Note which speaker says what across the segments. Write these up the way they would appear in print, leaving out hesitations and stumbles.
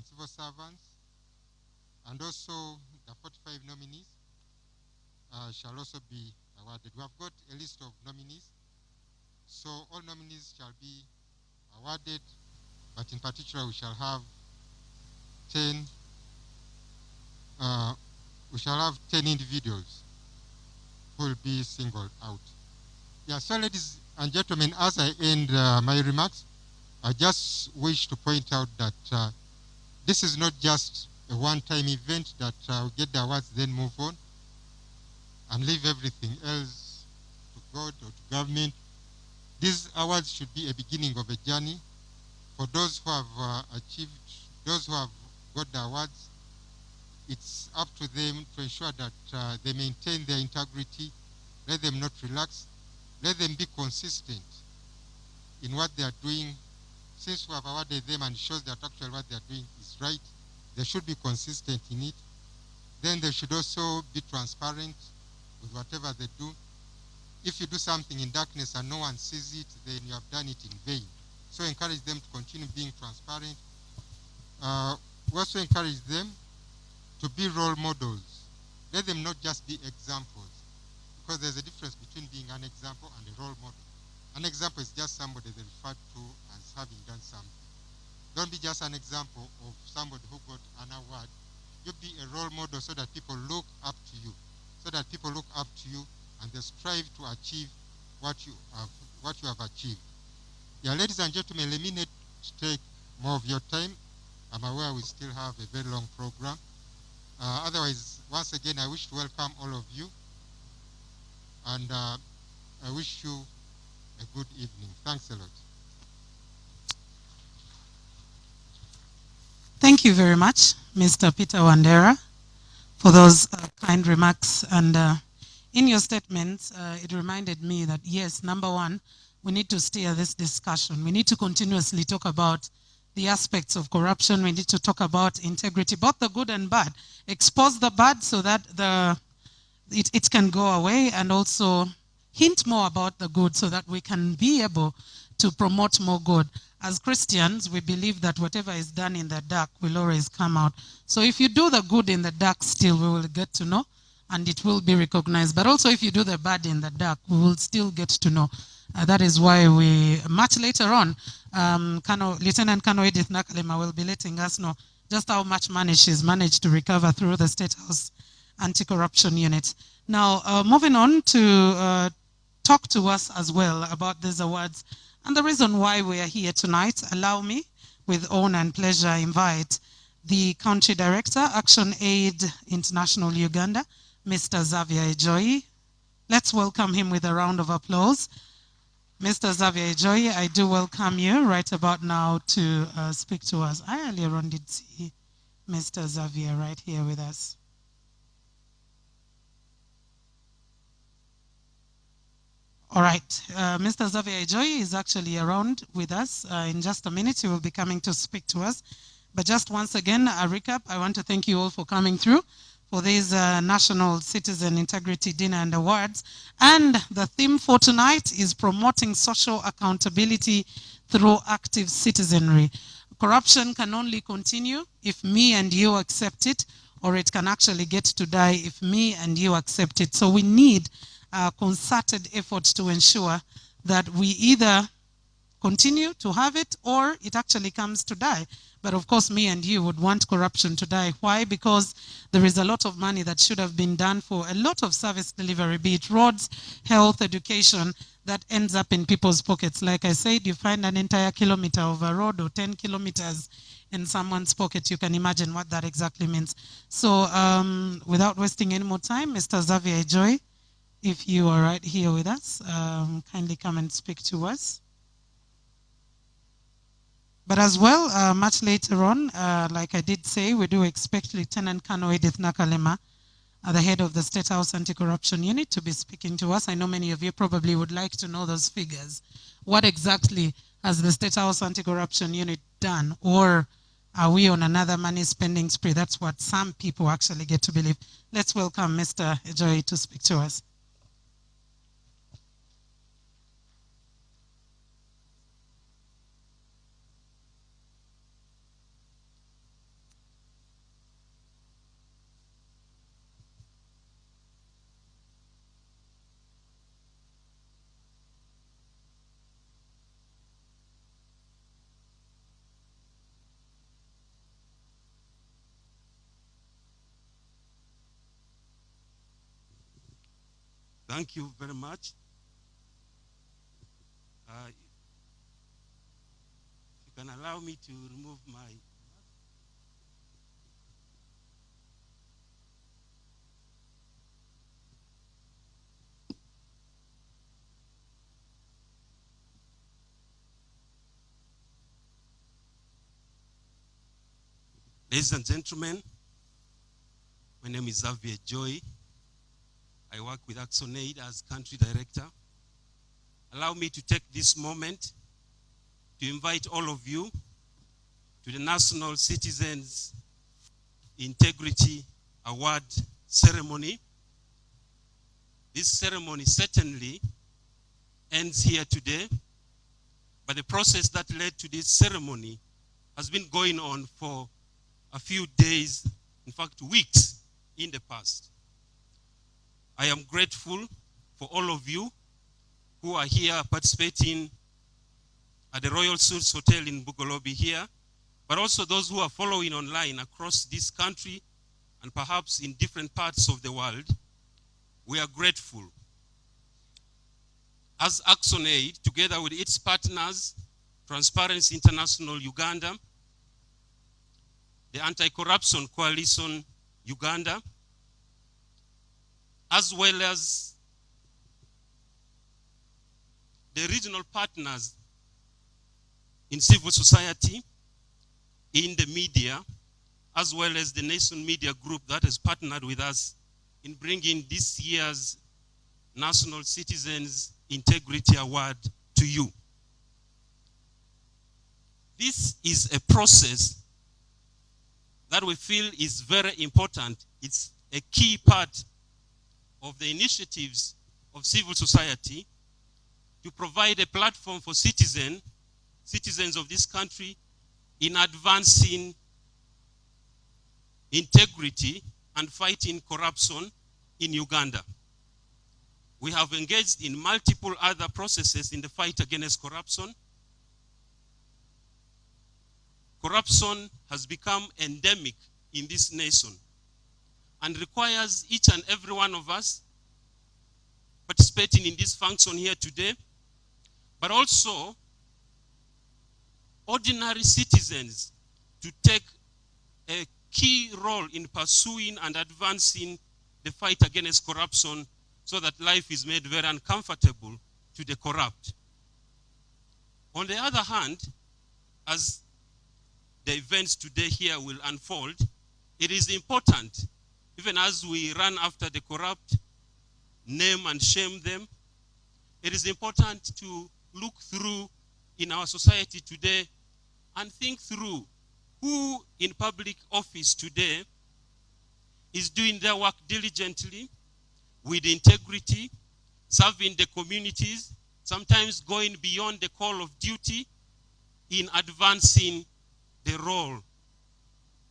Speaker 1: civil servants, and also the 45 nominees shall also be awarded. We have got a list of nominees, so all nominees shall be awarded, but in particular we shall have 10 individuals who will be singled out. Yeah, so ladies and gentlemen, as I end my remarks, I just wish to point out that this is not just a one-time event that we get the awards, then move on and leave everything else to God or to government. These awards should be a beginning of a journey for those who have achieved, those who have got the awards. It's up to them to ensure that they maintain their integrity. Let them not relax. Let them be consistent in what they are doing. Since we have awarded them and it shows that actually what they are doing is right, they should be consistent in it. Then they should also be transparent with whatever they do. If you do something in darkness and no one sees it, then you have done it in vain. So encourage them to continue being transparent. We also encourage them to be role models. Let them not just be examples, because there's a difference between being an example and a role model. An example is just somebody they refer to as having done something. Don't be just an example of somebody who got an award. You be a role model so that people look up to you, and they strive to achieve what you have achieved. Yeah, ladies and gentlemen, let me not take more of your time. I'm aware we still have a very long program. Otherwise, once again, I wish to welcome all of you, and I wish you a good evening. Thanks a lot.
Speaker 2: Thank you very much, Mr. Peter Wandera, for those kind remarks. And in your statements, it reminded me that, yes, number one, we need to steer this discussion. We need to continuously talk about the aspects of corruption. We need to talk about integrity, both the good and bad. Expose the bad so that it can go away, and also hint more about the good so that we can be able to promote more good. As Christians, we believe that whatever is done in the dark will always come out. So if you do the good in the dark still, we will get to know and it will be recognized. But also if you do the bad in the dark, we will still get to know. That is why we, much later on, Lieutenant Colonel Edith Nakalema will be letting us know just how much money she's managed to recover through the State House Anti-Corruption Unit. Now, moving on to talk to us as well about these awards and the reason why we are here tonight, allow me, with honor and pleasure, invite the Country Director, Action Aid International Uganda, Mr. Xavier Ejoyi. Let's welcome him with a round of applause. Mr. Xavier Ejoyi, I do welcome you right about now to speak to us. I earlier on did see Mr. Xavier right here with us. All right, Mr. Xavier Ejoyi is actually around with us. In just a minute, he will be coming to speak to us. But just once again, a recap, I want to thank you all for coming through for this National Citizen Integrity Dinner and Awards. And the theme for tonight is promoting social accountability through active citizenry. Corruption can only continue if me and you accept it, or it can actually get to die if me and you accept it. So we need concerted efforts to ensure that we either continue to have it or it actually comes to die. But of course, me and you would want corruption to die. Why? Because there is a lot of money that should have been done for a lot of service delivery, be it roads, health, education, that ends up in people's pockets. Like I said, you find an entire kilometer of a road or 10 kilometers in someone's pocket. You can imagine what that exactly means. So without wasting any more time, Mr. Xavier Ejoyi, if you are right here with us, kindly come and speak to us. But as well, much later on, like I did say, we do expect Lieutenant Colonel Edith Nakalema, the head of the State House Anti-Corruption Unit, to be speaking to us. I know many of you probably would like to know those figures. What exactly has the State House Anti-Corruption Unit done? Or are we on another money spending spree? That's what some people actually get to believe. Let's welcome Mr. Ejoyi to speak to us.
Speaker 3: Thank you very much. If you can allow me to remove my... Ladies and gentlemen, my name is Xavier Joy. I work with ActionAid as country director. Allow me to take this moment to invite all of you to the National Citizens Integrity Award ceremony. This ceremony certainly ends here today, but the process that led to this ceremony has been going on for a few days, in fact, weeks in the past. I am grateful for all of you who are here participating at the Royal Suits Hotel in Bugolobi here, but also those who are following online across this country and perhaps in different parts of the world. We are grateful. As ActionAid, together with its partners, Transparency International Uganda, the Anti-Corruption Coalition Uganda, as well as the regional partners in civil society, in the media, as well as the Nation Media Group that has partnered with us in bringing this year's National Citizens Integrity Award to you. This is a process that we feel is very important. It's a key part of the initiatives of civil society to provide a platform for citizens of this country in advancing integrity and fighting corruption in Uganda. We have engaged in multiple other processes in the fight against corruption. Corruption has become endemic in this nation and requires each and every one of us participating in this function here today, but also ordinary citizens to take a key role in pursuing and advancing the fight against corruption so that life is made very uncomfortable to the corrupt. On the other hand, as the events today here will unfold, it is important, even as we run after the corrupt, name and shame them, it is important to look through in our society today and think through who in public office today is doing their work diligently, with integrity, serving the communities, sometimes going beyond the call of duty in advancing the role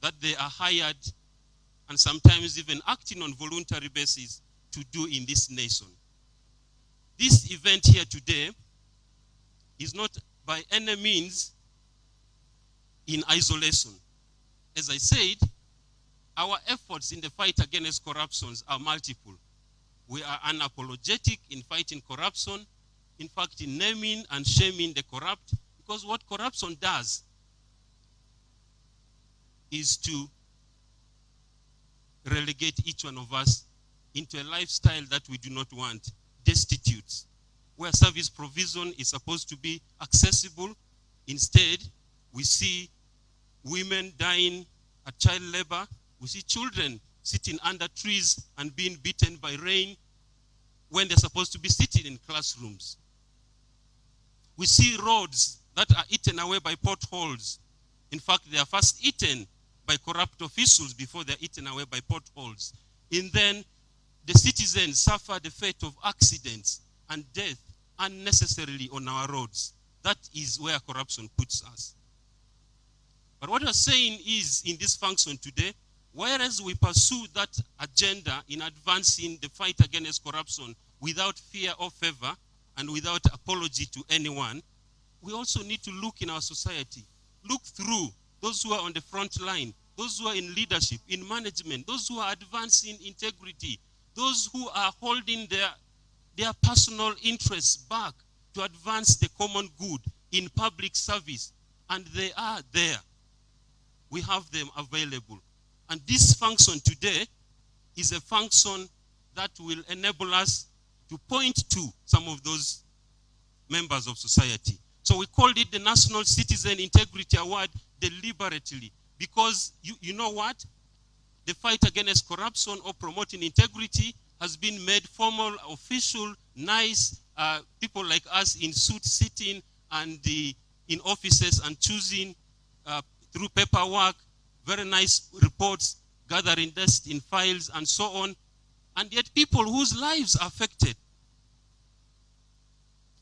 Speaker 3: that they are hired and sometimes even acting on voluntary basis to do in this nation. This event here today is not by any means in isolation. As I said, our efforts in the fight against corruption are multiple. We are unapologetic in fighting corruption, in fact, in naming and shaming the corrupt, because what corruption does is to relegate each one of us into a lifestyle that we do not want, destitute, where service provision is supposed to be accessible. Instead, we see women dying at child labor. We see children sitting under trees and being beaten by rain when they're supposed to be sitting in classrooms. We see roads that are eaten away by potholes. In fact, they are first eaten by corrupt officials before they're eaten away by potholes. And then the citizens suffer the fate of accidents and death unnecessarily on our roads. That is where corruption puts us. But what we're saying is, in this function today, whereas we pursue that agenda in advancing the fight against corruption without fear or favor and without apology to anyone, we also need to look in our society, look through those who are on the front line, those who are in leadership, in management, those who are advancing integrity, those who are holding their their personal interests back to advance the common good in public service. And they are there. We have them available. And this function today is a function that will enable us to point to some of those members of society. So we called it the National Citizen Integrity Award deliberately, because you know what? The fight against corruption or promoting integrity has been made formal, official, nice, people like us in suits sitting and in offices and choosing through paperwork, very nice reports, gathering dust in files and so on. And yet people whose lives are affected,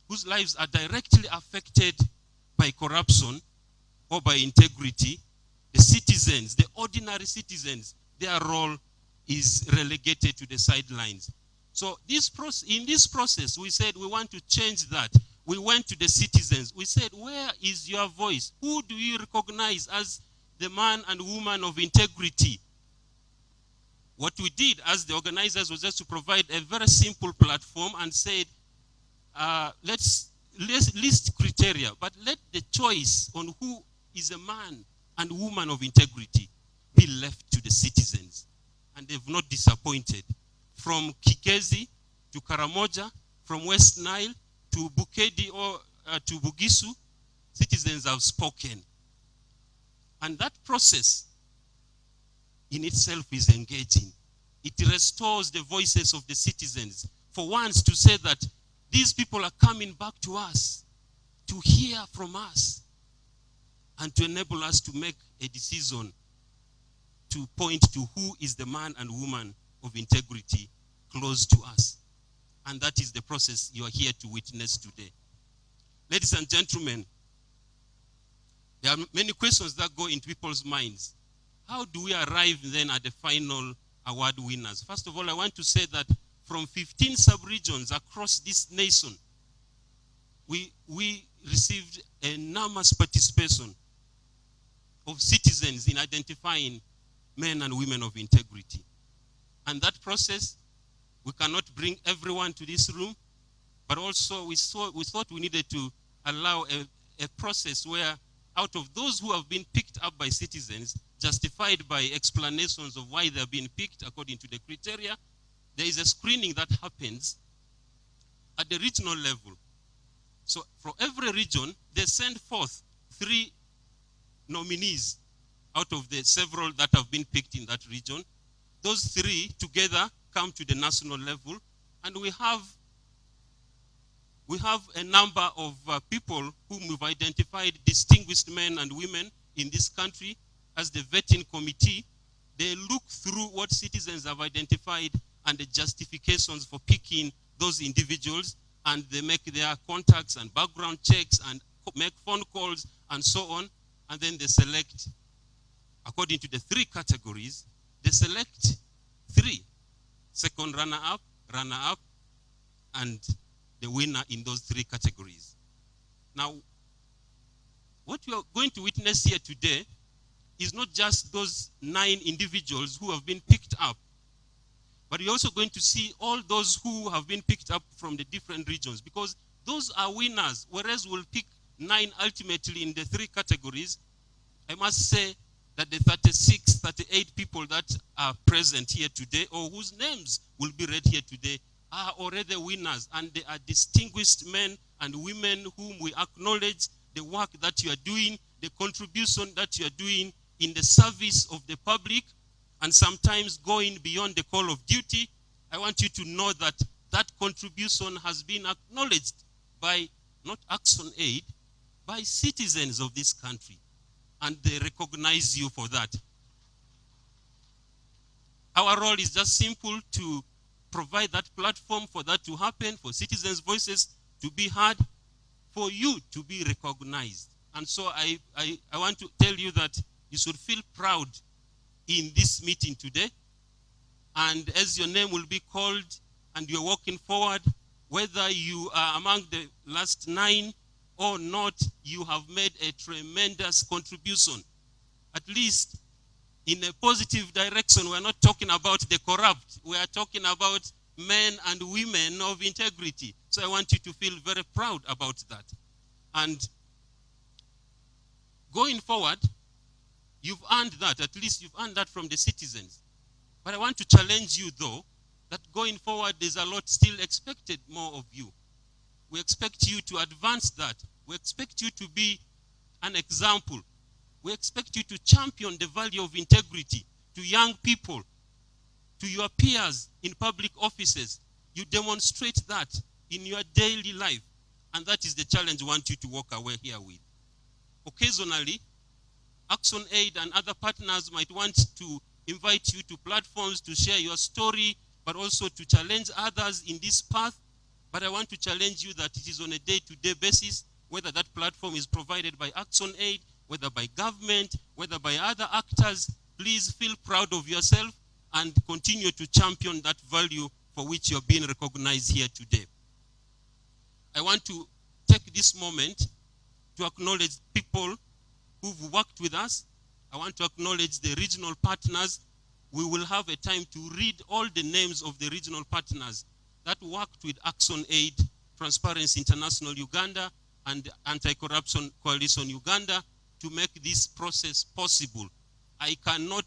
Speaker 3: whose lives are directly affected by corruption or by integrity, the citizens, the ordinary citizens, their role is relegated to the sidelines. So in this process, we said we want to change that. We went to the citizens. We said, where is your voice? Who do you recognize as the man and woman of integrity? What we did as the organizers was just to provide a very simple platform and said, let's list criteria, but let the choice on who is a man and woman of integrity be left to the citizens. And they've not disappointed. From Kikezi to Karamoja, from West Nile to Bukedi or to Bugisu, citizens have spoken. And that process in itself is engaging. It restores the voices of the citizens. For once to say that these people are coming back to us, to hear from us, and to enable us to make a decision to point to who is the man and woman of integrity close to us. And that is the process you are here to witness today. Ladies and gentlemen, there are many questions that go into people's minds. How do we arrive then at the final award winners? First of all, I want to say that from 15 sub-regions across this nation, we received enormous participation of citizens in identifying men and women of integrity. And that process, we cannot bring everyone to this room, but also we thought we needed to allow a process where out of those who have been picked up by citizens, justified by explanations of why they're being picked according to the criteria, there is a screening that happens at the regional level. So for every region, they send forth 3 nominees out of the several that have been picked in that region. Those 3 together come to the national level, and we have a number of people whom we've identified, distinguished men and women in this country as the vetting committee. They look through what citizens have identified and the justifications for picking those individuals, and they make their contacts and background checks and make phone calls and so on, and then they select, according to the 3 categories, they select 3. Second runner-up, and the winner in those 3 categories. Now, what we are going to witness here today is not just those 9 individuals who have been picked up, but you're also going to see all those who have been picked up from the different regions, because those are winners, whereas we'll pick 9 ultimately in the 3 categories. I must say that the 36, 38 people that are present here today, or whose names will be read here today, are already winners, and they are distinguished men and women whom we acknowledge the work that you are doing, the contribution that you are doing in the service of the public, and sometimes going beyond the call of duty. I want you to know that that contribution has been acknowledged by not Action Aid, by citizens of this country, and they recognize you for that. Our role is just simple to provide that platform for that to happen, for citizens' voices to be heard, for you to be recognized. And so I want to tell you that you should feel proud in this meeting today. And as your name will be called and you're walking forward, whether you are among the last 9 or not, you have made a tremendous contribution. At least in a positive direction. We're not talking about the corrupt. We are talking about men and women of integrity. So I want you to feel very proud about that. And going forward, you've earned that. At least you've earned that from the citizens. But I want to challenge you, though, that going forward, there's a lot still expected more of you. We expect you to advance that. We expect you to be an example. We expect you to champion the value of integrity to young people, to your peers in public offices. You demonstrate that in your daily life. And that is the challenge I want you to walk away here with. Occasionally, Action Aid and other partners might want to invite you to platforms to share your story, but also to challenge others in this path. But I want to challenge you that it is on a day-to-day basis, whether that platform is provided by Action Aid, whether by government, whether by other actors. Please feel proud of yourself and continue to champion that value for which you're being recognized here today. I want to take this moment to acknowledge people who've worked with us. I want to acknowledge the regional partners. We will have a time to read all the names of the regional partners that worked with Action Aid, Transparency International Uganda, and Anti-Corruption Coalition Uganda to make this process possible. I cannot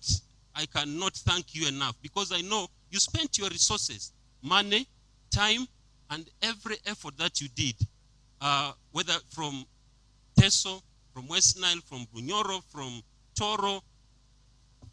Speaker 3: thank you enough, because I know you spent your resources, money, time, and every effort that you did, whether from Teso, from West Nile, from Bunyoro, from Toro,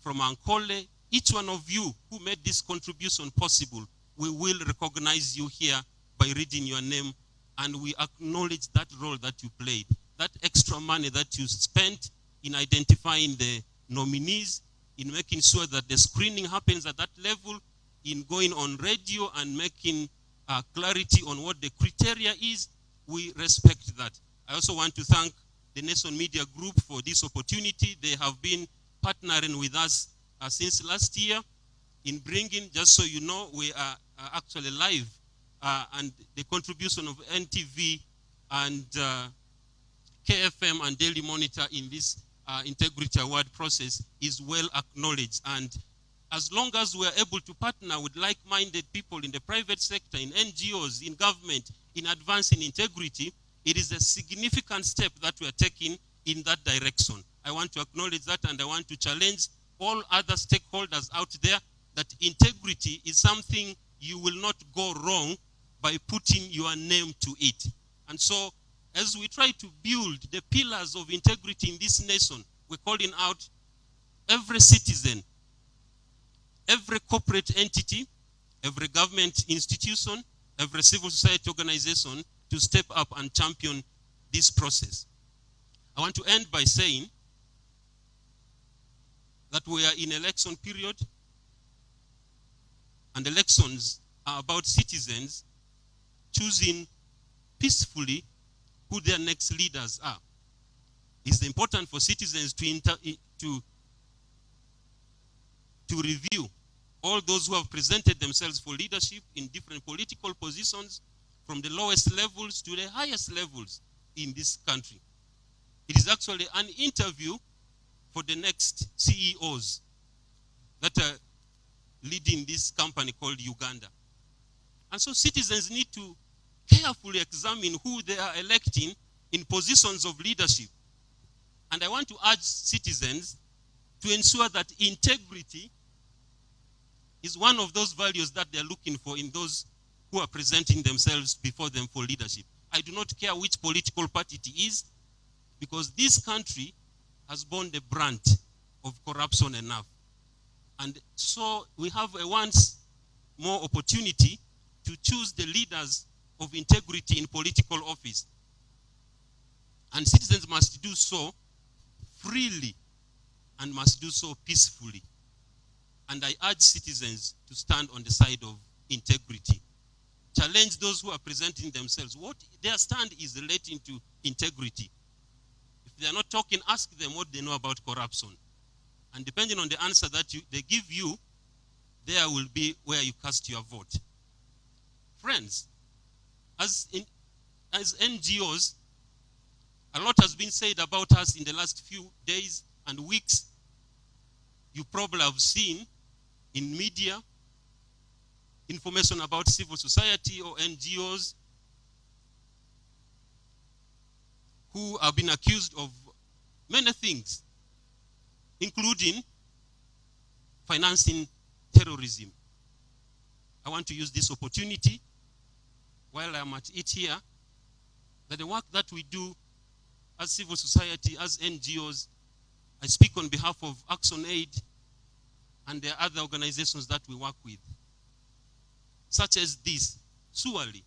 Speaker 3: from Ankole, each one of you who made this contribution possible, we will recognize you here by reading your name, and we acknowledge that role that you played, that extra money that you spent in identifying the nominees, in making sure that the screening happens at that level, in going on radio and making clarity on what the criteria is. We respect that. I also want to thank the Nation Media Group for this opportunity. They have been partnering with us since last year in bringing, just so you know, we are actually live, and the contribution of NTV and KFM and Daily Monitor in this Integrity Award process is well acknowledged. And as long as we're able to partner with like-minded people in the private sector, in NGOs, in government, in advancing integrity, it is a significant step that we are taking in that direction. I want to acknowledge that, and I want to challenge all other stakeholders out there that integrity is something you will not go wrong by putting your name to it. And so, as we try to build the pillars of integrity in this nation, we're calling out every citizen, every corporate entity, every government institution, every civil society organization to step up and champion this process. I want to end by saying that we are in election period, and elections are about citizens choosing peacefully who their next leaders are. It's important for citizens to review all those who have presented themselves for leadership in different political positions, from the lowest levels to the highest levels in this country. It is actually an interview for the next CEOs that are leading this company called Uganda. And so citizens need to carefully examine who they are electing in positions of leadership. And I want to urge citizens to ensure that integrity is one of those values that they're looking for in those who are presenting themselves before them for leadership. I do not care which political party it is, because this country has borne the brunt of corruption enough. And so we have a once more opportunity to choose the leaders of integrity in political office. And citizens must do so freely and must do so peacefully. And I urge citizens to stand on the side of integrity. Challenge those who are presenting themselves. What their stand is relating to integrity. If they are not talking, ask them what they know about corruption. And depending on the answer that they give you, there will be where you cast your vote. Friends, as NGOs, a lot has been said about us in the last few days and weeks. You probably have seen in media information about civil society or NGOs who have been accused of many things, including financing terrorism. I want to use this opportunity while I'm at it here, that the work that we do as civil society, as NGOs, I speak on behalf of Action Aid and the other organizations that we work with, such as this. Surely,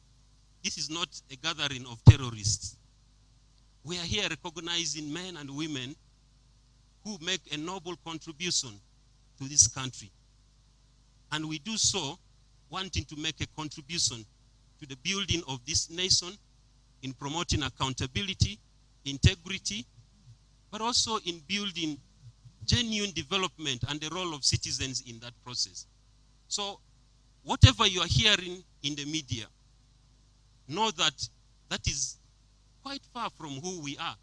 Speaker 3: this is not a gathering of terrorists. We are here recognizing men and women who make a noble contribution to this country. And we do so wanting to make a contribution to the building of this nation in promoting accountability, integrity, but also in building genuine development and the role of citizens in that process. So whatever you are hearing in the media, know that that is quite far from who we are.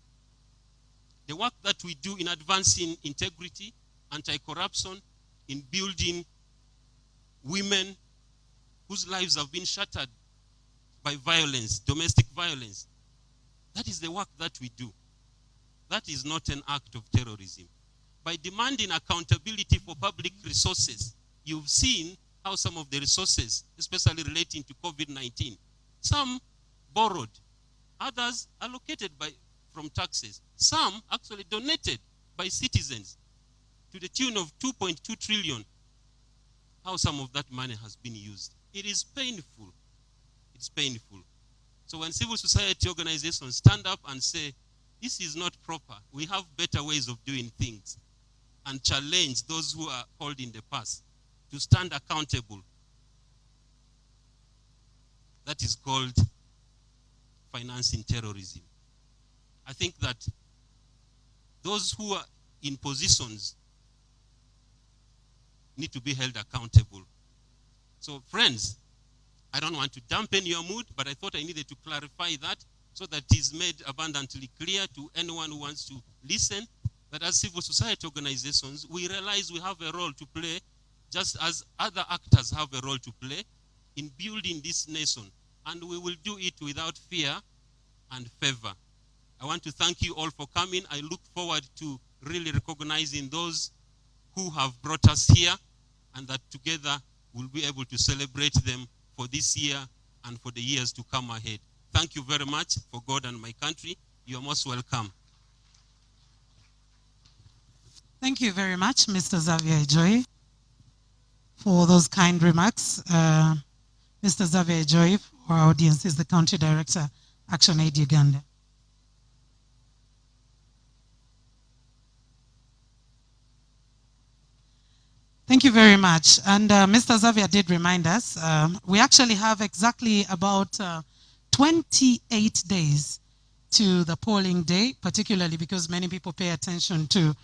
Speaker 3: The work that we do in advancing integrity, anti-corruption, in building women whose lives have been shattered by violence, domestic violence, that is the work that we do. That is not an act of terrorism. By demanding accountability for public resources, you've seen how some of the resources, especially relating to COVID-19, some borrowed, others allocated from taxes, some actually donated by citizens to the tune of 2.2 trillion, how some of that money has been used. It is painful. It's painful. So when civil society organizations stand up and say, this is not proper, we have better ways of doing things, and challenge those who are holding the past to stand accountable, that is called financing terrorism. I think that those who are in positions need to be held accountable. So friends, I don't want to dampen your mood, but I thought I needed to clarify that so that it is made abundantly clear to anyone who wants to listen that as civil society organizations, we realize we have a role to play, just as other actors have a role to play in building this nation. And we will do it without fear and favor. I want to thank you all for coming. I look forward to really recognizing those who have brought us here, and that together we'll be able to celebrate them for this year and for the years to come ahead. Thank you very much for God and my country. You are most welcome.
Speaker 2: Thank you very much, Mr. Xavier Joy, for those kind remarks. Mr. Xavier Joy, for our audience, is the Country Director, Action Aid Uganda. Thank you very much. And Mr. Xavier did remind us, we actually have exactly about 28 days to the polling day, particularly because many people pay attention to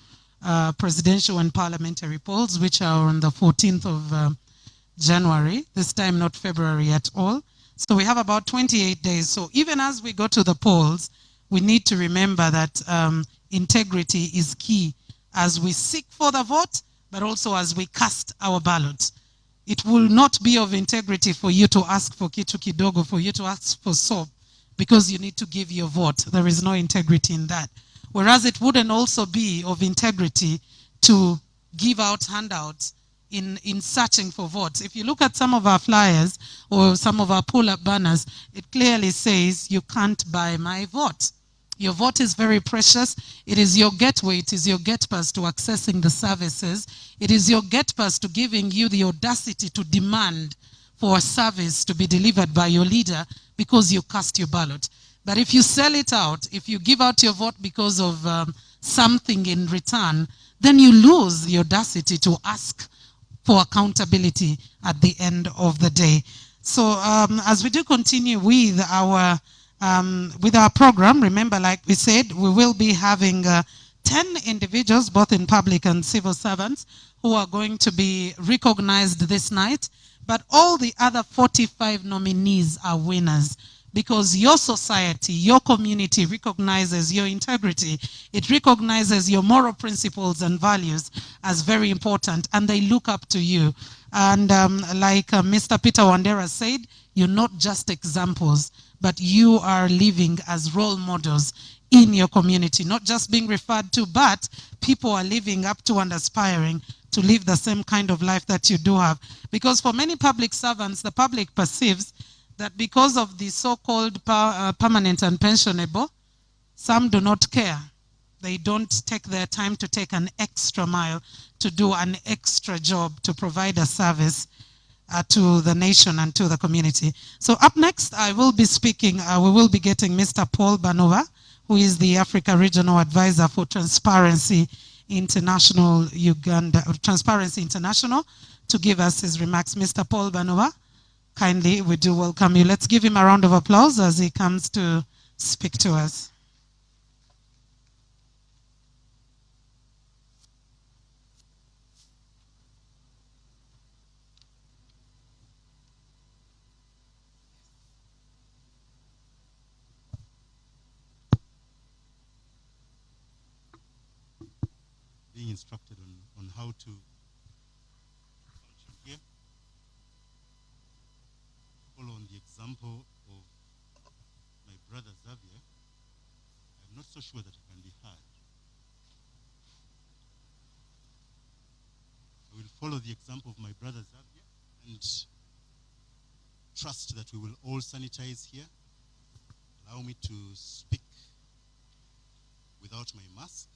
Speaker 2: presidential and parliamentary polls, which are on the 14th of January, this time not February at all. So we have about 28 days. So even as we go to the polls, we need to remember that integrity is key as we seek for the vote, but also as we cast our ballot. It will not be of integrity for you to ask for kitu kidogo, for you to ask for soap, because you need to give your vote. There is no integrity in that. Whereas it wouldn't also be of integrity to give out handouts in searching for votes. If you look at some of our flyers or some of our pull-up banners, it clearly says, you can't buy my vote. Your vote is very precious. It is your gateway. It is your gate pass to accessing the services. It is your gate pass to giving you the audacity to demand for a service to be delivered by your leader because you cast your ballot. But if you sell it out, if you give out your vote because of something in return, then you lose the audacity to ask for accountability at the end of the day. So as we do continue with our program, remember, like we said, we will be having 10 individuals, both in public and civil servants, who are going to be recognized this night. But all the other 45 nominees are winners, because your society, your community recognizes your integrity. It recognizes your moral principles and values as very important, and they look up to you. And like Mr. Peter Wandera said, you're not just examples, but you are living as role models in your community, not just being referred to, but people are living up to and aspiring to live the same kind of life that you do have. Because for many public servants, the public perceives that because of the so-called permanent and pensionable, some do not care. They don't take their time to take an extra mile to do an extra job to provide a service to the nation and to the community. So up next, I will be speaking, we will be getting Mr. Paul Banova, who is the Africa Regional Advisor for Transparency International Uganda, Transparency International, to give us his remarks. Mr. Paul Banova, kindly, we do welcome you. Let's give him a round of applause as he comes to speak to us.
Speaker 4: Being instructed on how to function here. Follow on the example of my brother Xavier. I'm not so sure that it can be heard. I will follow the example of my brother Xavier and trust that we will all sanitize here. Allow me to speak without my mask.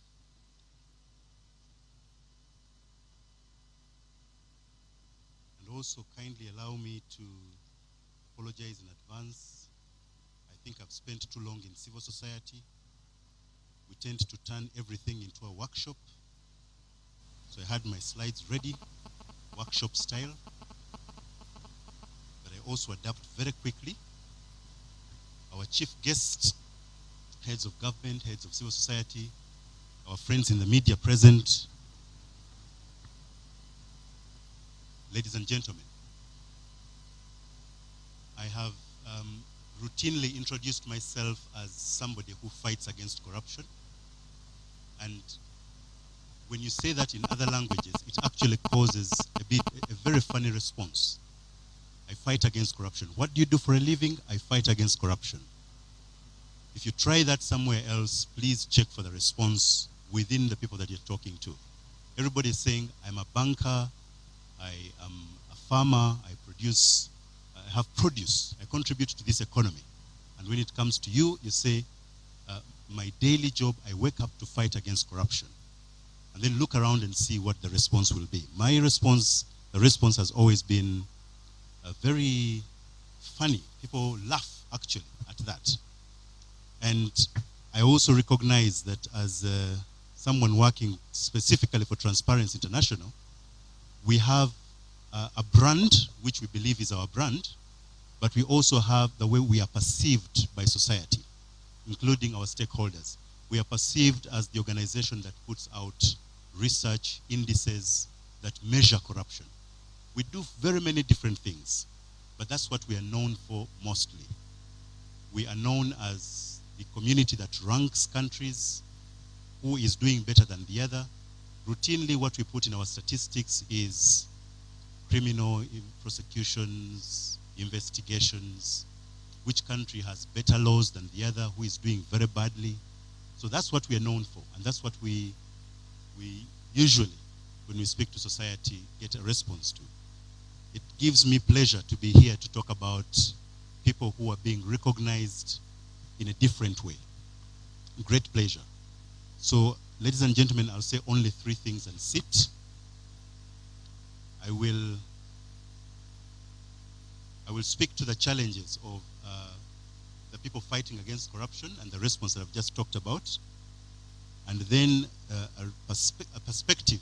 Speaker 4: And also kindly allow me to apologize in advance. I think I've spent too long in civil society. We tend to turn everything into a workshop. So I had my slides ready, workshop style. But I also adapt very quickly. Our chief guests, heads of government, heads of civil society, our friends in the media present, ladies and gentlemen, I have routinely introduced myself as somebody who fights against corruption. And when you say that in other languages, it actually causes a very funny response. I fight against corruption. What do you do for a living? I fight against corruption. If you try that somewhere else, please check for the response within the people that you're talking to. Everybody is saying, I'm a banker, I am a farmer, I have produce, I contribute to this economy. And when it comes to you, you say, my daily job, I wake up to fight against corruption. And then look around and see what the response will be. My response, the response has always been very funny. People laugh, actually, at that. And I also recognize that as someone working specifically for Transparency International, we have a brand, which we believe is our brand, but we also have the way we are perceived by society, including our stakeholders. We are perceived as the organization that puts out research indices that measure corruption. We do very many different things, but that's what we are known for mostly. We are known as the community that ranks countries, who is doing better than the other. Routinely, what we put in our statistics is criminal prosecutions, investigations, which country has better laws than the other, who is doing very badly. So that's what we are known for, and that's what we usually, when we speak to society, get a response to. It gives me pleasure to be here to talk about people who are being recognized in a different way. Great pleasure. So, ladies and gentlemen, I'll say only 3 things and sit. I will speak to the challenges of the people fighting against corruption and the response that I've just talked about, and then a perspective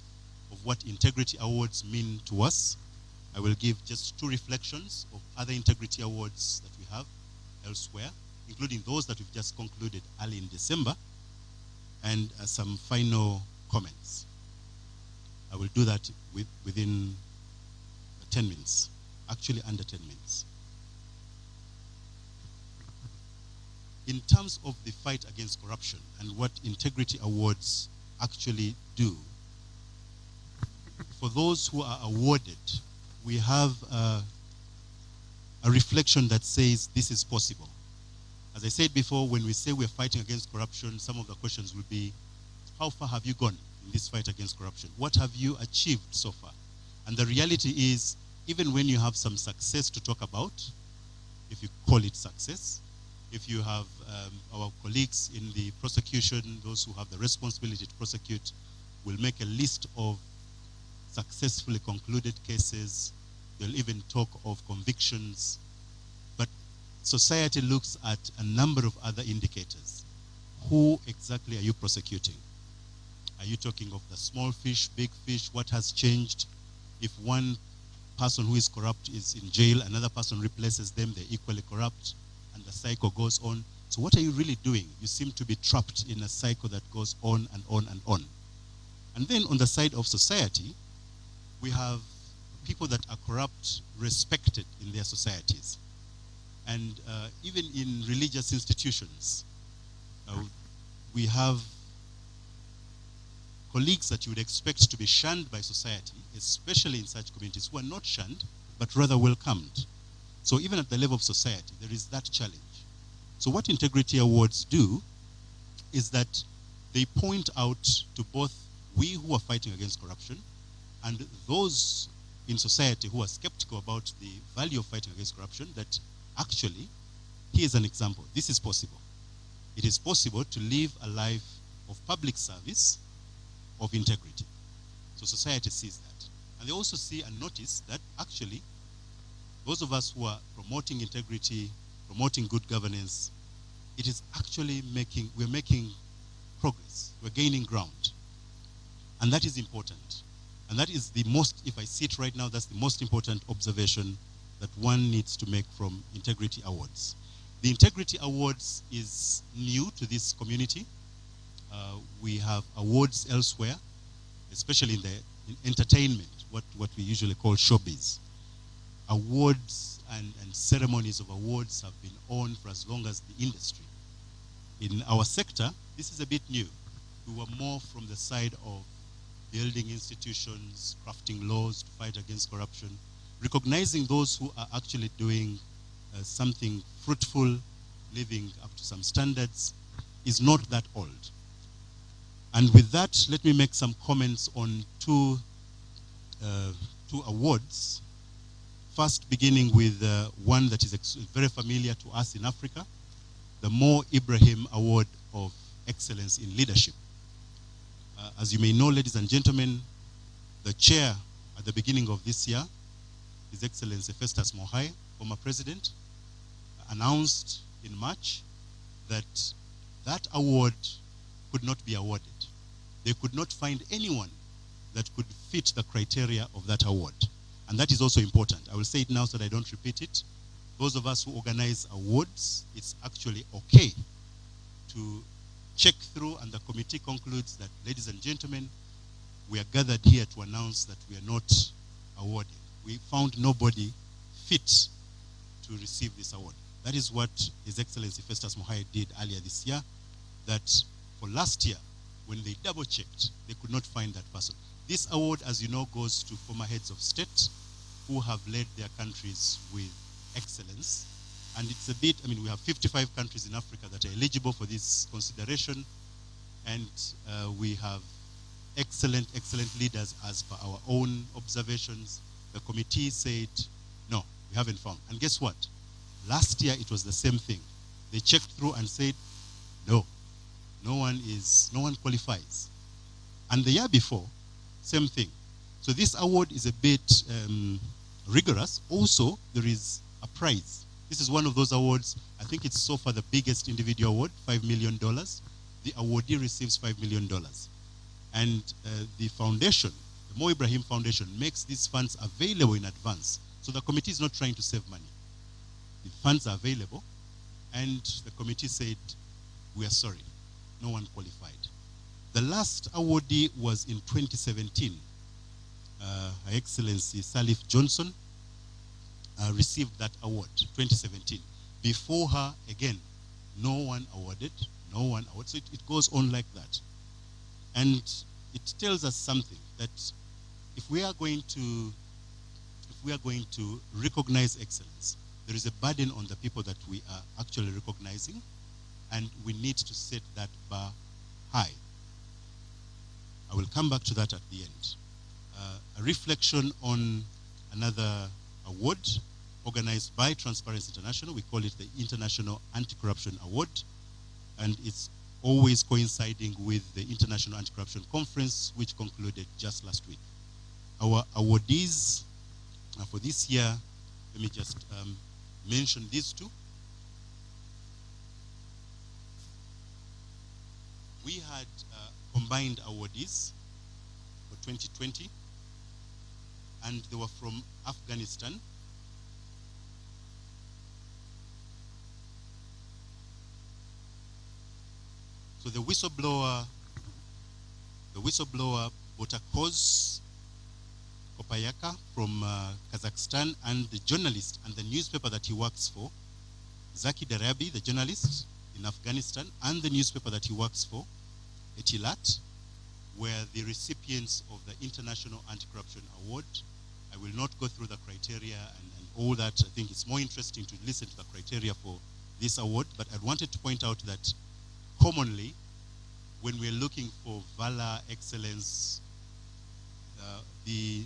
Speaker 4: of what integrity awards mean to us. I will give just 2 reflections of other integrity awards that we have elsewhere, including those that we've just concluded early in December, and some final comments. I will do that within 10 minutes, actually under 10 minutes. in terms of the fight against corruption and what integrity awards actually do, for those who are awarded, we have a reflection that says this is possible. As I said before, when we say we're fighting against corruption, some of the questions will be, how far have you gone in this fight against corruption? What have you achieved so far? And the reality is, even when you have some success to talk about, if you call it success, if you have our colleagues in the prosecution, those who have the responsibility to prosecute, will make a list of successfully concluded cases. They'll even talk of convictions. But society looks at a number of other indicators. Who exactly are you prosecuting? Are you talking of the small fish, big fish? What has changed? If one person who is corrupt is in jail, another person replaces them, they're equally corrupt, and the cycle goes on. So what are you really doing? You seem to be trapped in a cycle that goes on and on and on. And then on the side of society, we have people that are corrupt, respected in their societies. And even in religious institutions, we have colleagues that you would expect to be shunned by society, especially in such communities, who are not shunned, but rather welcomed. So even at the level of society, there is that challenge. So what integrity awards do is that they point out to both we who are fighting against corruption and those in society who are skeptical about the value of fighting against corruption that actually, here's an example. This is possible. It is possible to live a life of public service, of integrity. So society sees that. And they also see and notice that actually, those of us who are promoting integrity, promoting good governance, it is actually we're making progress. We're gaining ground. And that is important. And that is the most, if I see it right now, that's the most important observation that one needs to make from Integrity Awards. The Integrity Awards is new to this community. We have awards elsewhere, especially in entertainment, what we usually call showbiz. Awards and ceremonies of awards have been on for as long as the industry. In our sector, this is a bit new. We were more from the side of building institutions, crafting laws to fight against corruption, recognizing those who are actually doing something fruitful, living up to some standards, is not that old. And with that, let me make some comments on two awards. First, beginning with one that is very familiar to us in Africa, the Mo Ibrahim Award of Excellence in Leadership. As you may know, ladies and gentlemen, the chair at the beginning of this year, His Excellency Festus Mogae, former president, announced in March that that award could not be awarded. They could not find anyone that could fit the criteria of that award. And that is also important. I will say it now so that I don't repeat it. Those of us who organize awards, it's actually okay to check through, and the committee concludes that, ladies and gentlemen, we are gathered here to announce that we are not awarded. We found nobody fit to receive this award. That is what His Excellency Festus Mogae did earlier this year, that for last year, when they double-checked, they could not find that person. This award, as you know, goes to former heads of state who have led their countries with excellence. And it's a bit, we have 55 countries in Africa that are eligible for this consideration. And we have excellent leaders as per our own observations. The committee said, no, we haven't found. And guess what? Last year, it was the same thing. They checked through and said, no one qualifies. And the year before, same thing. So this award is a bit rigorous. Also, there is a prize. This is one of those awards, I think it's so far the biggest individual award, $5 million. The awardee receives $5 million. And the foundation, the Mo Ibrahim Foundation, makes these funds available in advance. So the committee is not trying to save money. The funds are available, and the committee said, we are sorry, no one qualified. The last awardee was in 2017. Her Excellency Salif Johnson received that award, 2017. Before her, again, no one awarded, no one awarded. So it goes on like that. And it tells us something, that if we are going to recognize excellence, there is a burden on the people that we are actually recognizing, and we need to set that bar high. I will come back to that at the end. A reflection on another award organized by Transparency International. We call it the International Anti-Corruption Award, and it's always coinciding with the International Anti-Corruption Conference, which concluded just last week. Our awardees for this year, let me just mention these two. We had combined awardees for 2020, and they were from Afghanistan. So the whistleblower Botakoz Kopayaka from Kazakhstan, and the journalist and the newspaper that he works for, Zaki Darabi, the journalist in Afghanistan, and the newspaper that he works for, Etilat, were the recipients of the International Anti-Corruption Award. I will not go through the criteria and all that. I think it's more interesting to listen to the criteria for this award, but I wanted to point out that commonly, when we're looking for valor, excellence, the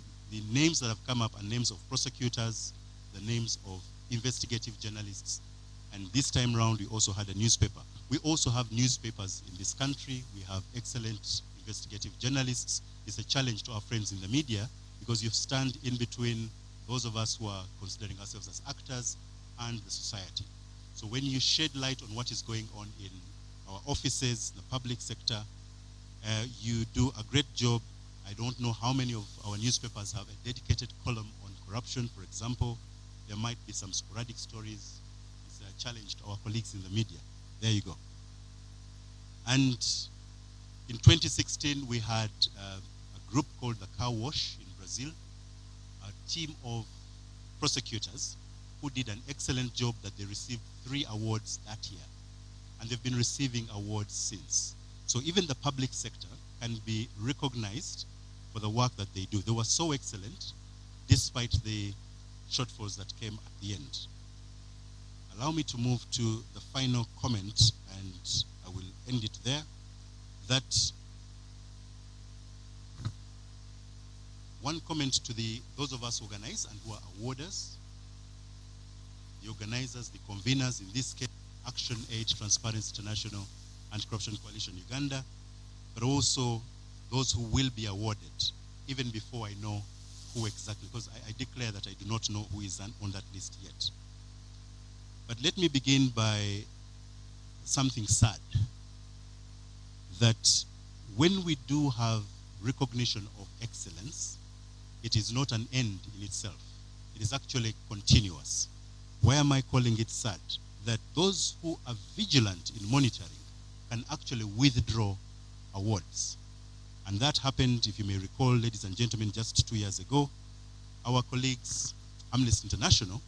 Speaker 4: names that have come up are names of prosecutors, the names of investigative journalists, and this time around we also had a newspaper. We also have newspapers in this country. We have excellent investigative journalists. It's a challenge to our friends in the media, because you stand in between those of us who are considering ourselves as actors and the society. So when you shed light on what is going on in our offices, the public sector, you do a great job. I don't know how many of our newspapers have a dedicated column on corruption, for example. There might be some sporadic stories. It's a challenge to our colleagues in the media. There you go. And in 2016, we had a group called the Car Wash in Brazil, a team of prosecutors who did an excellent job that they received 3 awards that year. And they've been receiving awards since. So even the public sector can be recognized for the work that they do. They were so excellent, despite the shortfalls that came at the end. Allow me to move to the final comment, and I will end it there. That one comment to those of us who organize and who are awarders, the organizers, the conveners, in this case, Action Aid, Transparency International, Anti-Corruption Coalition Uganda, but also those who will be awarded, even before I know who exactly, because I declare that I do not know who is on that list yet. But let me begin by something sad, that when we do have recognition of excellence, it is not an end in itself. It is actually continuous. Why am I calling it sad? That those who are vigilant in monitoring can actually withdraw awards. And that happened, if you may recall, ladies and gentlemen, just 2 years ago. Our colleagues, Amnesty International,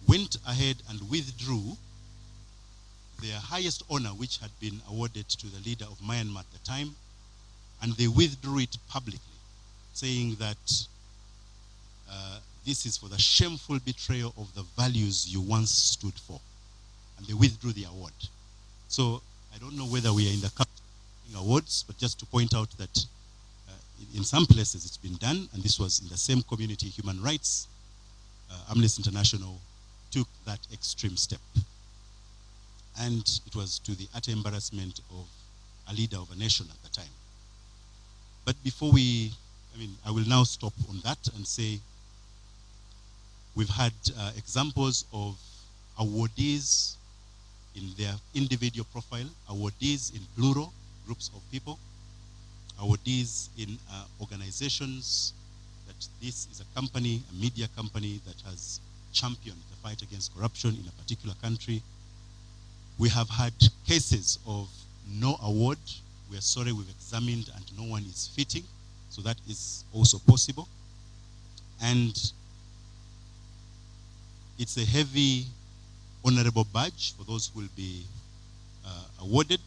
Speaker 4: went ahead and withdrew their highest honor, which had been awarded to the leader of Myanmar at the time, and they withdrew it publicly, saying that this is for the shameful betrayal of the values you once stood for. And they withdrew the award. So I don't know whether we are in the awards, but just to point out that in some places it's been done, and this was in the same community, human rights. Amnesty International took that extreme step. And it was to the utter embarrassment of a leader of a nation at the time. But before I will now stop on that and say, we've had examples of awardees in their individual profile, awardees in plural groups of people, awardees in organizations, that this is a company, a media company that has championed the fight against corruption in a particular country. We have had cases of no award. We are sorry, we've examined and no one is fitting. So that is also possible. And it's a heavy honorable badge for those who will be awarded.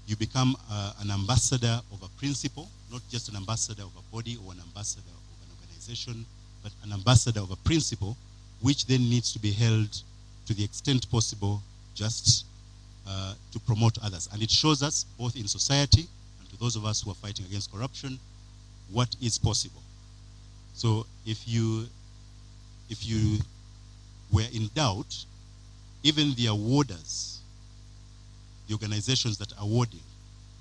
Speaker 4: You become an ambassador of a principle, not just an ambassador of a body or an ambassador of an organization, but an ambassador of a principle, which then needs to be held to the extent possible just to promote others. And it shows us, both in society and to those of us who are fighting against corruption, what is possible. So if you were in doubt, even the awarders, the organizations that are awarding,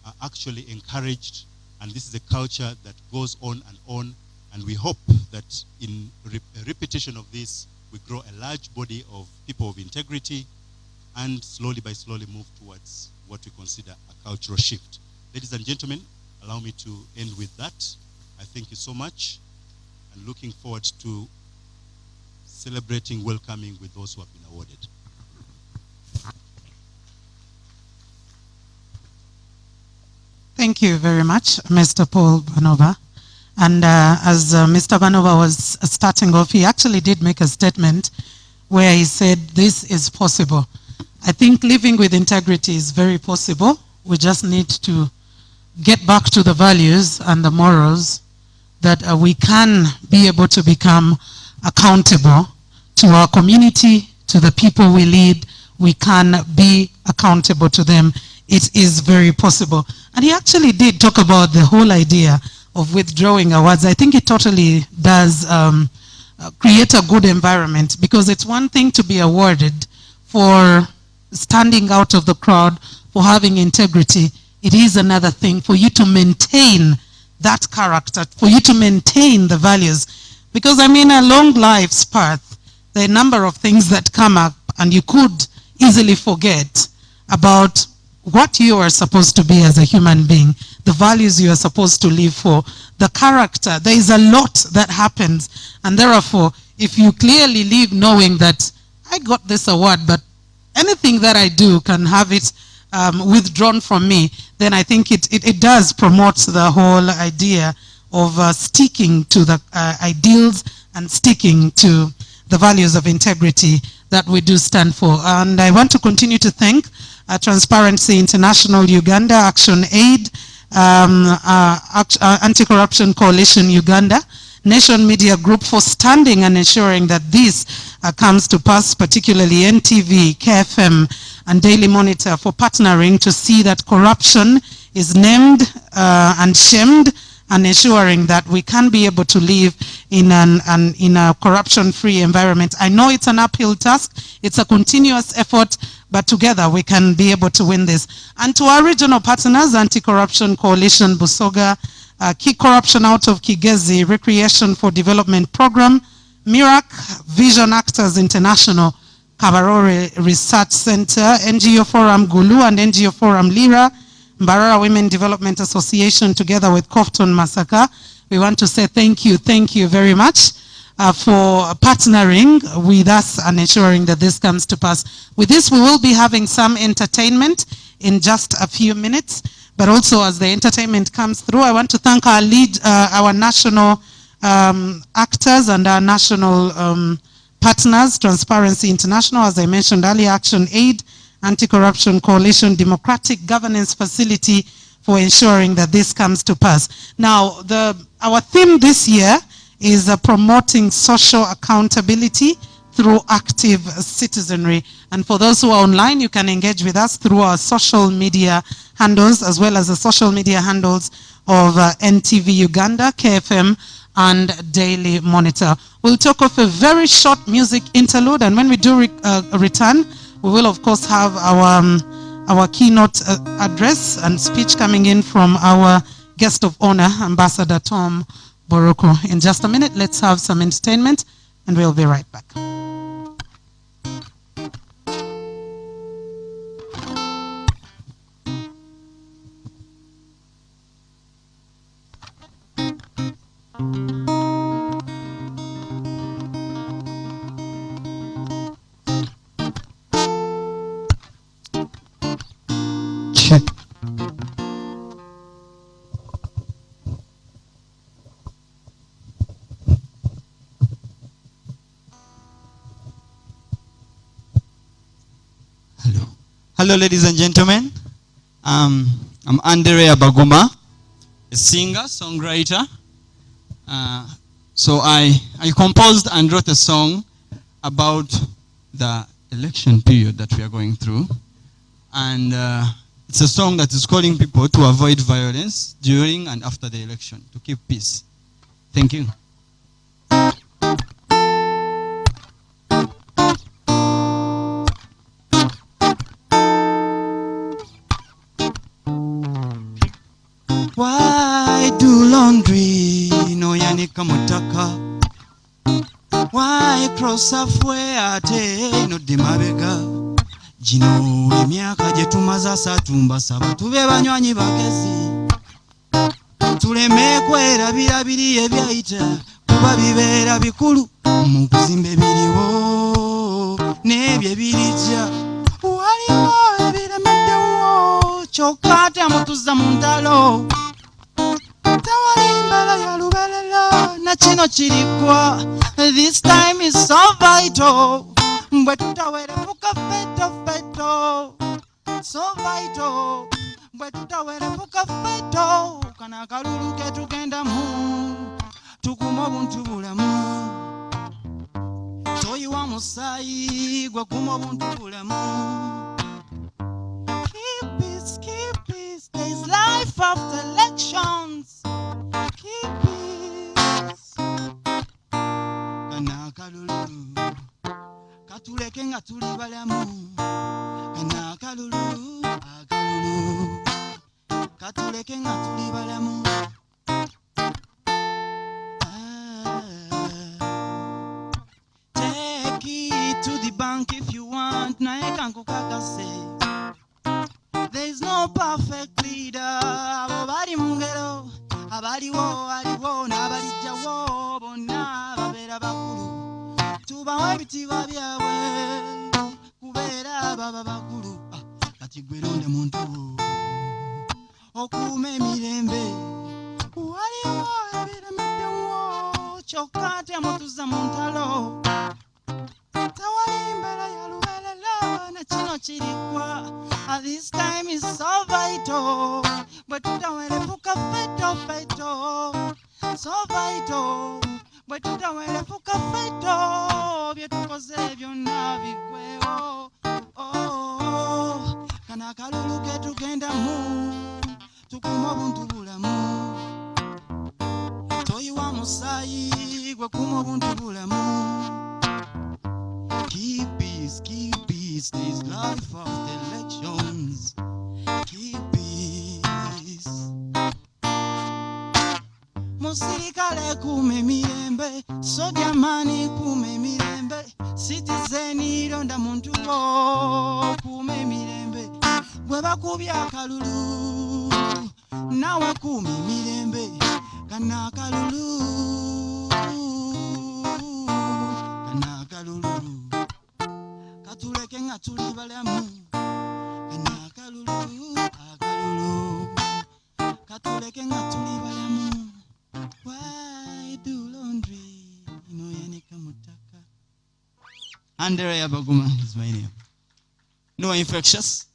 Speaker 4: are actually encouraged, and this is a culture that goes on, and we hope that in repetition of this, we grow a large body of people of integrity, and slowly by slowly move towards what we consider a cultural shift. Ladies and gentlemen, allow me to end with that. I thank you so much, and looking forward to celebrating, welcoming with those who have been awarded.
Speaker 2: Thank you very much, Mr. Paul Banova. And as Mr. Banova was starting off, he actually did make a statement where he said, this is possible. I think living with integrity is very possible. We just need to get back to the values and the morals that we can be able to become accountable to our community, to the people we lead. We can be accountable to them. It is very possible. And he actually did talk about the whole idea of withdrawing awards. I think it totally does create a good environment, because it's one thing to be awarded for standing out of the crowd, for having integrity. It is another thing for you to maintain that character, for you to maintain the values. Because I mean, a long life's path, there are a number of things that come up, and you could easily forget about what you are supposed to be as a human being, the values you are supposed to live for, the character. There is a lot that happens, and therefore, if you clearly live knowing that I got this award, but anything that I do can have it withdrawn from me, then I think it does promote the whole idea of sticking to the ideals and sticking to the values of integrity that we do stand for. And I want to continue to thank Transparency International Uganda, Action Aid, Anti-Corruption Coalition Uganda, Nation Media Group for standing and ensuring that this comes to pass, particularly NTV, KFM, and Daily Monitor for partnering to see that corruption is named and shamed, and ensuring that we can be able to live in a corruption-free environment. I know it's an uphill task, it's a continuous effort, but together we can be able to win this. And to our regional partners, Anti-Corruption Coalition Busoga, Key Corruption Out of Kigezi, Recreation for Development Program, Mirac, Vision Actors International, Kabarore Research Center, NGO Forum Gulu and NGO Forum Lira, Mbarara Women Development Association together with Kofton Masaka. We want to say thank you very much for partnering with us and ensuring that this comes to pass. With this, we will be having some entertainment in just a few minutes, but also as the entertainment comes through, I want to thank our lead, our national actors and our national partners, Transparency International, as I mentioned earlier, Action Aid, Anti-Corruption Coalition, Democratic Governance Facility, for ensuring that this comes to pass. Now, our theme this year is promoting social accountability through active citizenry. And for those who are online, you can engage with us through our social media handles, as well as the social media handles of NTV Uganda, KFM, and Daily Monitor. We'll talk of a very short music interlude, and when we do return, we will of course have our keynote address and speech coming in from our guest of honor, Ambassador Tom Boroko. In just a minute, let's have some entertainment, and we'll be right back. Check.
Speaker 5: Hello, ladies and gentlemen. I'm Andrea Baguma, a singer, songwriter. So I composed and wrote a song about the election period that we are going through. And it's a song that is calling people to avoid violence during and after the election, to keep peace. Thank you. Why do laundry no yanika mutaka? Why cross halfway ate no dimabega? Jino emyaka gye tumaze asatumba saba tube banywanyi bagezi. Tuleme kwerabira biri ebyayita kuba bibeera bikulu mu kuzimba ebiriwo n'ebyo ebirijja. Waliwo ebiremeddewo kyokka ate mutuza mu ntalo. Tewali mbala ya lubeerera na kino kirikwa. This time is so vital. Mbwe tutawerefuka feto feto. So vital. Mbwe tutawerefuka feto. Kana akalulu ke tugenda mu tukuma obuntu bulamu. Toyiwa musaayi gwe kuma obuntu bulamu. Keep peace, there's life after elections. Keep peace. Kana akalulu katuleke nga tuli balamu. Kana akalulu katuleke nga tuli balamu. Take it to the bank if you want. Naye kankukakase. There is no perfect leader. Abo bali mu ngero abaliwo aliwo n'abalijjawo bonna babeera bakulu. Tubawe ebitiibwa byabwe kubeera baba bakulu. Kati gwe londe muntu okuuma emirembe. Waliwo ebiremeddewo kyokka ate mutuza mu ntalo. Tewali mbala ya lubeerera na kino kirikwa. This time is so vital. But tutawerefuka feto feto. So vital. But tutawerefuka feto. Byetukoze byonna bigwewo. Oh, kana akalulu ke tugenda mu tukuma obuntu bulamu. Toyiwa musaayi gwe kuma obuntu bulamu. Keep peace, there's life after elections. Keep peace. Musirikale kume mirembe, soja mani kume mirembe, Citizenry londa muntu wo kume mirembe. Gwe bakubya akalulu, nawe kume mirembe, kana akalulu, kana akalulu. Katuleke nga tuli balamu. Kana akalulu. Katuleke nga tuli balamu. Why do laundry no yanika mutaka? Andrea Baguma is my name. No infectious.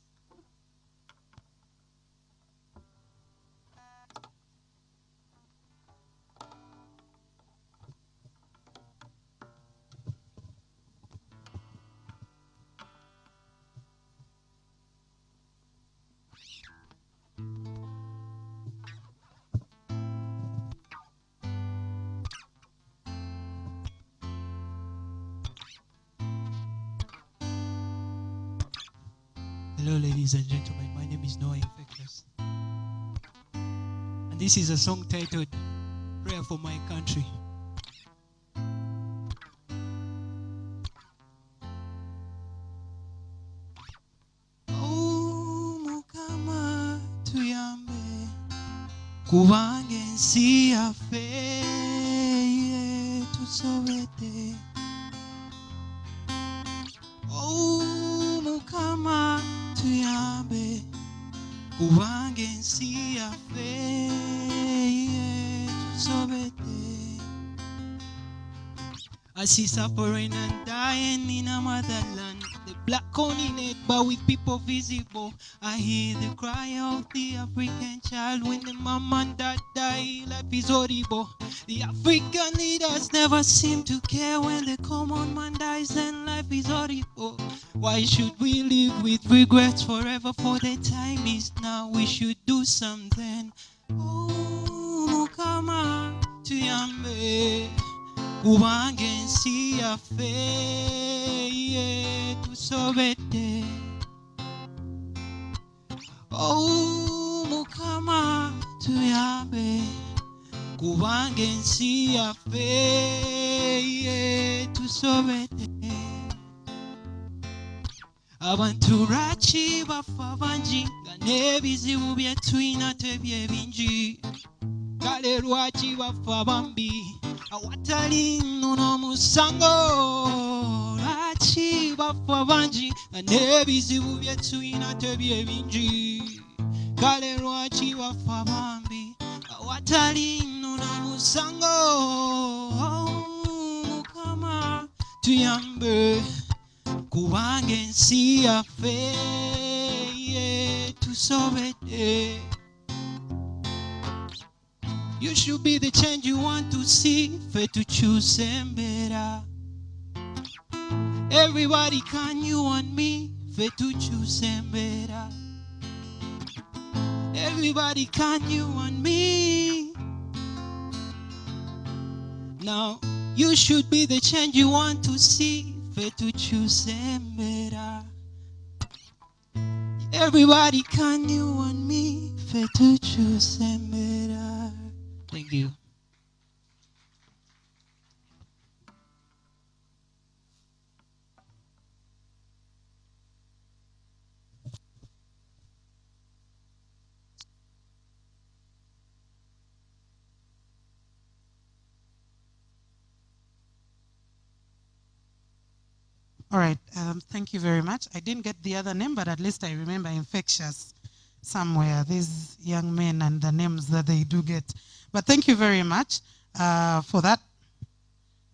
Speaker 6: Hello, ladies and gentlemen. My name is Noah Infectious. And this is a song titled Prayer for My Country.
Speaker 5: Oh, Mukama tuyambe kubange ensi yaffe tusobete. Oh, Mukama tuyambe kubange ensi yaffe tusobete. I see suffering and dying in our motherland. The
Speaker 6: Black continent, but with people visible. I hear the cry of the African child when the mom and dad die. Life is horrible. The African leaders never seem to care when the common man dies and life is horrible. Why should we live with regrets forever? For the time is now. We should do something. Oh, Mukama tuyambe. Kubangensi yafe tusobete. Oh Mukama tuyambe. Kubangensi yafe tusobete. Abantu rachi bafa banji nga n'ebizibu byetulina tebyebingi. Kale lwaki bafa bambi awatali nno n'omusango. Lwaki bafa bangi nga n'ebizibu byetulina tebyebingi. Kale lwaki bafa bambi awatali nno n'omusango. Mukama tuyambe kubanga ensi yaffe tusobedde. You should be the change you want to see. Fe to choose better. Everybody can you and me. Fe to choose better. Everybody can you and me. Now you should be the change you want to see. Fe to choose better. Everybody can you and me. Fe to choose better. Thank you.
Speaker 2: All right, thank you very much. I didn't get the other name, but at least I remember Infectious somewhere, these young men and the names that they do get. But thank you very much for that,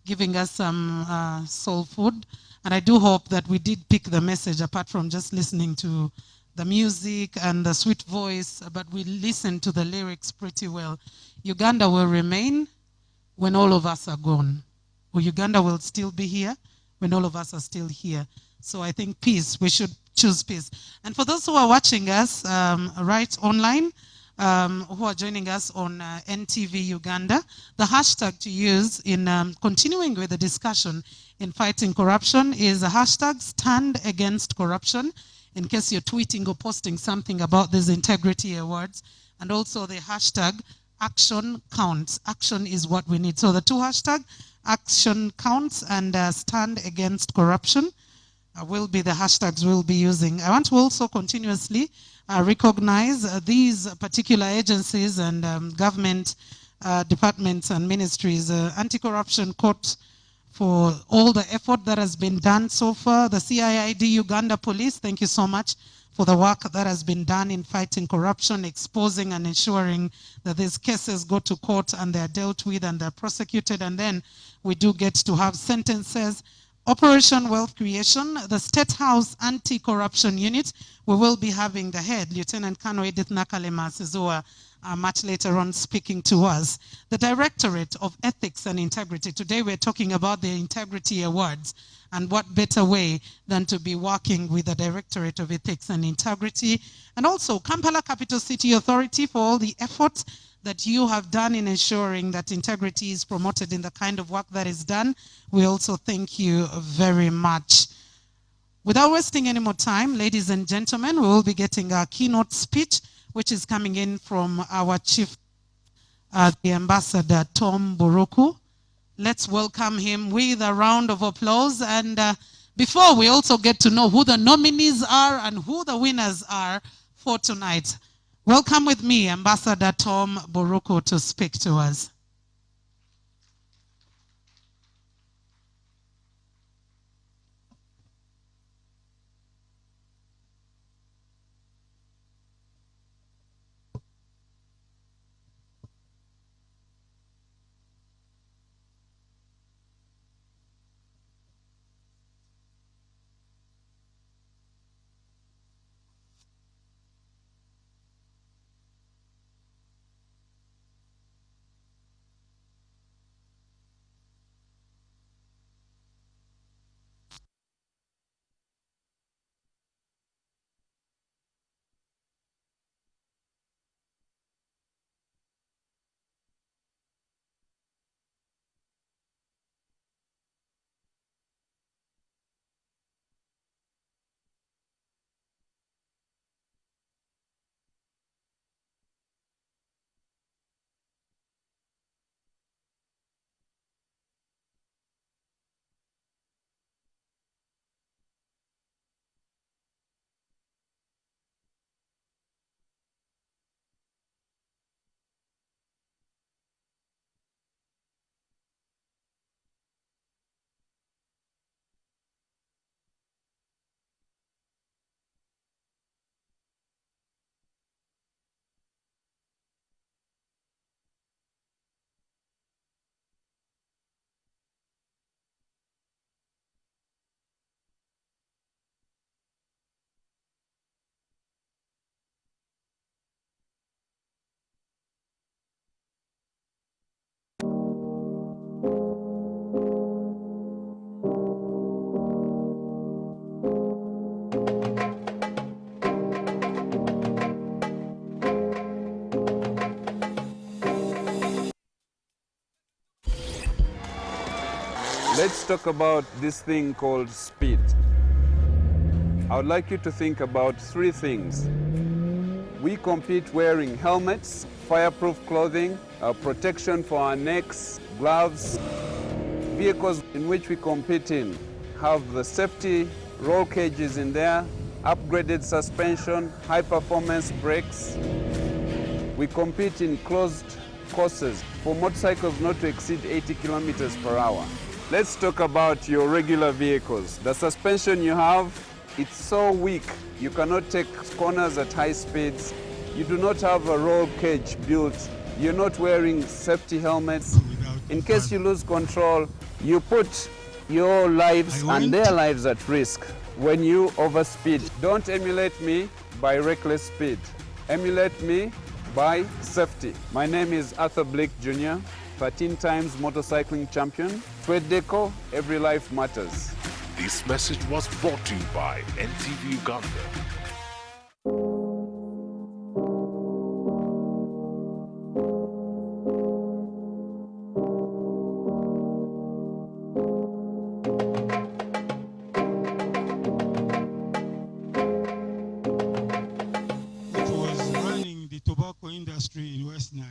Speaker 2: giving us some soul food. And I do hope that we did pick the message apart from just listening to the music and the sweet voice, but we listened to the lyrics pretty well. Uganda will remain when all of us are gone. Or Uganda will still be here when all of us are still here. So I think peace, we should choose peace. And for those who are watching us right online, who are joining us on NTV Uganda, the hashtag to use in continuing with the discussion in fighting corruption is the hashtag Stand Against Corruption, in case you're tweeting or posting something about these integrity awards, and also the hashtag Action Counts. Action is what we need. So the two hashtags, Action Counts and Stand Against Corruption, will be the hashtags we'll be using. I want to also continuously recognize these particular agencies and government departments and ministries. Anti-Corruption Court for all the effort that has been done so far. The CIID Uganda Police, thank you so much for the work that has been done in fighting corruption, exposing and ensuring that these cases go to court and they're dealt with and they're prosecuted, and then we do get to have sentences. Operation Wealth Creation, the State House Anti-Corruption Unit, we will be having the head, Lieutenant Colonel Edith Nakalema Sizua, much later on speaking to us. The Directorate of Ethics and Integrity. Today we're talking about the Integrity Awards, and what better way than to be working with the Directorate of Ethics and Integrity, and also Kampala Capital City Authority for all the efforts that you have done in ensuring that integrity is promoted in the kind of work that is done. We also thank you very much. Without wasting any more time, ladies and gentlemen, we will be getting our keynote speech, which is coming in from our chief, the Ambassador Tom Buruku. Let's welcome him with a round of applause. And before we also get to know who the nominees are and who the winners are for tonight, welcome with me, Ambassador Tom Buruku, to speak to us.
Speaker 7: Let's talk about this thing called speed. I would like you to think about three things. We compete wearing helmets, fireproof clothing, protection for our necks, gloves. Vehicles in which we compete in have the safety roll cages in there, upgraded suspension, high performance brakes. We compete in closed courses for motorcycles not to exceed 80 kilometers per hour. Let's talk about your regular vehicles. The suspension you have, it's so weak. You cannot take corners at high speeds. You do not have a roll cage built. You're not wearing safety helmets. In case you lose control, you put your lives and their lives at risk when you overspeed. Don't emulate me by reckless speed. Emulate me by safety. My name is Arthur Blake Jr., 13 times motorcycling champion. Twedeco, every life matters.
Speaker 8: This message was brought to you by NTV Uganda.
Speaker 9: Which was running the tobacco industry in West Nile,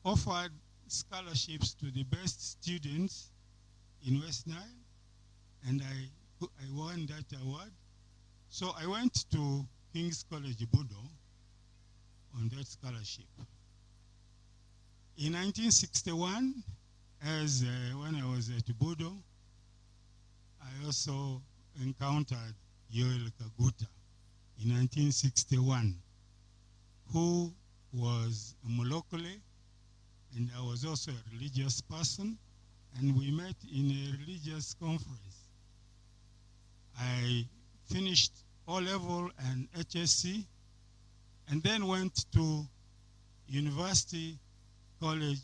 Speaker 9: offered scholarships to the best students in West Nile, and I won that award. So I went to King's College Budo on that scholarship. In 1961, when I was at Budo, I also encountered Yoel Kaguta in 1961, who was a Molokole, and I was also a religious person, and we met in a religious conference. I finished O-level and HSC, and then went to University College,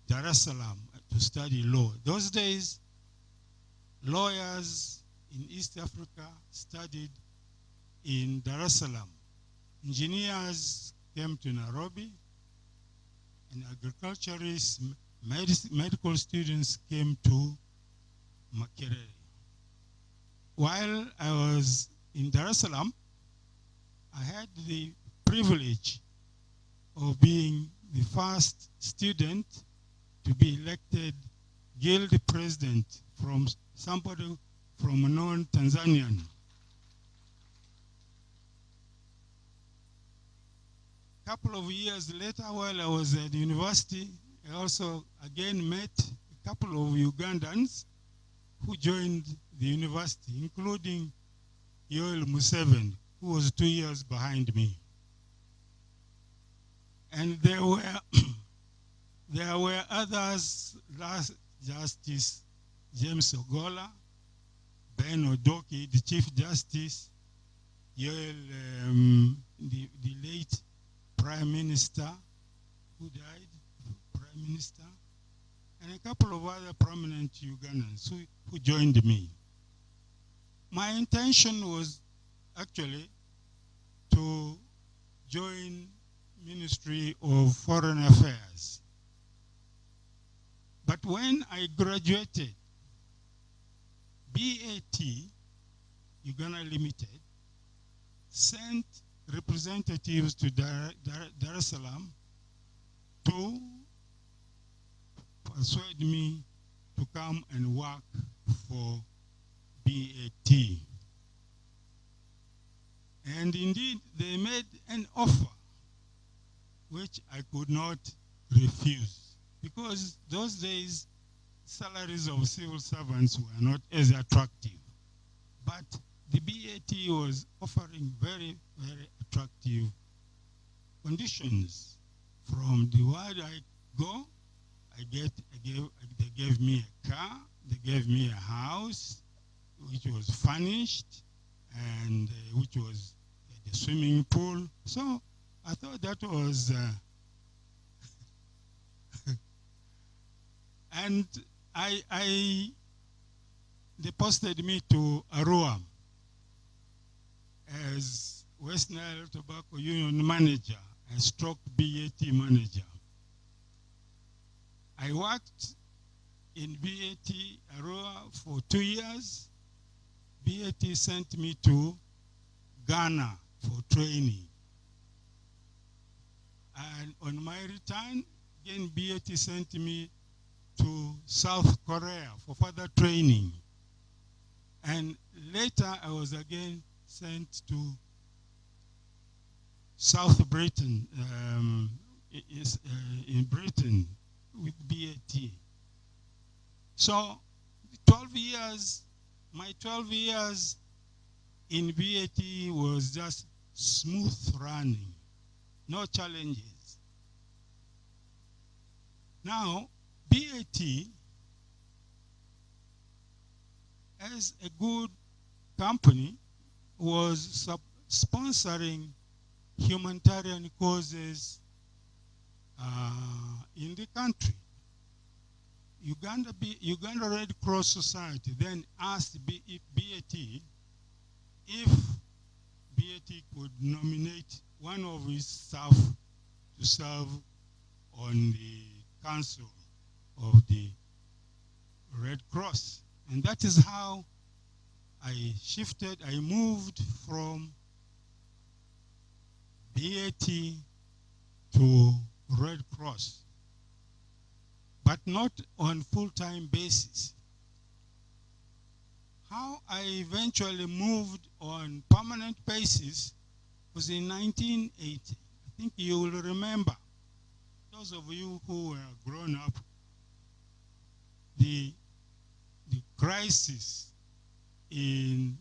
Speaker 9: Dar es Salaam, to study law. Those days, lawyers in East Africa studied in Dar es Salaam. Engineers came to Nairobi, and agriculturists, medical students came to Makerere. While I was in Dar es Salaam, I had the privilege of being the first student to be elected guild president from somebody from a non-Tanzanian. A couple of years later, while I was at the university, I also again met a couple of Ugandans who joined the university, including Yoel Museveni, who was 2 years behind me. And there were others, Justice James Ogola, Ben Odoki, the Chief Justice, Yoel, the late Prime Minister who died, Prime Minister, and a couple of other prominent Ugandans who joined me. My intention was actually to join Ministry of Foreign Affairs. But when I graduated, BAT, Uganda Limited, sent representatives to Dar es Salaam to persuade me to come and work for BAT. And indeed, they made an offer which I could not refuse, because those days salaries of civil servants were not as attractive. But the BAT was offering very, very attractive conditions. From the word I go, they gave me a car, they gave me a house, which was furnished, and which was the swimming pool. So I thought that was, and they posted me to Arua as West Nile Tobacco Union manager and stroke BAT manager. I worked in BAT Arua for 2 years. BAT sent me to Ghana for training. And on my return, again, BAT sent me to South Korea for further training. And later, I was again sent to South Britain, in Britain with BAT. So 12 years, my 12 years in BAT was just smooth running, no challenges. Now, BAT, as a good company, was sponsoring humanitarian causes in the country. Uganda Red Cross Society then asked BAT if BAT could nominate one of its staff to serve on the council of the Red Cross. And that is how I moved from BAT to Red Cross, but not on full-time basis. How I eventually moved on permanent basis was in 1980. I think you will remember, those of you who were grown up, the crisis in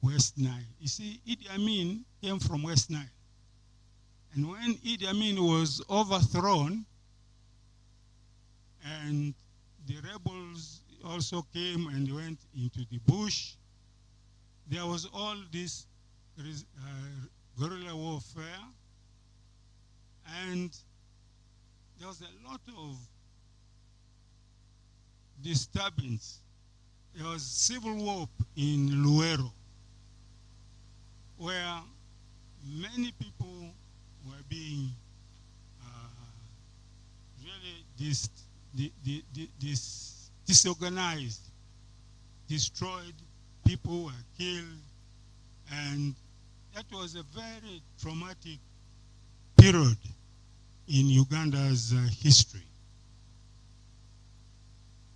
Speaker 9: West Nile. You see, Idi Amin came from West Nile. And when Idi Amin was overthrown, and the rebels also came and went into the bush, there was all this guerrilla warfare, and there was a lot of disturbance. There was civil war in Luero, where many people were being really disorganized, destroyed, people were killed, and that was a very traumatic period in Uganda's history.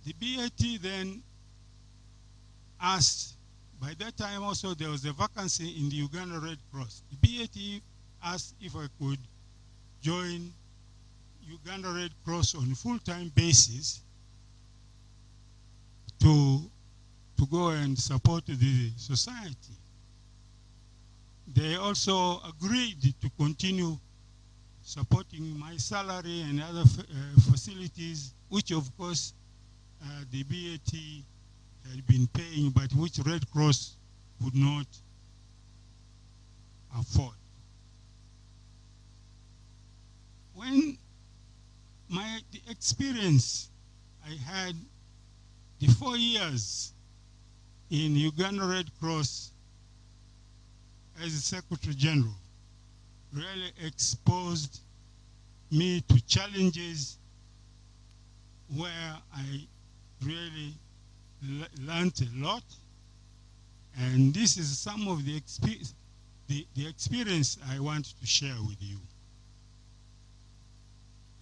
Speaker 9: The BAT then asked, by that time also there was a vacancy in the Uganda Red Cross. The BAT asked if I could join Uganda Red Cross on a full-time basis to go and support the society. They also agreed to continue supporting my salary and other facilities, which of course the BAT had been paying, but which Red Cross could not afford. When the experience I had, the 4 years in Uganda Red Cross as a Secretary General, really exposed me to challenges where I really learned a lot. And this is some of the experience I want to share with you.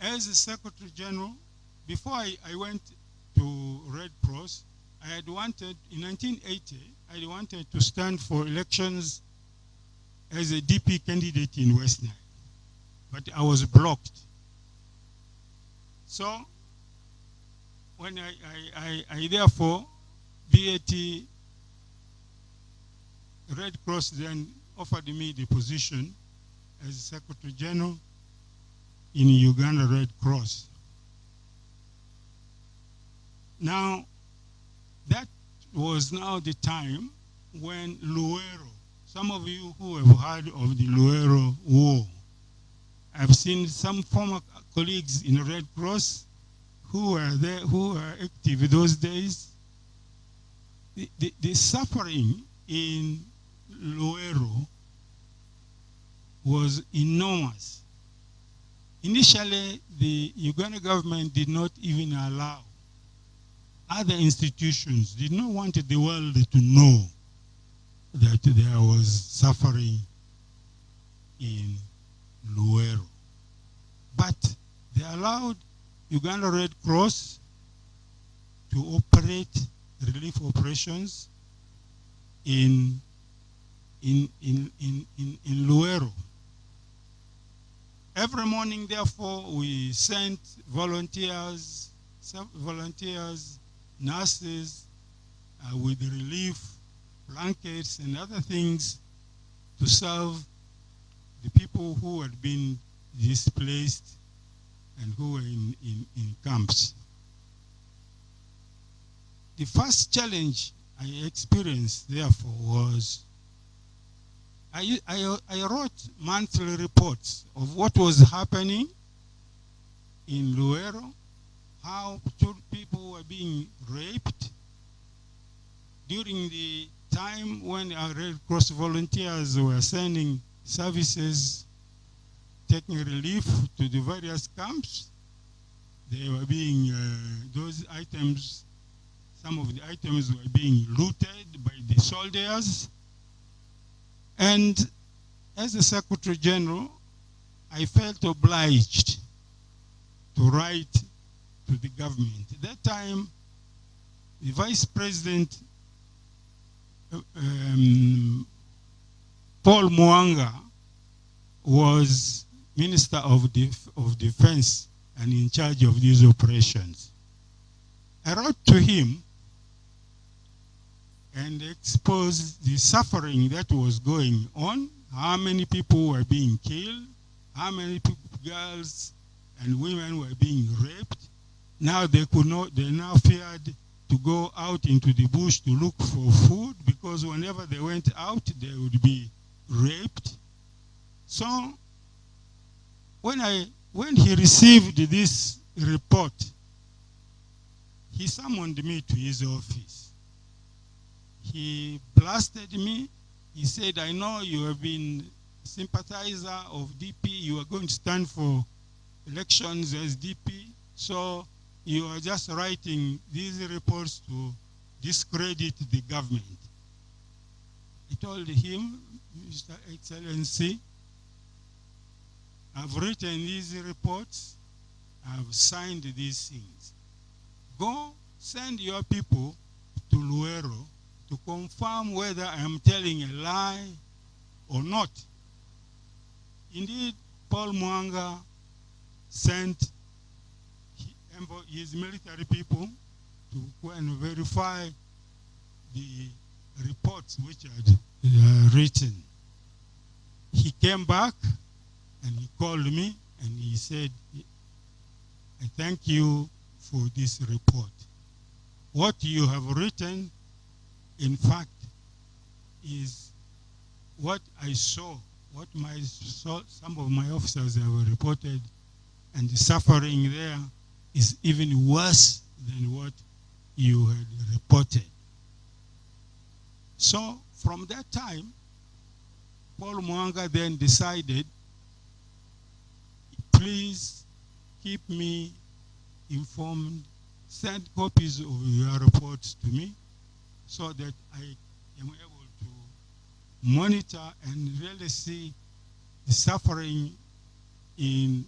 Speaker 9: As a Secretary General, before I went to Red Cross, I had wanted, in 1980, I wanted to stand for elections as a DP candidate in West Nile, but I was blocked. So when I therefore, BAT, Red Cross then offered me the position as Secretary General in Uganda Red Cross. Now, that was now the time when Luero, some of you who have heard of the Luero War, I've seen some former colleagues in the Red Cross who were there, who were active those days. The suffering in Luero was enormous. Initially, the Uganda government did not even allow other institutions, did not want the world to know that there was suffering in Luero. But they allowed Uganda Red Cross to operate relief operations in Luero. Every morning, therefore, we sent volunteers, nurses, with relief, blankets, and other things to serve the people who had been displaced and who were in camps. The first challenge I experienced, therefore, was I wrote monthly reports of what was happening in Luero, how people were being raped during the time when our Red Cross volunteers were sending services, taking relief to the various camps. They were being, those items, some of the items were being looted by the soldiers. And as the Secretary General, I felt obliged to write to the government. At that time, the Vice President, Paul Mwanga, was Minister of Defense and in charge of these operations. I wrote to him and exposed the suffering that was going on, how many people were being killed, how many girls and women were being raped. Now they now feared to go out into the bush to look for food because whenever they went out, they would be raped. So when he received this report, he summoned me to his office. He blasted me. He said, I know you have been a sympathizer of DP. You are going to stand for elections as DP. So you are just writing these reports to discredit the government. I told him, Mr. Excellency, I've written these reports. I've signed these things. Go send your people to Luero to confirm whether I am telling a lie or not. Indeed, Paul Mwanga sent his military people to go and verify the reports which had written. He came back and he called me and he said, I thank you for this report. What you have written, in fact, is what I saw, what some of my officers have reported, and the suffering there is even worse than what you had reported. So from that time, Paul Mwanga then decided, please keep me informed, send copies of your reports to me so that I am able to monitor and really see the suffering in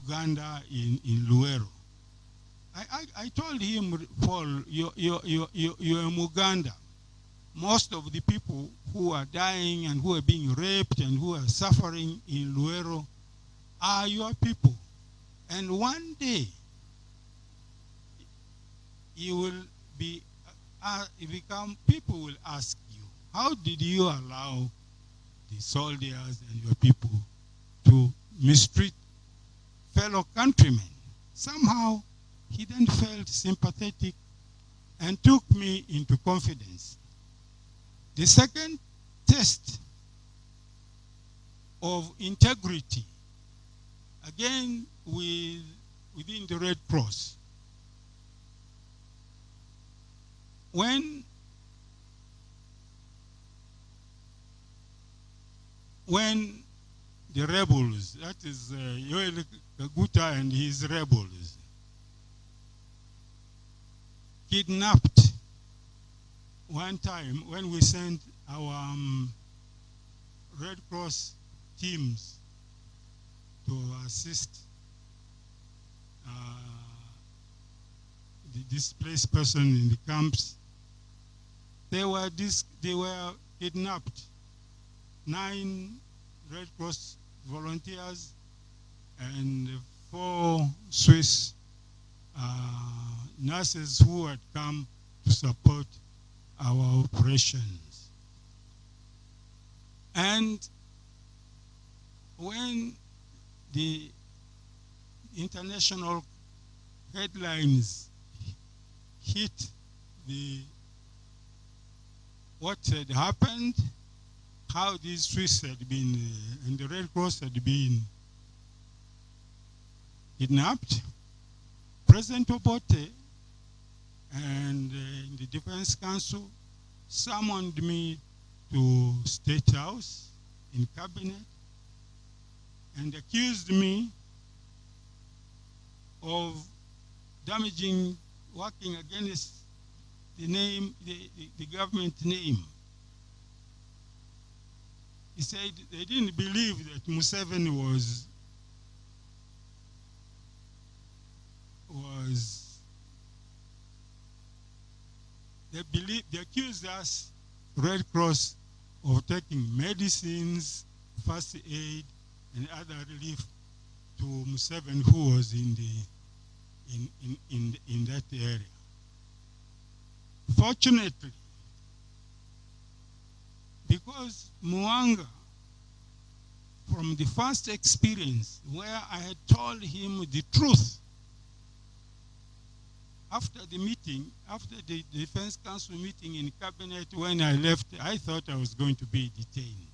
Speaker 9: Uganda, in Luero. I told him, Paul, you're in Uganda. Most of the people who are dying and who are being raped and who are suffering in Luero are your people. And one day, you will be, people will ask you, how did you allow the soldiers and your people to mistreat fellow countrymen? Somehow, he then felt sympathetic and took me into confidence. The second test of integrity, again within the Red Cross, when the rebels, that is Yoel Kaguta and his rebels, kidnapped one time when we sent our Red Cross teams to assist the displaced person in the camps. They were kidnapped. 9 Red Cross volunteers and 4 Swiss nurses who had come to support our operations. And when the international headlines hit what had happened, how these Swiss had been, and the Red Cross had been kidnapped, President Obote and the Defense Council summoned me to State House in Cabinet and accused me of working against the government name. He said they didn't believe that Museveni they accused us, Red Cross, of taking medicines, first aid, and other relief to Museveni, who was in that area. Fortunately, because Mwanga, from the first experience where I had told him the truth, after the meeting, after the Defense Council meeting in Cabinet, when I left, I thought I was going to be detained.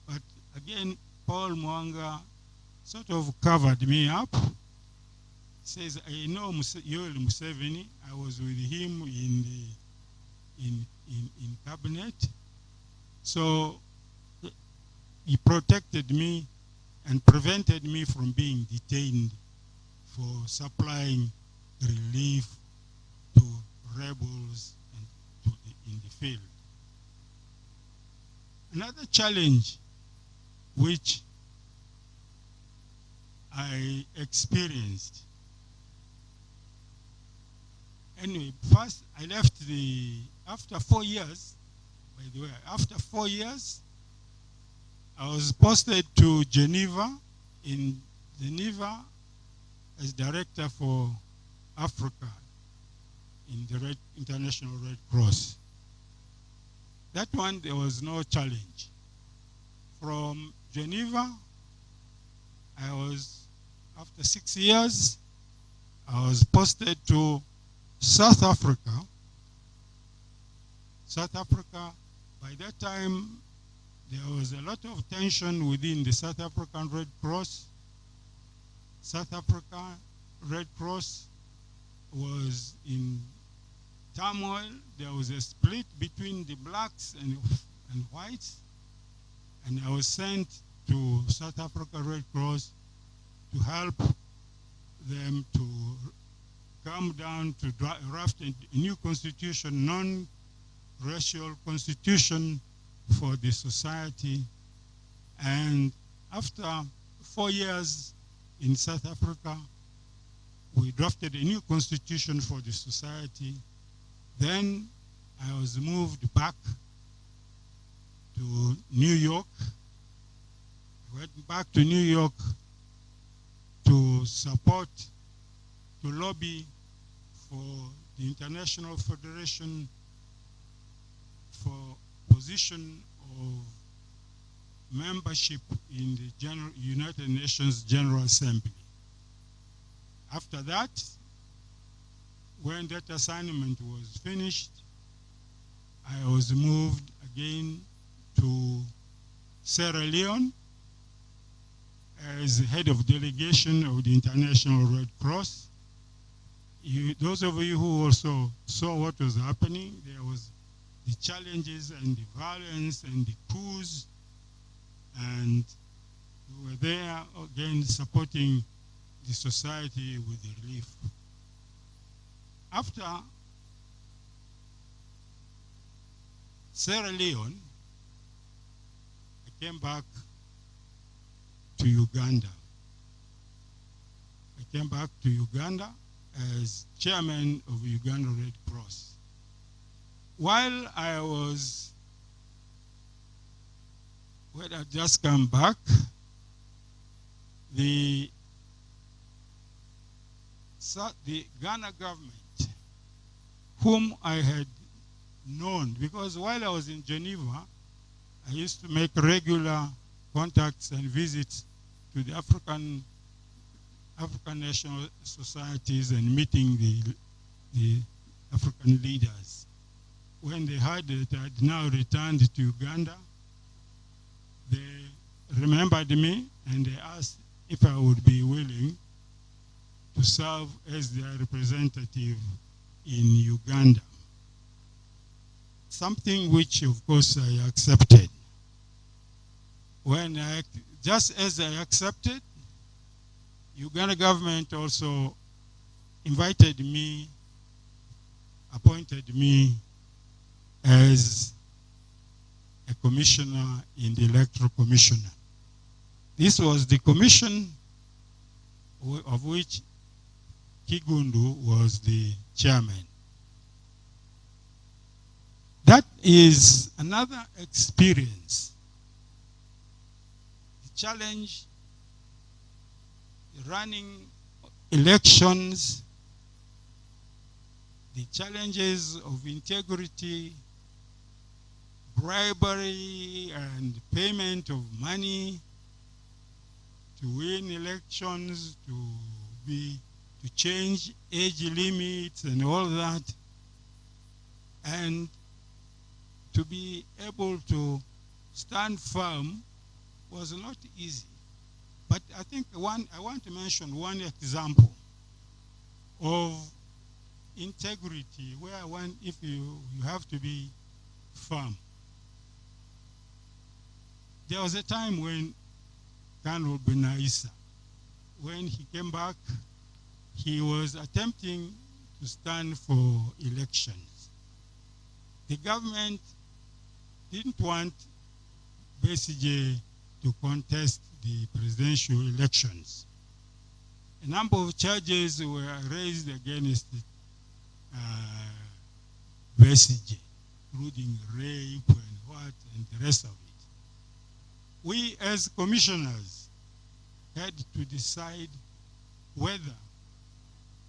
Speaker 9: But again, Paul Mwanga sort of covered me up. Says, I know Yoweri Museveni. I was with him in Cabinet. So he protected me and prevented me from being detained for supplying relief to rebels and in the field. Another challenge which I experienced. Anyway, first I left after 4 years, by the way, after 4 years, I was posted to Geneva, in Geneva as director for Africa in the International Red Cross. That one, there was no challenge. From Geneva, after 6 years, I was posted to South Africa. South Africa, by that time, there was a lot of tension within the South African Red Cross. South Africa Red Cross was in turmoil. There was a split between the blacks and whites. And I was sent to South Africa Red Cross to help them to come down to draft a new constitution, non-racial constitution for the society. And after 4 years in South Africa, we drafted a new constitution for the society. Then I was moved back to New York. I went back to New York to lobby for the International Federation for position of membership in the United Nations General Assembly. After that, when that assignment was finished, I was moved again to Sierra Leone as head of delegation of the International Red Cross. Those of you who also saw what was happening, there was the challenges and the violence and the coups and there again supporting the society with the relief. After Sierra Leone, I came back to Uganda. I came back to Uganda as chairman of Uganda Red Cross. While I just come back, the Ghana government, whom I had known, because while I was in Geneva, I used to make regular contacts and visits to the African national societies and meeting the African leaders. When they heard that I had now returned to Uganda, they remembered me and they asked if I would be willing to serve as their representative in Uganda. Something which, of course, I accepted. Just as I accepted, Uganda government also invited me, appointed me as a commissioner in the Electoral Commissioner. This was the commission of which Kigundu was the chairman. That is another experience. The challenge, running elections, the challenges of integrity, bribery and payment of money to win elections, to change age limits and all that, and to be able to stand firm was not easy. But I think I want to mention one example of integrity where if you have to be firm. There was a time when Colonel Benaissa, when he came back, he was attempting to stand for elections. The government didn't want Besigye to contest the presidential elections. A number of charges were raised against Besigye, including rape and the rest of it. We as commissioners had to decide whether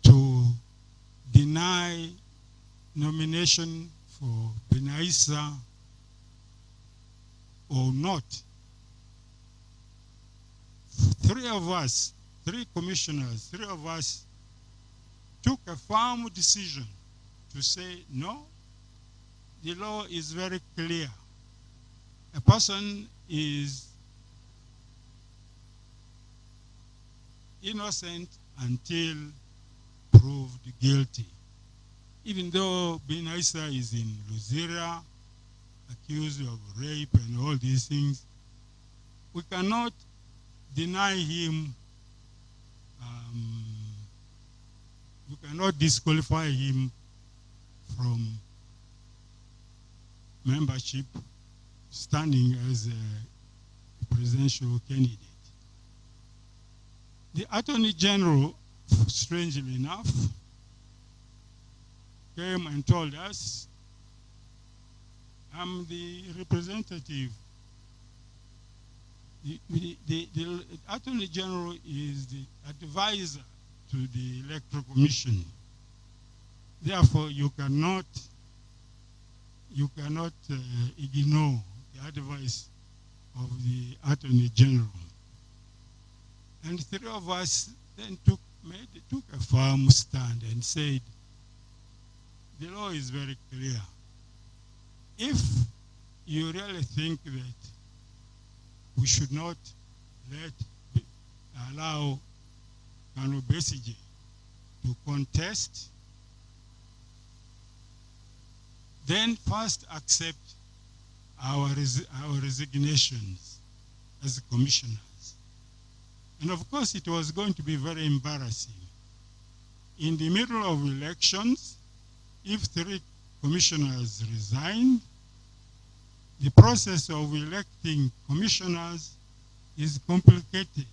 Speaker 9: to deny nomination for Benaissa or not. Three commissioners took a firm decision to say, no, the law is very clear. A person is innocent until proved guilty. Even though Benaissa is in Luzira, accused of rape and all these things, we cannot deny him, we cannot disqualify him from membership standing as a presidential candidate. The Attorney General, strangely enough, came and told us, I'm the representative. The Attorney General is the advisor to the Electoral Commission. Therefore, you cannot ignore the advice of the Attorney General. And three of us then took a firm stand and said, the law is very clear. If you really think that we should not allow Colonel Besigye to contest, then first accept our resignations as commissioners. And of course, it was going to be very embarrassing. In the middle of elections, if 3 commissioners resigned, the process of electing commissioners is complicated,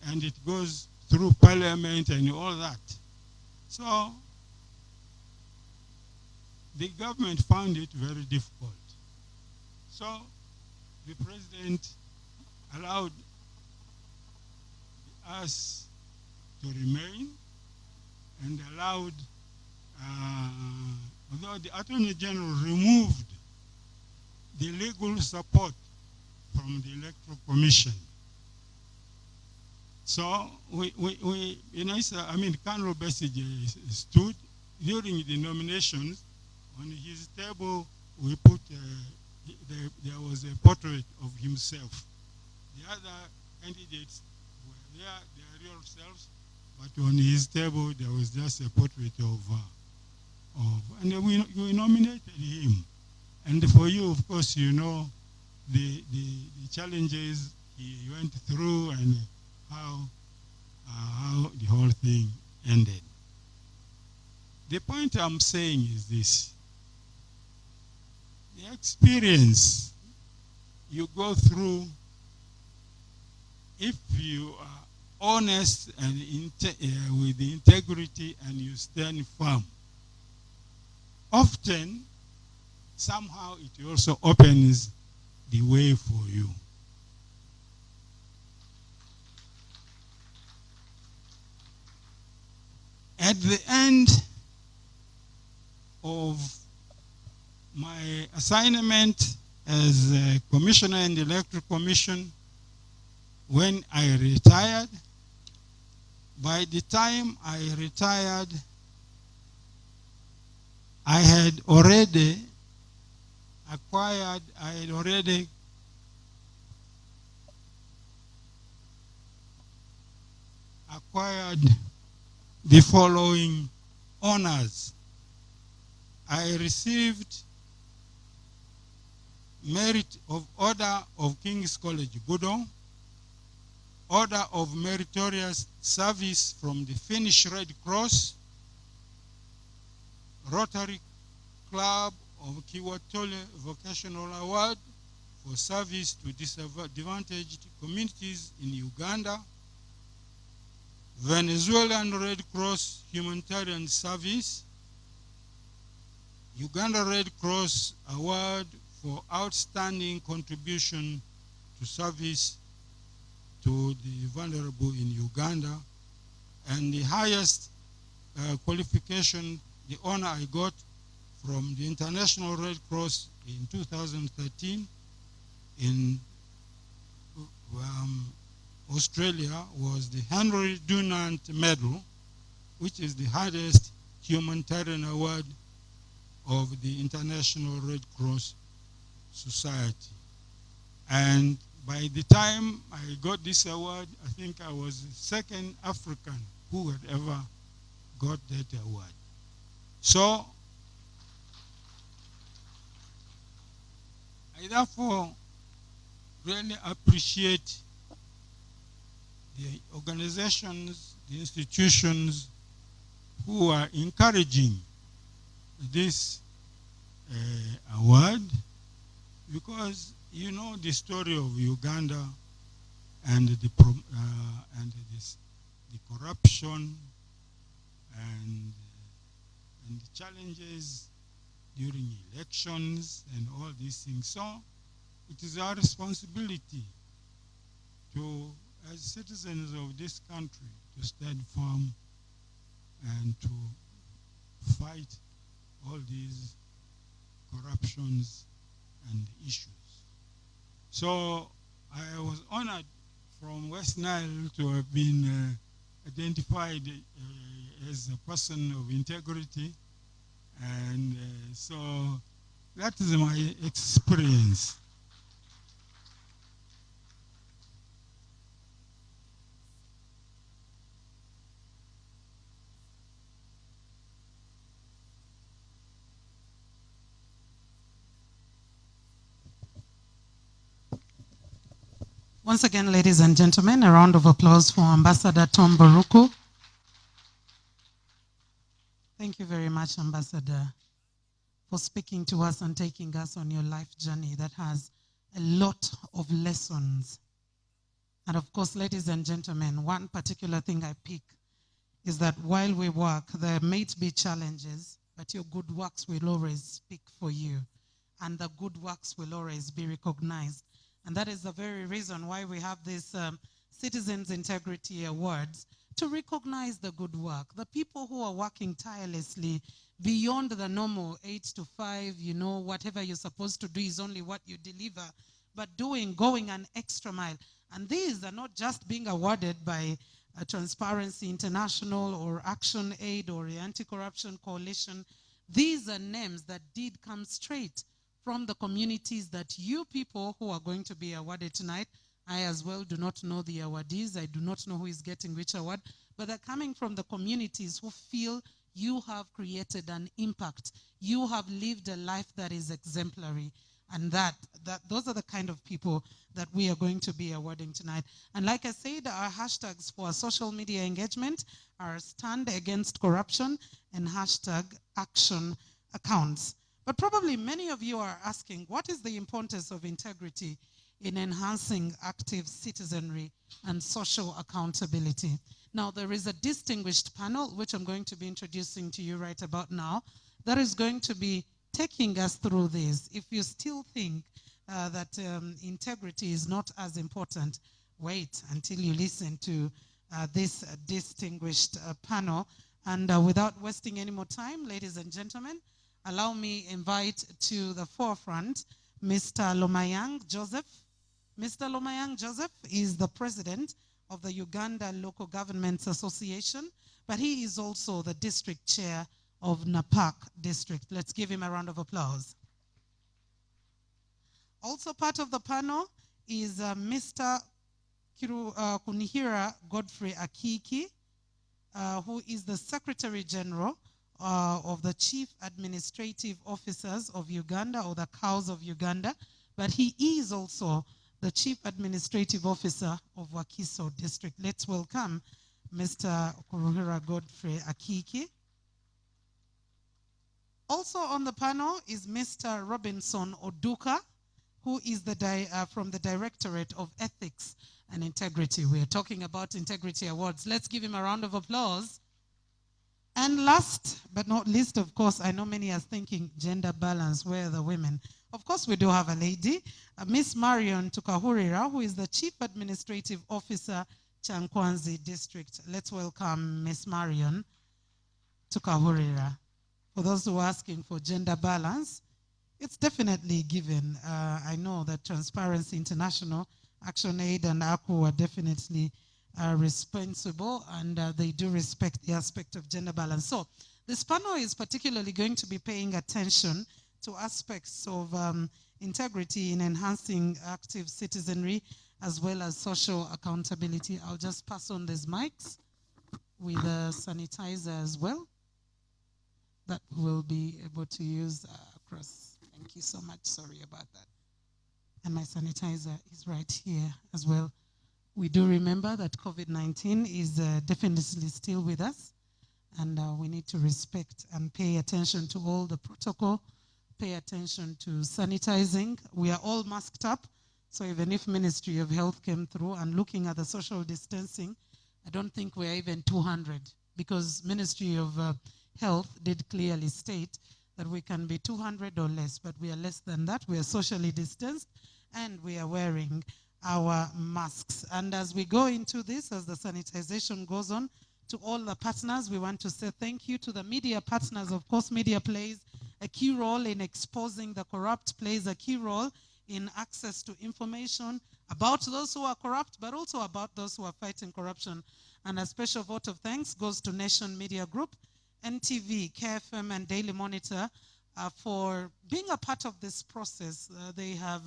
Speaker 9: and it goes through parliament and all that. So the government found it very difficult. So the president allowed us to remain and allowed, although the Attorney General removed the legal support from the Electoral Commission. So Colonel Besigye stood during the nominations. On his table, we put, there was a portrait of himself. The other candidates were there, their real selves, but on his table, there was just a portrait and we nominated him. And for you, of course, you know the challenges he went through and how the whole thing ended. The point I'm saying is this. The experience you go through, if you are honest and with the integrity and you stand firm, often, somehow it also opens the way for you. At the end of my assignment as a commissioner in the Electoral Commission, when I retired, by the time I retired, I had already acquired the following honors. I received Merit of Order of King's College, Budong, Order of Meritorious Service from the Finnish Red Cross, Rotary Club of Kiwatole Vocational Award for service to disadvantaged communities in Uganda, Venezuelan Red Cross Humanitarian Service, Uganda Red Cross Award for outstanding contribution to service to the vulnerable in Uganda, and the highest qualification, the honor I got from the International Red Cross in 2013 in Australia was the Henry Dunant Medal, which is the highest humanitarian award of the International Red Cross Society. And by the time I got this award, I think I was the second African who had ever got that award. So, I therefore really appreciate the organizations, the institutions who are encouraging this award, because you know the story of Uganda and the corruption and the challenges during elections and all these things. So it is our responsibility to, as citizens of this country, to stand firm and to fight all these corruptions and issues. So I was honored from West Nile to have been identified as a person of integrity, and so that is my experience.
Speaker 2: Once again, ladies and gentlemen, a round of applause for Ambassador Tom Baruku. Thank you very much, Ambassador, for speaking to us and taking us on your life journey that has a lot of lessons. And of course, ladies and gentlemen, one particular thing I pick is that while we work, there may be challenges, but your good works will always speak for you. And the good works will always be recognized. And that is the very reason why we have these Citizens Integrity Awards, to recognize the good work. The people who are working tirelessly beyond the normal 8 to 5, whatever you're supposed to do is only what you deliver, but going an extra mile. And these are not just being awarded by Transparency International or Action Aid or the Anti-Corruption Coalition. These are names that did come straight from the communities that you people who are going to be awarded tonight. I as well do not know the awardees. I do not know who is getting which award, but they're coming from the communities who feel you have created an impact. You have lived a life that is exemplary. And those are the kind of people that we are going to be awarding tonight. And like I said, our hashtags for social media engagement are Stand Against Corruption and hashtag Action Accounts. But probably many of you are asking, what is the importance of integrity in enhancing active citizenry and social accountability? Now, there is a distinguished panel, which I'm going to be introducing to you right about now, that is going to be taking us through this. If you still think that integrity is not as important, wait until you listen to this distinguished panel. And without wasting any more time, ladies and gentlemen, allow me invite to the forefront Mr. Lomayang Joseph. Mr. Lomayang Joseph is the president of the Uganda Local Governments Association, but he is also the district chair of Napak district. Let's give him a round of applause. Also part of the panel is Mr. Kunihira Godfrey Akiki, who is the Secretary General of the Chief Administrative Officers of Uganda, or the COWs of Uganda, but he is also the Chief Administrative Officer of Wakiso District. Let's welcome Mr. Kunihira Godfrey Akiki. Also on the panel is Mr. Robinson Oduka, who is from the Directorate of Ethics and Integrity. We are talking about Integrity Awards. Let's give him a round of applause. And last but not least, of course, I know many are thinking gender balance, where are the women? Of course, we do have a lady, Miss Marion Tukahurira, who is the Chief Administrative Officer, Chankwanzi District. Let's welcome Miss Marion Tukahurira. For those who are asking for gender balance, it's definitely given. I know that Transparency International, Action Aid, and ACU are definitely responsible, and they do respect the aspect of gender balance. So this panel is particularly going to be paying attention to aspects of integrity in enhancing active citizenry as well as social accountability. I'll just pass on these mics with a sanitizer as well that we'll be able to use across. Thank you so much. Sorry about that. And my sanitizer is right here as well. We do remember that COVID-19 is definitely still with us, and we need to respect and pay attention to all the protocol, pay attention to sanitizing. We are all masked up, so even if Ministry of Health came through and looking at the social distancing, I don't think we're even 200, because Ministry of Health did clearly state that we can be 200 or less, but we are less than that. We are socially distanced, and we are wearing our masks. And as we go into this, as the sanitization goes on, to all the partners, we want to say thank you to the media partners. Of course, media plays a key role in exposing the corrupt, plays a key role in access to information about those who are corrupt, but also about those who are fighting corruption. And a special vote of thanks goes to Nation Media Group, NTV, KFM, and Daily Monitor for being a part of this process. They have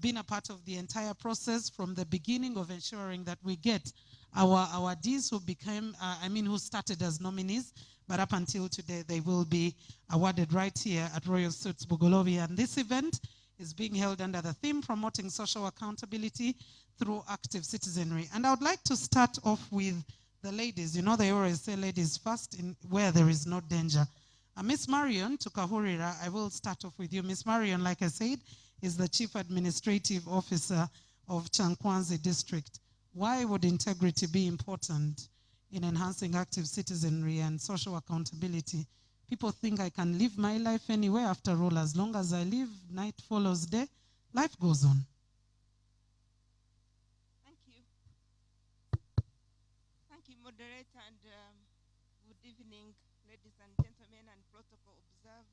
Speaker 2: been a part of the entire process from the beginning of ensuring that we get our awardees who became, who started as nominees, but up until today, they will be awarded right here at Royal Suits Bugolobi. And this event is being held under the theme Promoting Social Accountability Through Active Citizenry. And I would like to start off with the ladies. You know, they always say ladies first in where there is no danger. Miss Marion Tukahurira, I will start off with you. Miss Marion, like I said, is the Chief Administrative Officer of Chankwanzi District. Why would integrity be important in enhancing active citizenry and social accountability? People think I can live my life anywhere. After all, as long as I live, night follows day, life goes on.
Speaker 10: Thank you. Thank you, moderator, and good evening, ladies and gentlemen, and protocol observed.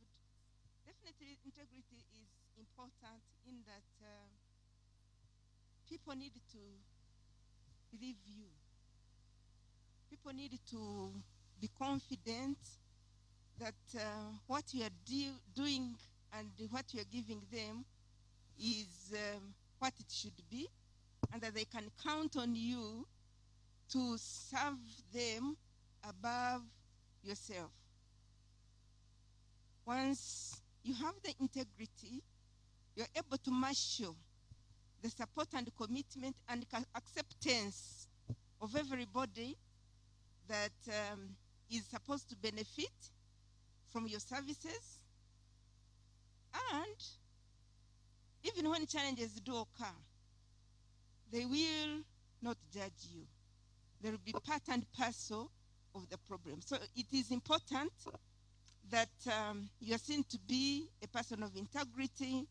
Speaker 10: Definitely, integrity is important in that people need to believe you. People need to be confident that what you are doing and what you are giving them is what it should be, and that they can count on you to serve them above yourself. Once you have the integrity, you're able to marshal the support and commitment and acceptance of everybody that is supposed to benefit from your services. And even when challenges do occur, they will not judge you. They will be part and parcel of the problem. So it is important that you are seen to be a person of integrity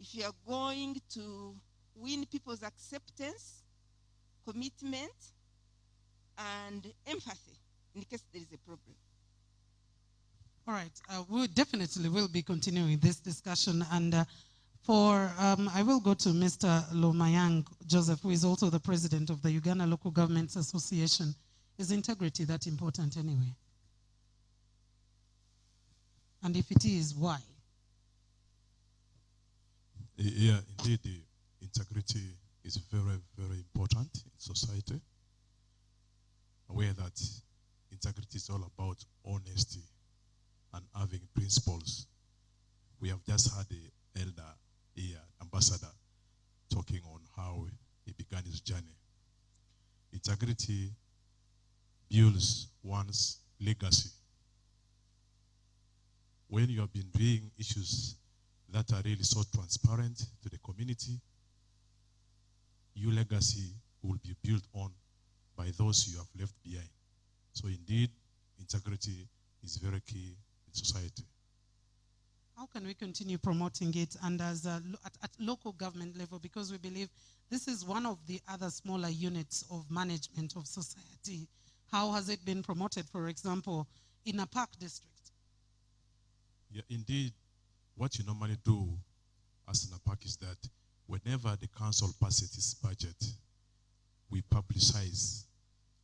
Speaker 10: if you are going to win people's acceptance, commitment, and empathy in case there is a problem.
Speaker 2: All right, we definitely will be continuing this discussion, and I will go to Mr. Lomayang Joseph, who is also the president of the Uganda Local Governments Association. Is integrity that important anyway? And if it is, why?
Speaker 11: Yeah, indeed, the integrity is very, very important in society. Aware that integrity is all about honesty and having principles. We have just had the elder here, ambassador, talking on how he began his journey. Integrity builds one's legacy. When you have been doing issues that are really so transparent to the community, your legacy will be built on by those you have left behind. So indeed, integrity is very key in society.
Speaker 2: How can we continue promoting it and as at local government level, because we believe this is one of the other smaller units of management of society? How has it been promoted, for example, in a park district?
Speaker 11: Yeah, indeed, what you normally do as in a park is that whenever the council passes its budget, we publicize,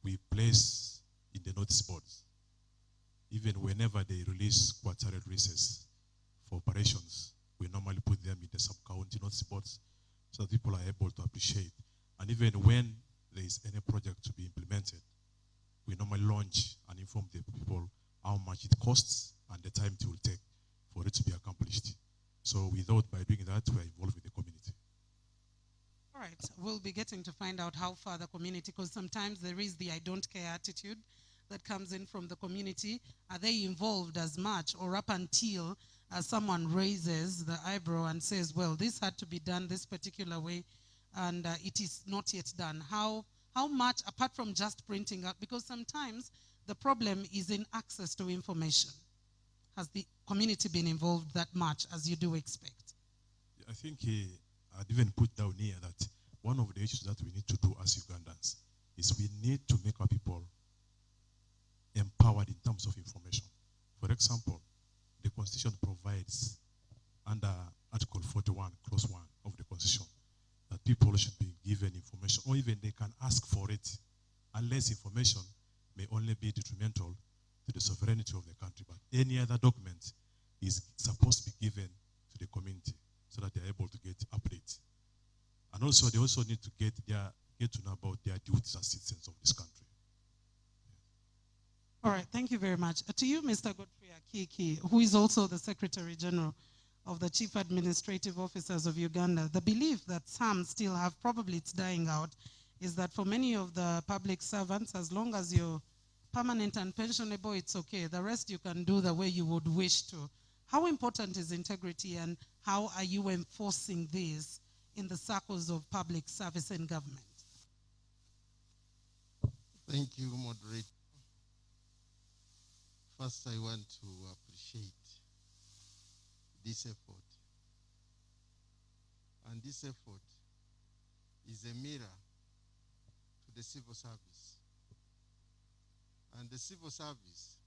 Speaker 11: we place in the notice boards. Even whenever they release quarterly releases for operations, we normally put them in the sub-county notice boards so that people are able to appreciate. And even when there is any project to be implemented, we normally launch and inform the people how much it costs and the time it will take for it to be accomplished. So we thought by doing that, we are involved with the community.
Speaker 2: All right, we'll be getting to find out how far the community, because sometimes there is the I don't care attitude that comes in from the community. Are they involved as much, or up until someone raises the eyebrow and says, well, this had to be done this particular way, and it is not yet done? How much, apart from just printing out, because sometimes the problem is in access to information. Has the community been involved that much as you do expect?
Speaker 11: I think I'd even put down here that one of the issues that we need to do as Ugandans is we need to make our people empowered in terms of information. For example, the Constitution provides under Article 41, Clause 1 of the Constitution, that people should be given information, or even they can ask for it, unless information may only be detrimental to the sovereignty of the country. But any other document is supposed to be given to the community so that they're able to get updates. And also, they also need to get to know about their duties as citizens of this country.
Speaker 2: All right, thank you very much. To you, Mr. Godfrey Akiki, who is also the Secretary General of the Chief Administrative Officers of Uganda, the belief that some still have, probably it's dying out, is that for many of the public servants, as long as you're permanent and pensionable, it's okay. The rest you can do the way you would wish to. How important is integrity, and how are you enforcing this in the circles of public service and government?
Speaker 12: Thank you, moderator. First, I want to appreciate this effort. And this effort is a mirror to the civil service. And the civil service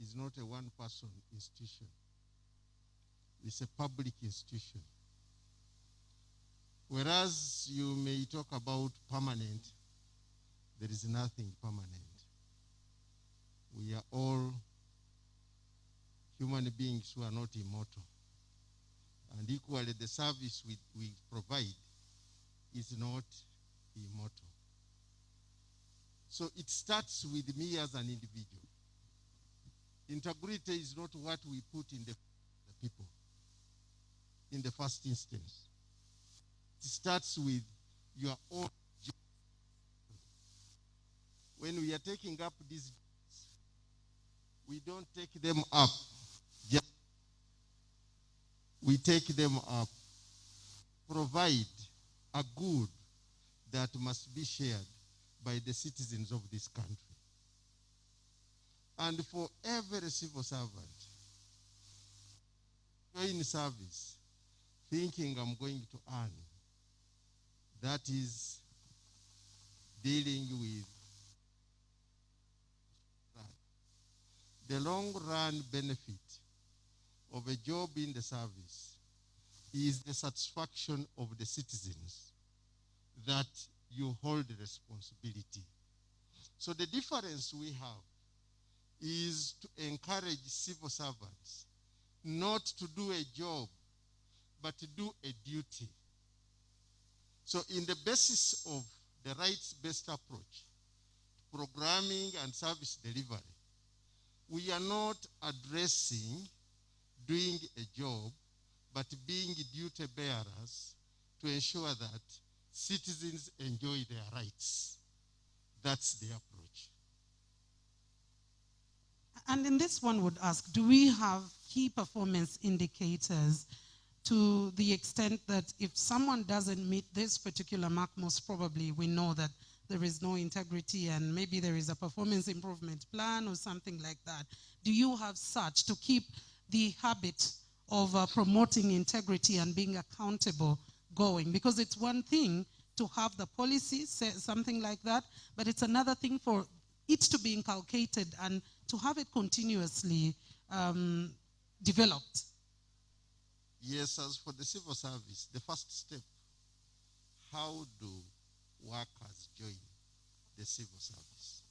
Speaker 12: is not a one-person institution. It's a public institution. Whereas you may talk about permanent, there is nothing permanent. We are all human beings who are not immortal. And equally, the service we provide is not immortal. So it starts with me as an individual. Integrity is not what we put in the people in the first instance. It starts with your own job. When we are taking up these jobs, we don't take them up. We take them up, provide a good that must be shared by the citizens of this country. And for every civil servant, join service, thinking I'm going to earn, that is dealing with the long-run benefit of a job in the service is the satisfaction of the citizens that you hold responsibility. So the difference we have is to encourage civil servants not to do a job, but to do a duty. So in the basis of the rights-based approach, programming and service delivery, we are not addressing doing a job, but being duty bearers to ensure that citizens enjoy their rights. That's the approach.
Speaker 2: And in this one would ask, do we have key performance indicators to the extent that if someone doesn't meet this particular mark, most probably we know that there is no integrity and maybe there is a performance improvement plan or something like that. Do you have such to keep the habit of promoting integrity and being accountable going? Because it's one thing to have the policy, say something like that, but it's another thing for it to be inculcated and to have it continuously developed.
Speaker 12: Yes, as for the civil service, the first step, how do workers join the civil service?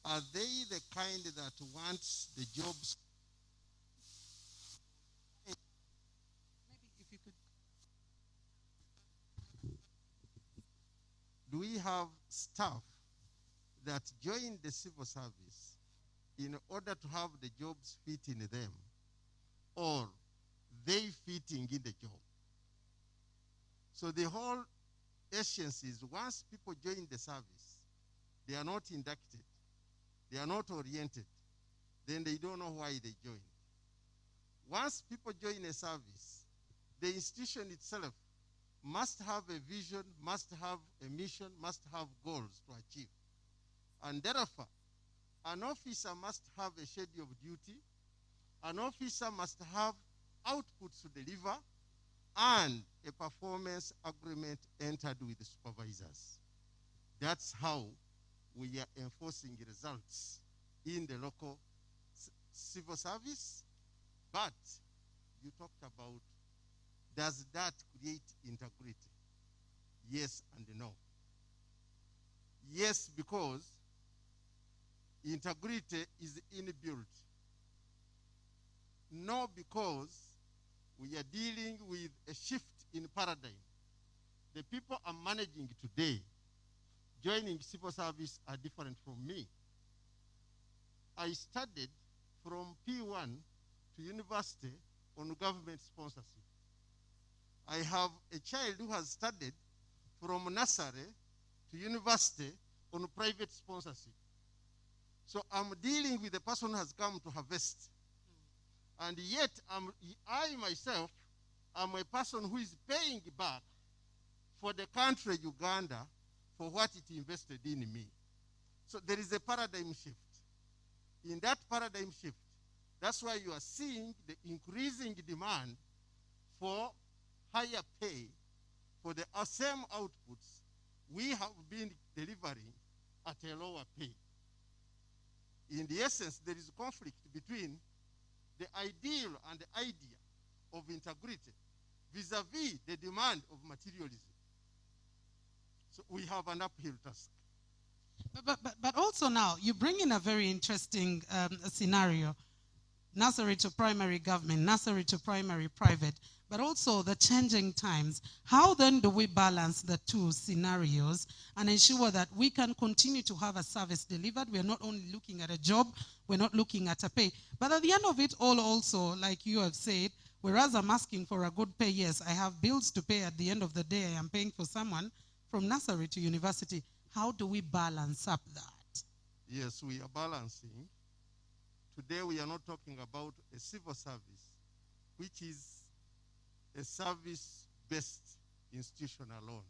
Speaker 12: Are they the kind that wants the jobs?
Speaker 2: Maybe if you could.
Speaker 12: Do we have staff that join the civil service in order to have the jobs fit in them, or they fitting in the job? So the whole essence is once people join the service, they are not inducted, they are not oriented, then they don't know why they joined. Once people join a service, the institution itself must have a vision, must have a mission, must have goals to achieve. And therefore, an officer must have a schedule of duty, an officer must have outputs to deliver, and a performance agreement entered with the supervisors. That's how we are enforcing results in the local civil service. But you talked about, does that create integrity? Yes and no. Yes, because integrity is inbuilt. No, because we are dealing with a shift in paradigm. The people I'm managing today, joining civil service, are different from me. I studied from P1 to university on government sponsorship. I have a child who has studied from nursery to university on private sponsorship. So I'm dealing with a person who has come to harvest. And yet, I myself am a person who is paying back for the country, Uganda, for what it invested in me. So there is a paradigm shift. In that paradigm shift, that's why you are seeing the increasing demand for higher pay for the same outputs we have been delivering at a lower pay. In the essence, there is a conflict between the ideal and the idea of integrity vis-a-vis the demand of materialism. So we have an uphill task.
Speaker 2: But also now, you bring in a very interesting scenario. Nursery to primary government, nursery to primary private, but also the changing times. How then do we balance the two scenarios and ensure that we can continue to have a service delivered? We're not only looking at a job, we're not looking at a pay. But at the end of it all also, like you have said, whereas I'm asking for a good pay, yes, I have bills to pay at the end of the day. I am paying for someone from nursery to university. How do we balance up that?
Speaker 12: Yes, we are balancing. Today we are not talking about a civil service, which is a service-based institution alone.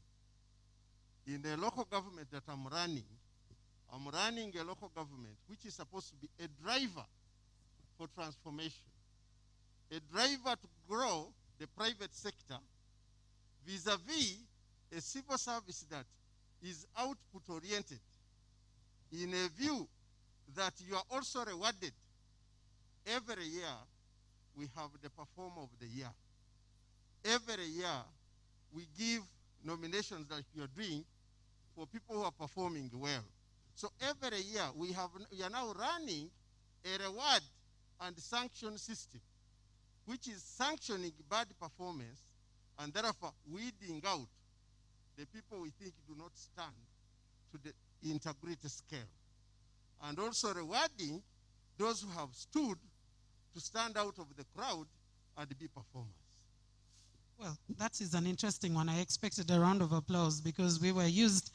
Speaker 12: In the local government that I'm running a local government which is supposed to be a driver for transformation, a driver to grow the private sector vis-a-vis a civil service that is output-oriented in a view that you are also rewarded. Every year, we have the performer of the year. Every year, we give nominations that you are doing for people who are performing well. So every year, we are now running a reward and sanction system, which is sanctioning bad performance and therefore weeding out the people we think do not stand to the integrity scale. And also rewarding those who have stood to stand out of the crowd and be performers.
Speaker 2: Well, that is an interesting one. I expected a round of applause because we were used.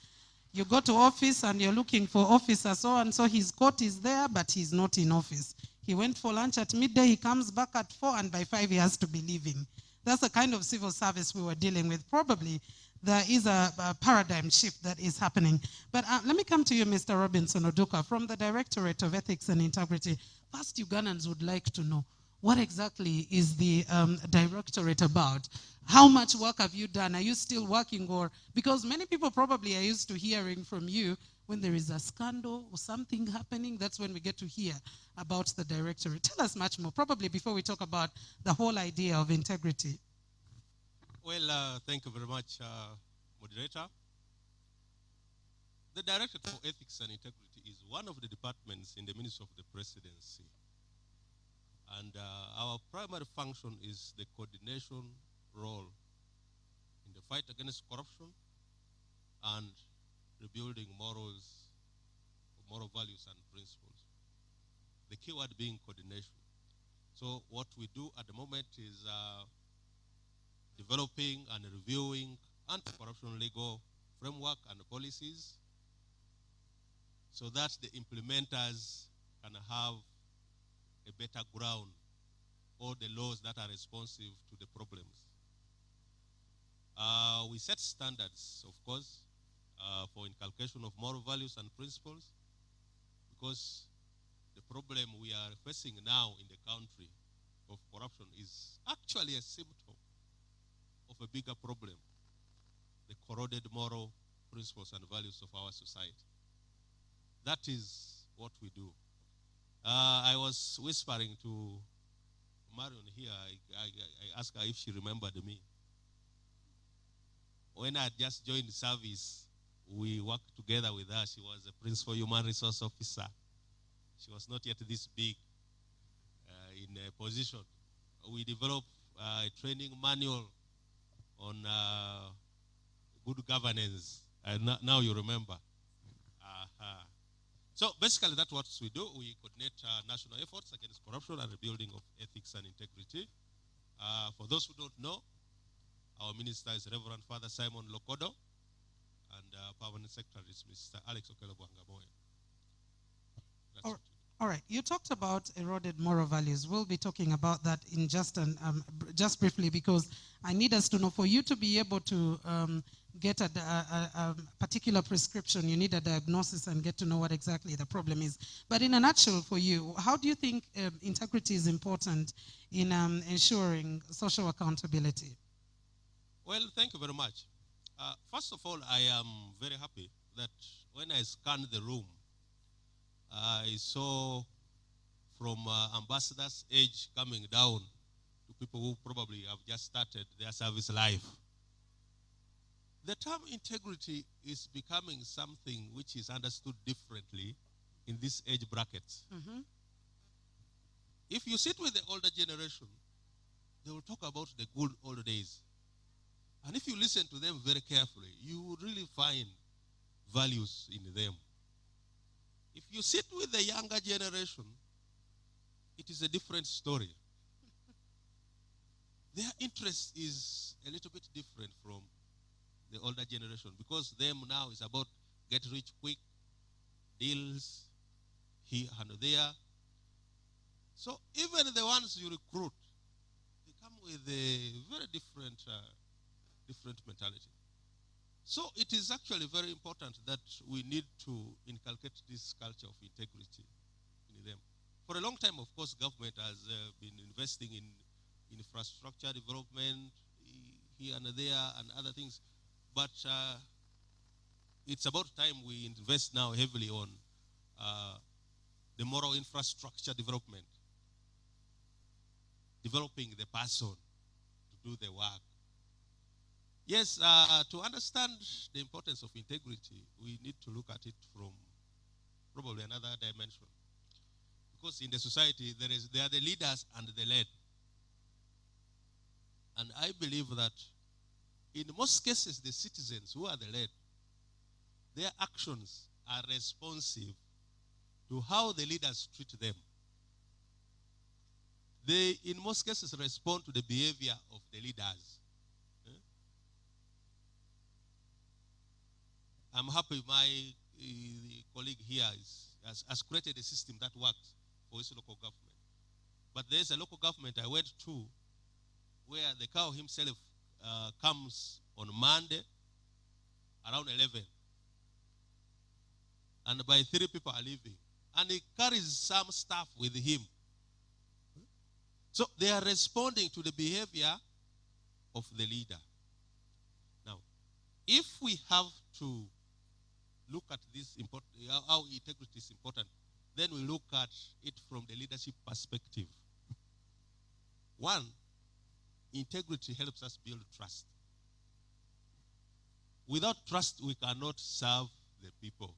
Speaker 2: You go to office and you're looking for officer so-and-so. His coat is there, but he's not in office. He went for lunch at midday. He comes back at 4, and by 5 he has to be leaving. That's the kind of civil service we were dealing with. Probably there is a paradigm shift that is happening. But let me come to you, Mr. Robinson Oduka, from the Directorate of Ethics and Integrity. First, Ugandans would like to know, what exactly is the directorate about? How much work have you done? Are you still working? Or because many people probably are used to hearing from you when there is a scandal or something happening, that's when we get to hear about the directorate. Tell us much more, probably before we talk about the whole idea of integrity.
Speaker 13: Well, thank you very much, moderator. The Directorate for Ethics and Integrity is one of the departments in the Ministry of the Presidency. And our primary function is the coordination role in the fight against corruption and rebuilding moral values and principles. The key word being coordination. So what we do at the moment is developing and reviewing anti-corruption legal framework and policies so that the implementers can have a better ground or the laws that are responsive to the problems. We set standards, of course, for inculcation of moral values and principles, because the problem we are facing now in the country of corruption is actually a symptom of a bigger problem, the corroded moral principles and values of our society. That is what we do. I was whispering to Marion here. I asked her if she remembered me. When I just joined the service, we worked together with her. She was a principal human resource officer. She was not yet this big in a position. We developed a training manual on good governance. Now you remember. So basically that's what we do. We coordinate national efforts against corruption and rebuilding of ethics and integrity. For those who don't know, our minister is Reverend Father Simon Lokodo, and permanent secretary is Mr. Alex Okelobwangaboy.
Speaker 2: All right. You talked about eroded moral values. We'll be talking about that in just briefly, because I need us to know, for you to be able to get a particular prescription, you need a diagnosis and get to know what exactly the problem is. But in a nutshell, for you, how do you think integrity is important in ensuring social accountability?
Speaker 13: Well, thank you very much. First of all, I am very happy that when I scanned the room, I saw from ambassadors' age coming down to people who probably have just started their service life. The term integrity is becoming something which is understood differently in this age bracket.
Speaker 2: Mm-hmm.
Speaker 13: If you sit with the older generation, they will talk about the good old days. And if you listen to them very carefully, you will really find values in them. If you sit with the younger generation, it is a different story. Their interest is a little bit different from the older generation, because them now is about get rich quick, deals here and there. So even the ones you recruit, they come with a very different mentality. So it is actually very important that we need to inculcate this culture of integrity in them. For a long time, of course, government has been investing in infrastructure development here and there and other things. But it's about time we invest now heavily on the moral infrastructure development, developing the person to do the work. Yes, to understand the importance of integrity, we need to look at it from probably another dimension. Because in the society, there are the leaders and the led. And I believe that in most cases, the citizens who are the led, their actions are responsive to how the leaders treat them. They, in most cases, respond to the behavior of the leaders. I'm happy my colleague here has created a system that works for his local government. But there's a local government I went to where the cow himself comes on Monday around 11. And by 3 people are leaving. And he carries some stuff with him. So they are responding to the behavior of the leader. Now, if we have to look at this how integrity is important, then we look at it from the leadership perspective. One, integrity helps us build trust. Without trust, we cannot serve the people.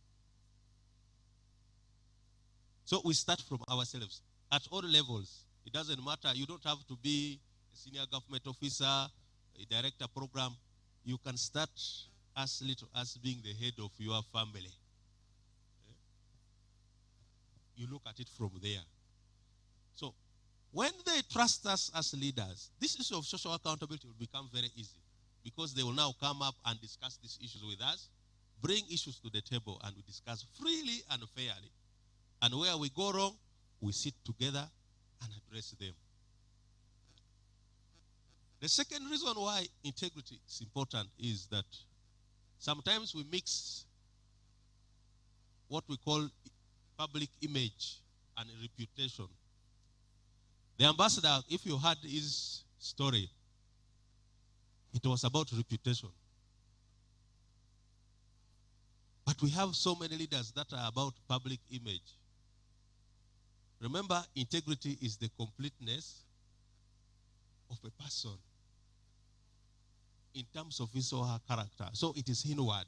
Speaker 13: So we start from ourselves at all levels. It doesn't matter. You don't have to be a senior government officer, a director program. You can start as little as being the head of your family. You look at it from there. So when they trust us as leaders, this issue of social accountability will become very easy, because they will now come up and discuss these issues with us, bring issues to the table, and we discuss freely and fairly. And where we go wrong, we sit together and address them. The second reason why integrity is important is that sometimes we mix what we call public image and reputation. The ambassador, if you heard his story, it was about reputation. But we have so many leaders that are about public image. Remember, integrity is the completeness of a person in terms of his or her character. So it is inward.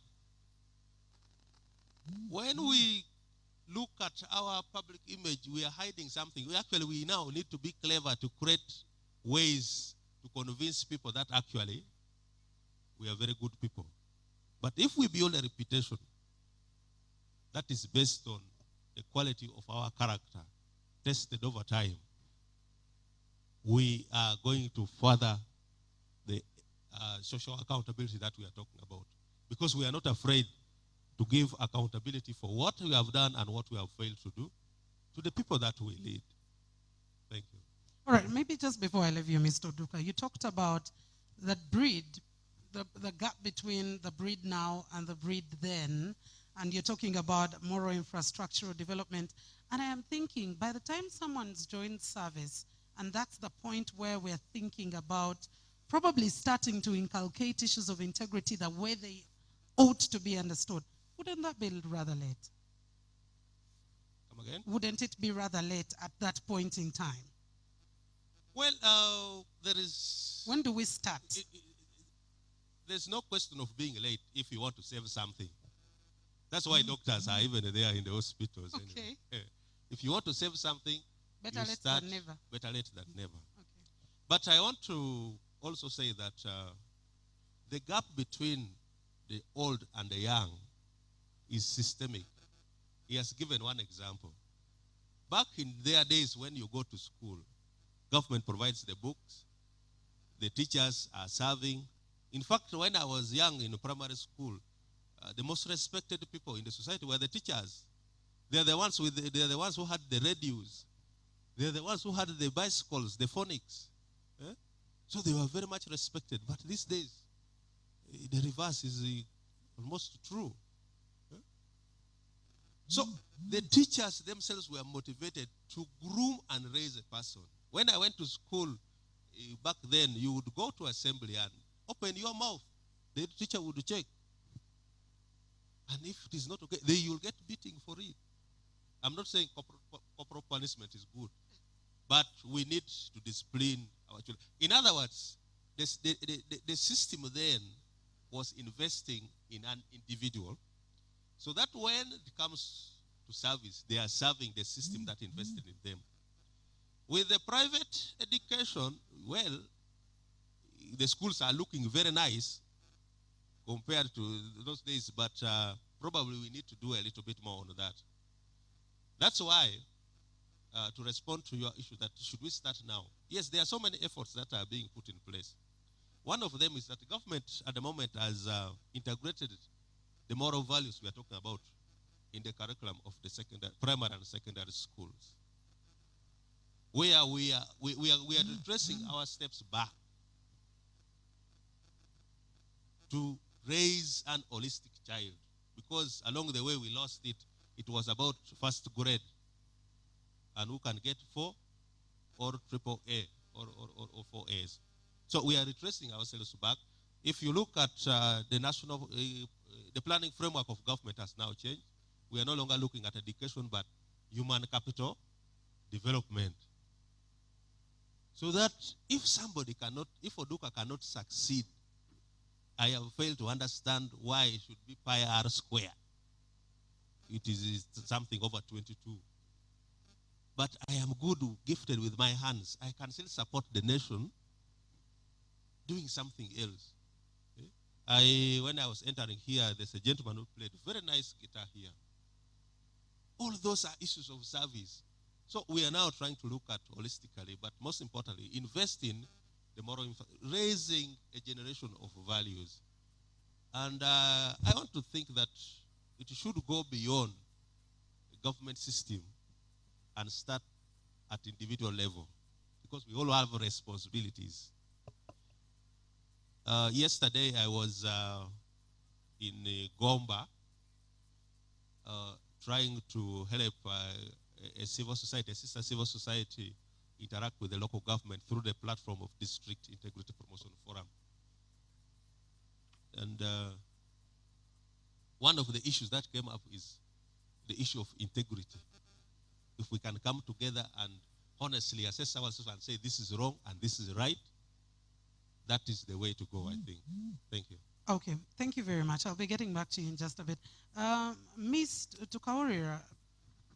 Speaker 13: When we look at our public image, we are hiding something. We now need to be clever to create ways to convince people that actually we are very good people. But if we build a reputation that is based on the quality of our character, tested over time, we are going to further the social accountability that we are talking about. Because we are not afraid to give accountability for what we have done and what we have failed to do to the people that we lead. Thank you.
Speaker 2: All right, maybe just before I leave you, Mr. Duka, you talked about that breed, the gap between the breed now and the breed then, and you're talking about moral infrastructural development. And I am thinking, by the time someone's joined service, and that's the point where we're thinking about probably starting to inculcate issues of integrity the way they ought to be understood, wouldn't that be rather late?
Speaker 13: Come again?
Speaker 2: Wouldn't it be rather late at that point in time?
Speaker 13: Well, there is...
Speaker 2: When do we start?
Speaker 13: There's no question of being late if you want to save something. That's why doctors are even there in the hospitals.
Speaker 2: Okay.
Speaker 13: Anyway. If you want to save something,
Speaker 2: better late than never.
Speaker 13: Better late than never.
Speaker 2: Okay.
Speaker 13: But I want to also say that the gap between the old and the young is systemic. He has given one example. Back in their days when you go to school, government provides the books, the teachers are serving. In fact, when I was young in primary school, the most respected people in the society were the teachers. They are the ones who had the radios. They are the ones who had the bicycles, the phonics. So they were very much respected. But these days, the reverse is almost true. So the teachers themselves were motivated to groom and raise a person. When I went to school back then, you would go to assembly and open your mouth. The teacher would check. And if it is not okay, then you'll get beating for it. I'm not saying corporal punishment is good, but we need to discipline our children. In other words, the system then was investing in an individual, so that when it comes to service, they are serving the system that invested in them. With the private education, well, the schools are looking very nice compared to those days, but probably we need to do a little bit more on that. That's why, to respond to your issue, that should we start now? Yes, there are so many efforts that are being put in place. One of them is that the government at the moment has integrated the moral values we are talking about in the curriculum of the primary and secondary schools, where we are retracing our steps back to raise an holistic child, because along the way we lost it. It was about first grade and who can get 4 or triple A or 4 A's. So we are retracing ourselves back. If you look at the planning framework of government has now changed. We are no longer looking at education, but human capital development. So that if Oduka cannot succeed, I have failed to understand why it should be pi r square. It is something over 22. But I am good, gifted with my hands. I can still support the nation doing something else. When I was entering here, there's a gentleman who played very nice guitar here. All those are issues of service. So we are now trying to look at holistically, but most importantly, invest in the moral, raising a generation of values. And I want to think that it should go beyond the government system and start at individual level, because we all have responsibilities. Yesterday I was in Gomba trying to help a civil society, a sister civil society, interact with the local government through the platform of District Integrity Promotion Forum. And one of the issues that came up is the issue of integrity. If we can come together and honestly assess ourselves and say this is wrong and this is right, that is the way to go, I think. Thank you.
Speaker 2: Okay, thank you very much. I'll be getting back to you in just a bit. Ms. Tukaurira,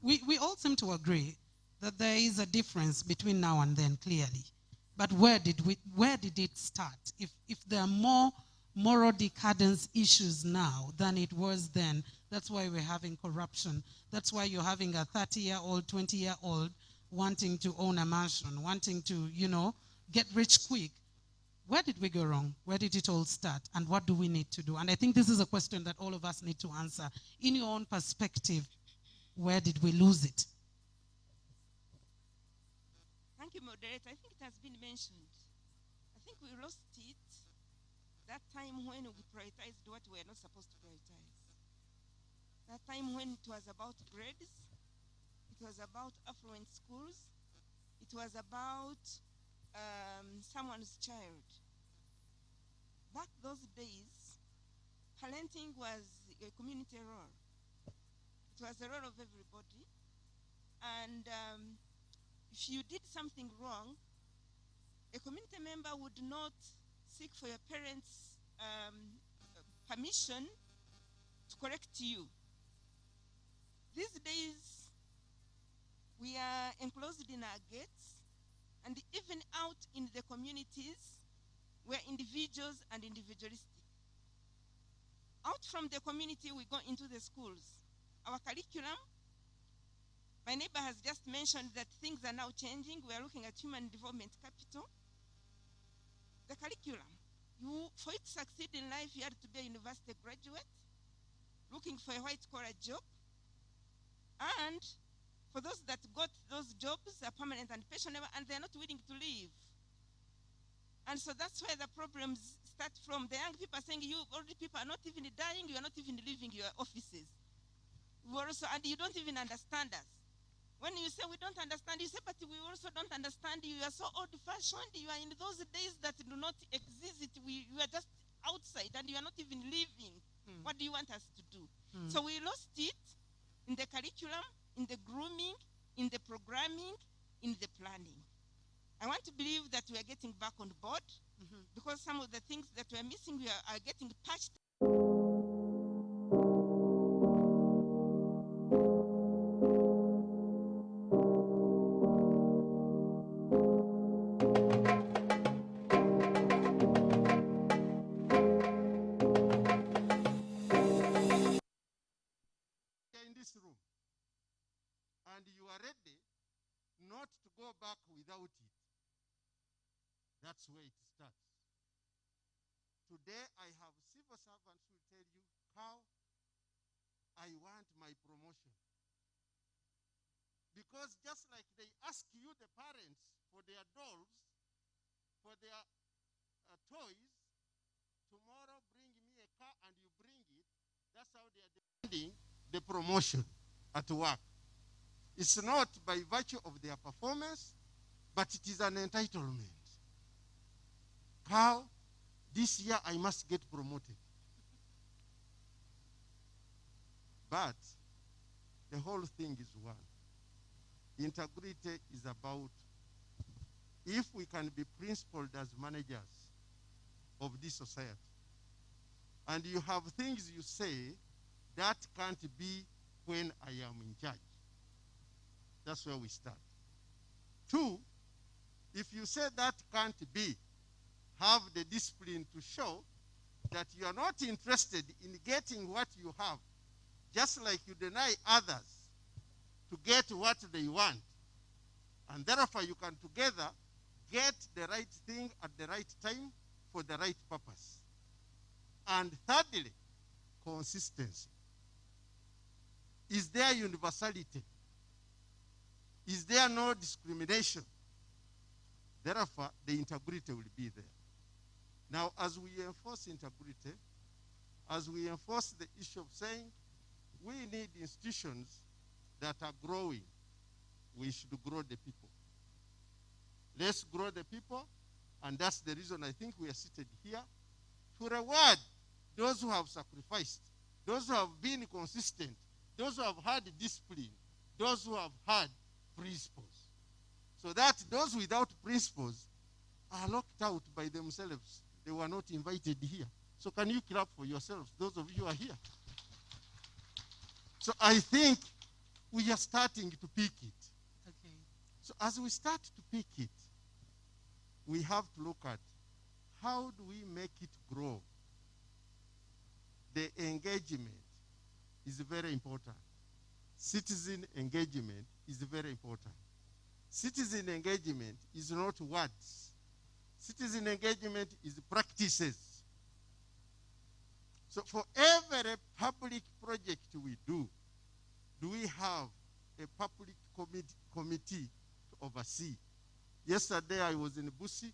Speaker 2: we all seem to agree that there is a difference between now and then, clearly. But where did it start? If there are more moral decadence issues now than it was then, that's why we're having corruption. That's why you're having a 30-year-old, 20-year-old wanting to own a mansion, wanting to, get rich quick. Where did we go wrong? Where did it all start? And what do we need to do? And I think this is a question that all of us need to answer. In your own perspective, where did we lose it?
Speaker 10: Thank you, moderator. I think it has been mentioned. I think we lost it that time when we prioritized what we were not supposed to prioritize. That time when it was about grades, it was about affluent schools, it was about someone's child. Back those days, parenting was a community role. It was the role of everybody. And if you did something wrong, a community member would not seek for your parents' permission to correct you. These days, we are enclosed in our gates, and even out in the communities, we're individuals and individualistic. Out from the community, we go into the schools. Our curriculum, my neighbor has just mentioned that things are now changing. We are looking at human development capital. The curriculum, for it to succeed in life, you had to be a university graduate, looking for a white-collar job, and for those that got those jobs are permanent and pensionable, and they're not willing to leave. And so that's where the problems start from. The young people are saying, you older people are not even dying, you are not even leaving your offices. And you don't even understand us. When you say we don't understand, you say, but we also don't understand you. You are so old-fashioned. You are in those days that do not exist. You are just outside, and you are not even living. What do you want us to do? So we lost it in the curriculum, in the grooming, in the programming, in the planning. I want to believe that we are getting back on board because some of the things that we are missing, we are getting patched.
Speaker 12: In this room, and you are ready not to go back without it. That's where it starts. Today, I have civil servants who tell you how I want my promotion. Because just like they ask you, the parents, for their dolls, for their toys, tomorrow bring me a car and you bring it, that's how they are demanding the promotion at work. It's not by virtue of their performance, but it is an entitlement. How this year I must get promoted. But the whole thing is one. Integrity is about if we can be principled as managers of this society, and you have things you say that can't be when I am in charge. That's where we start. Two, if you say that can't be, have the discipline to show that you are not interested in getting what you have, just like you deny others to get what they want. And therefore you can together get the right thing at the right time for the right purpose. And thirdly, consistency. Is there universality? Is there no discrimination? Therefore, the integrity will be there. Now, as we enforce integrity, as we enforce the issue of saying we need institutions that are growing, we should grow the people. Let's grow the people, and that's the reason I think we are seated here to reward those who have sacrificed, those who have been consistent, those who have had discipline, those who have had principles. So that those without principles are locked out by themselves. They were not invited here. So can you clap for yourselves, those of you who are here? So I think we are starting to pick it.
Speaker 2: Okay.
Speaker 12: So as we start to pick it, we have to look at how do we make it grow. The engagement is very important. Citizen engagement is very important. Citizen engagement is not words. Citizen engagement is practices. So for every public project we do we have a public committee to oversee? Yesterday I was in Busi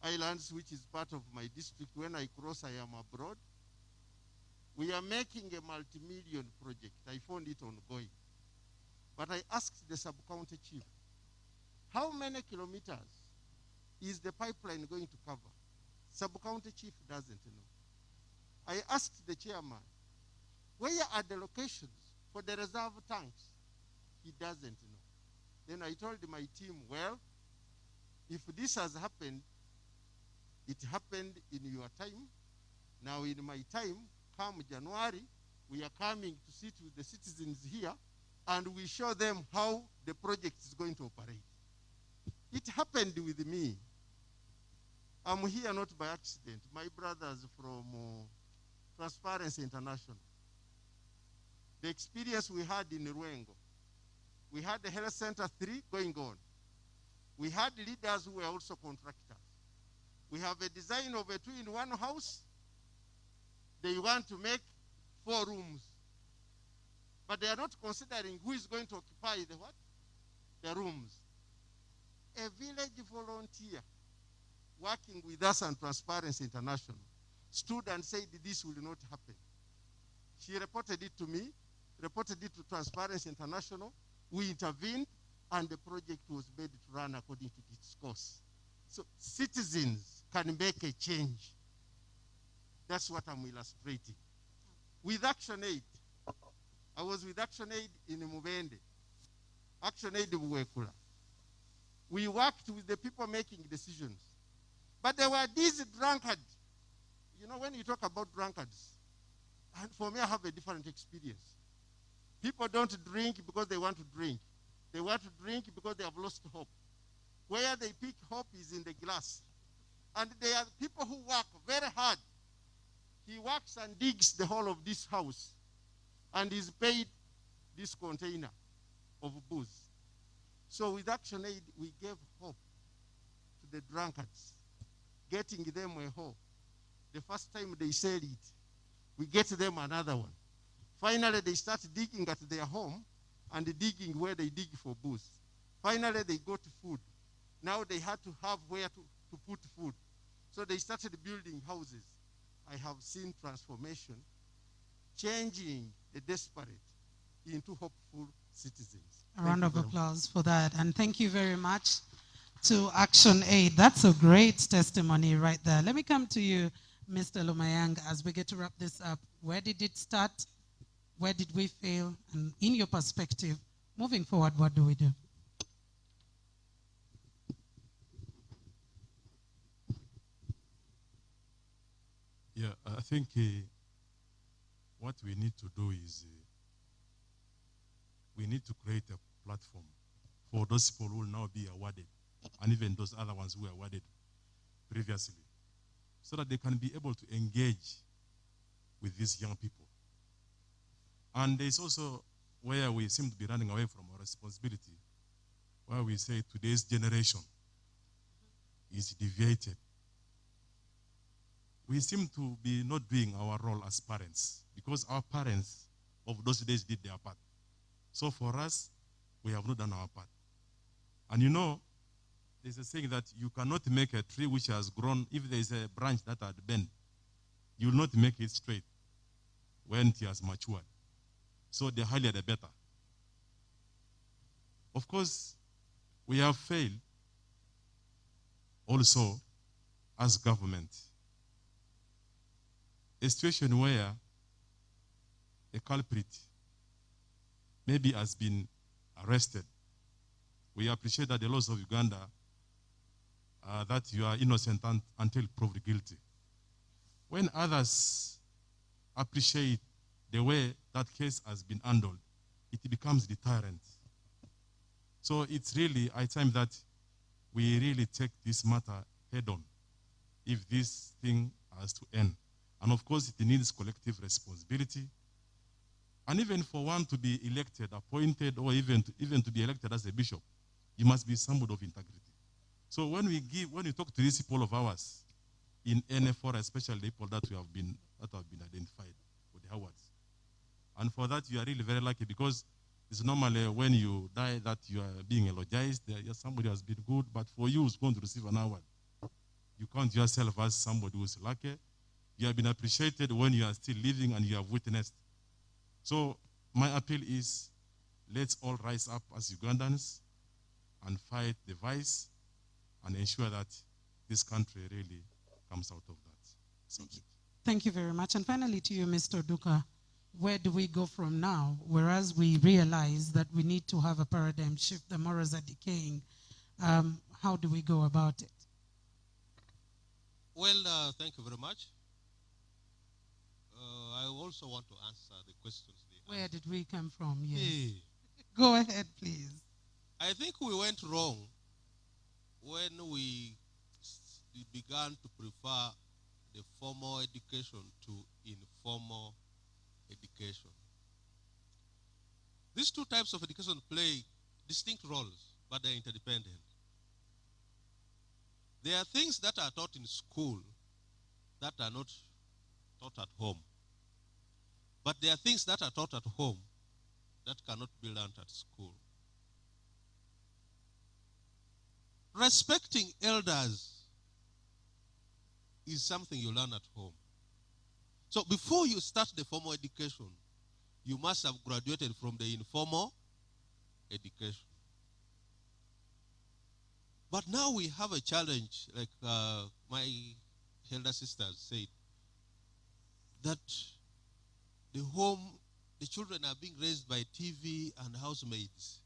Speaker 12: Islands, which is part of my district. When I cross, I am abroad. We are making a multi-million project. I found it ongoing. But I asked the sub-county chief, how many kilometers is the pipeline going to cover? Sub-county chief doesn't know. I asked the chairman, where are the locations for the reserve tanks? He doesn't know. Then I told my team, well, if this has happened, it happened in your time. Now in my time, come January, we are coming to sit with the citizens here, and we show them how the project is going to operate. It happened with me. I'm here not by accident. My brothers from Transparency International. The experience we had in Ruengo, we had the Health Center 3 going on. We had leaders who were also contractors. We have a design of a 2-in-1 house. They want to make 4 rooms. But they are not considering who is going to occupy the what? The rooms. A village volunteer working with us and Transparency International stood and said this will not happen. She reported it to me, reported it to Transparency International. We intervened, and the project was made to run according to its course. So citizens can make a change. That's what I'm illustrating. With Action Aid, I was with Action Aid in Mubende, Action Aid Buwekula. We worked with the people making decisions. But there were these drunkards. You know, when you talk about drunkards, and for me, I have a different experience. People don't drink because they want to drink. They want to drink because they have lost hope. Where they pick hope is in the glass. And they are people who work very hard. He works and digs the whole of this house and is paid this container of booze. So with Action Aid, we gave hope to the drunkards, getting them a hoe. The first time they sell it, we get them another one. Finally, they start digging at their home and digging where they dig for booze. Finally, they got food. Now they had to have where to put food. So they started building houses. I have seen transformation, changing the desperate into hopeful citizens.
Speaker 2: A round of applause for that. And thank you very much to Action Aid. That's a great testimony right there. Let me come to you, Mr. Lumayang, as we get to wrap this up. Where did it start? Where did we fail? And in your perspective, moving forward, what do we do?
Speaker 11: Yeah, I think what we need to do is we need to create a platform for those people who will now be awarded, and even those other ones who were awarded previously, so that they can be able to engage with these young people. And there's also where we seem to be running away from our responsibility, where we say today's generation is deviated. We seem to be not doing our role as parents, because our parents of those days did their part. So for us, we have not done our part. And you know, there's a saying that you cannot make a tree which has grown, if there is a branch that had bent, you will not make it straight when it has matured. So the higher the better. Of course, we have failed also as government. A situation where a culprit maybe has been arrested. We appreciate that the laws of Uganda that you are innocent until proved guilty. When others appreciate the way that case has been handled, it becomes deterrent. So it's really high time that we really take this matter head on if this thing has to end. And of course, it needs collective responsibility. And even for one to be elected, appointed, or even to be elected as a bishop, you must be somebody of integrity. So when we talk to these people of ours in NF4, especially the people that have been identified with the awards, and for that you are really very lucky, because it's normally when you die that you are being eulogized. Somebody has been good, but for you who's going to receive an award, you count yourself as somebody who's lucky. You have been appreciated when you are still living and you have witnessed. So my appeal is, let's all rise up as Ugandans and fight the vice and ensure that this country really comes out of that.
Speaker 2: Thank you very much. And finally to you, Mr. Duka, where do we go from now? Whereas we realize that we need to have a paradigm shift, the morals are decaying. How do we go about it?
Speaker 13: Well, thank you very much. I also want to answer the questions.
Speaker 2: Where did we come from? Yes.
Speaker 13: Hey.
Speaker 2: Go ahead, please.
Speaker 13: I think we went wrong when we began to prefer the formal education to informal education. These two types of education play distinct roles, but they're interdependent. There are things that are taught in school that are not taught at home. But there are things that are taught at home that cannot be learned at school. Respecting elders is something you learn at home. So before you start the formal education, you must have graduated from the informal education. But now we have a challenge, like my elder sister said, that the children are being raised by TV and housemaids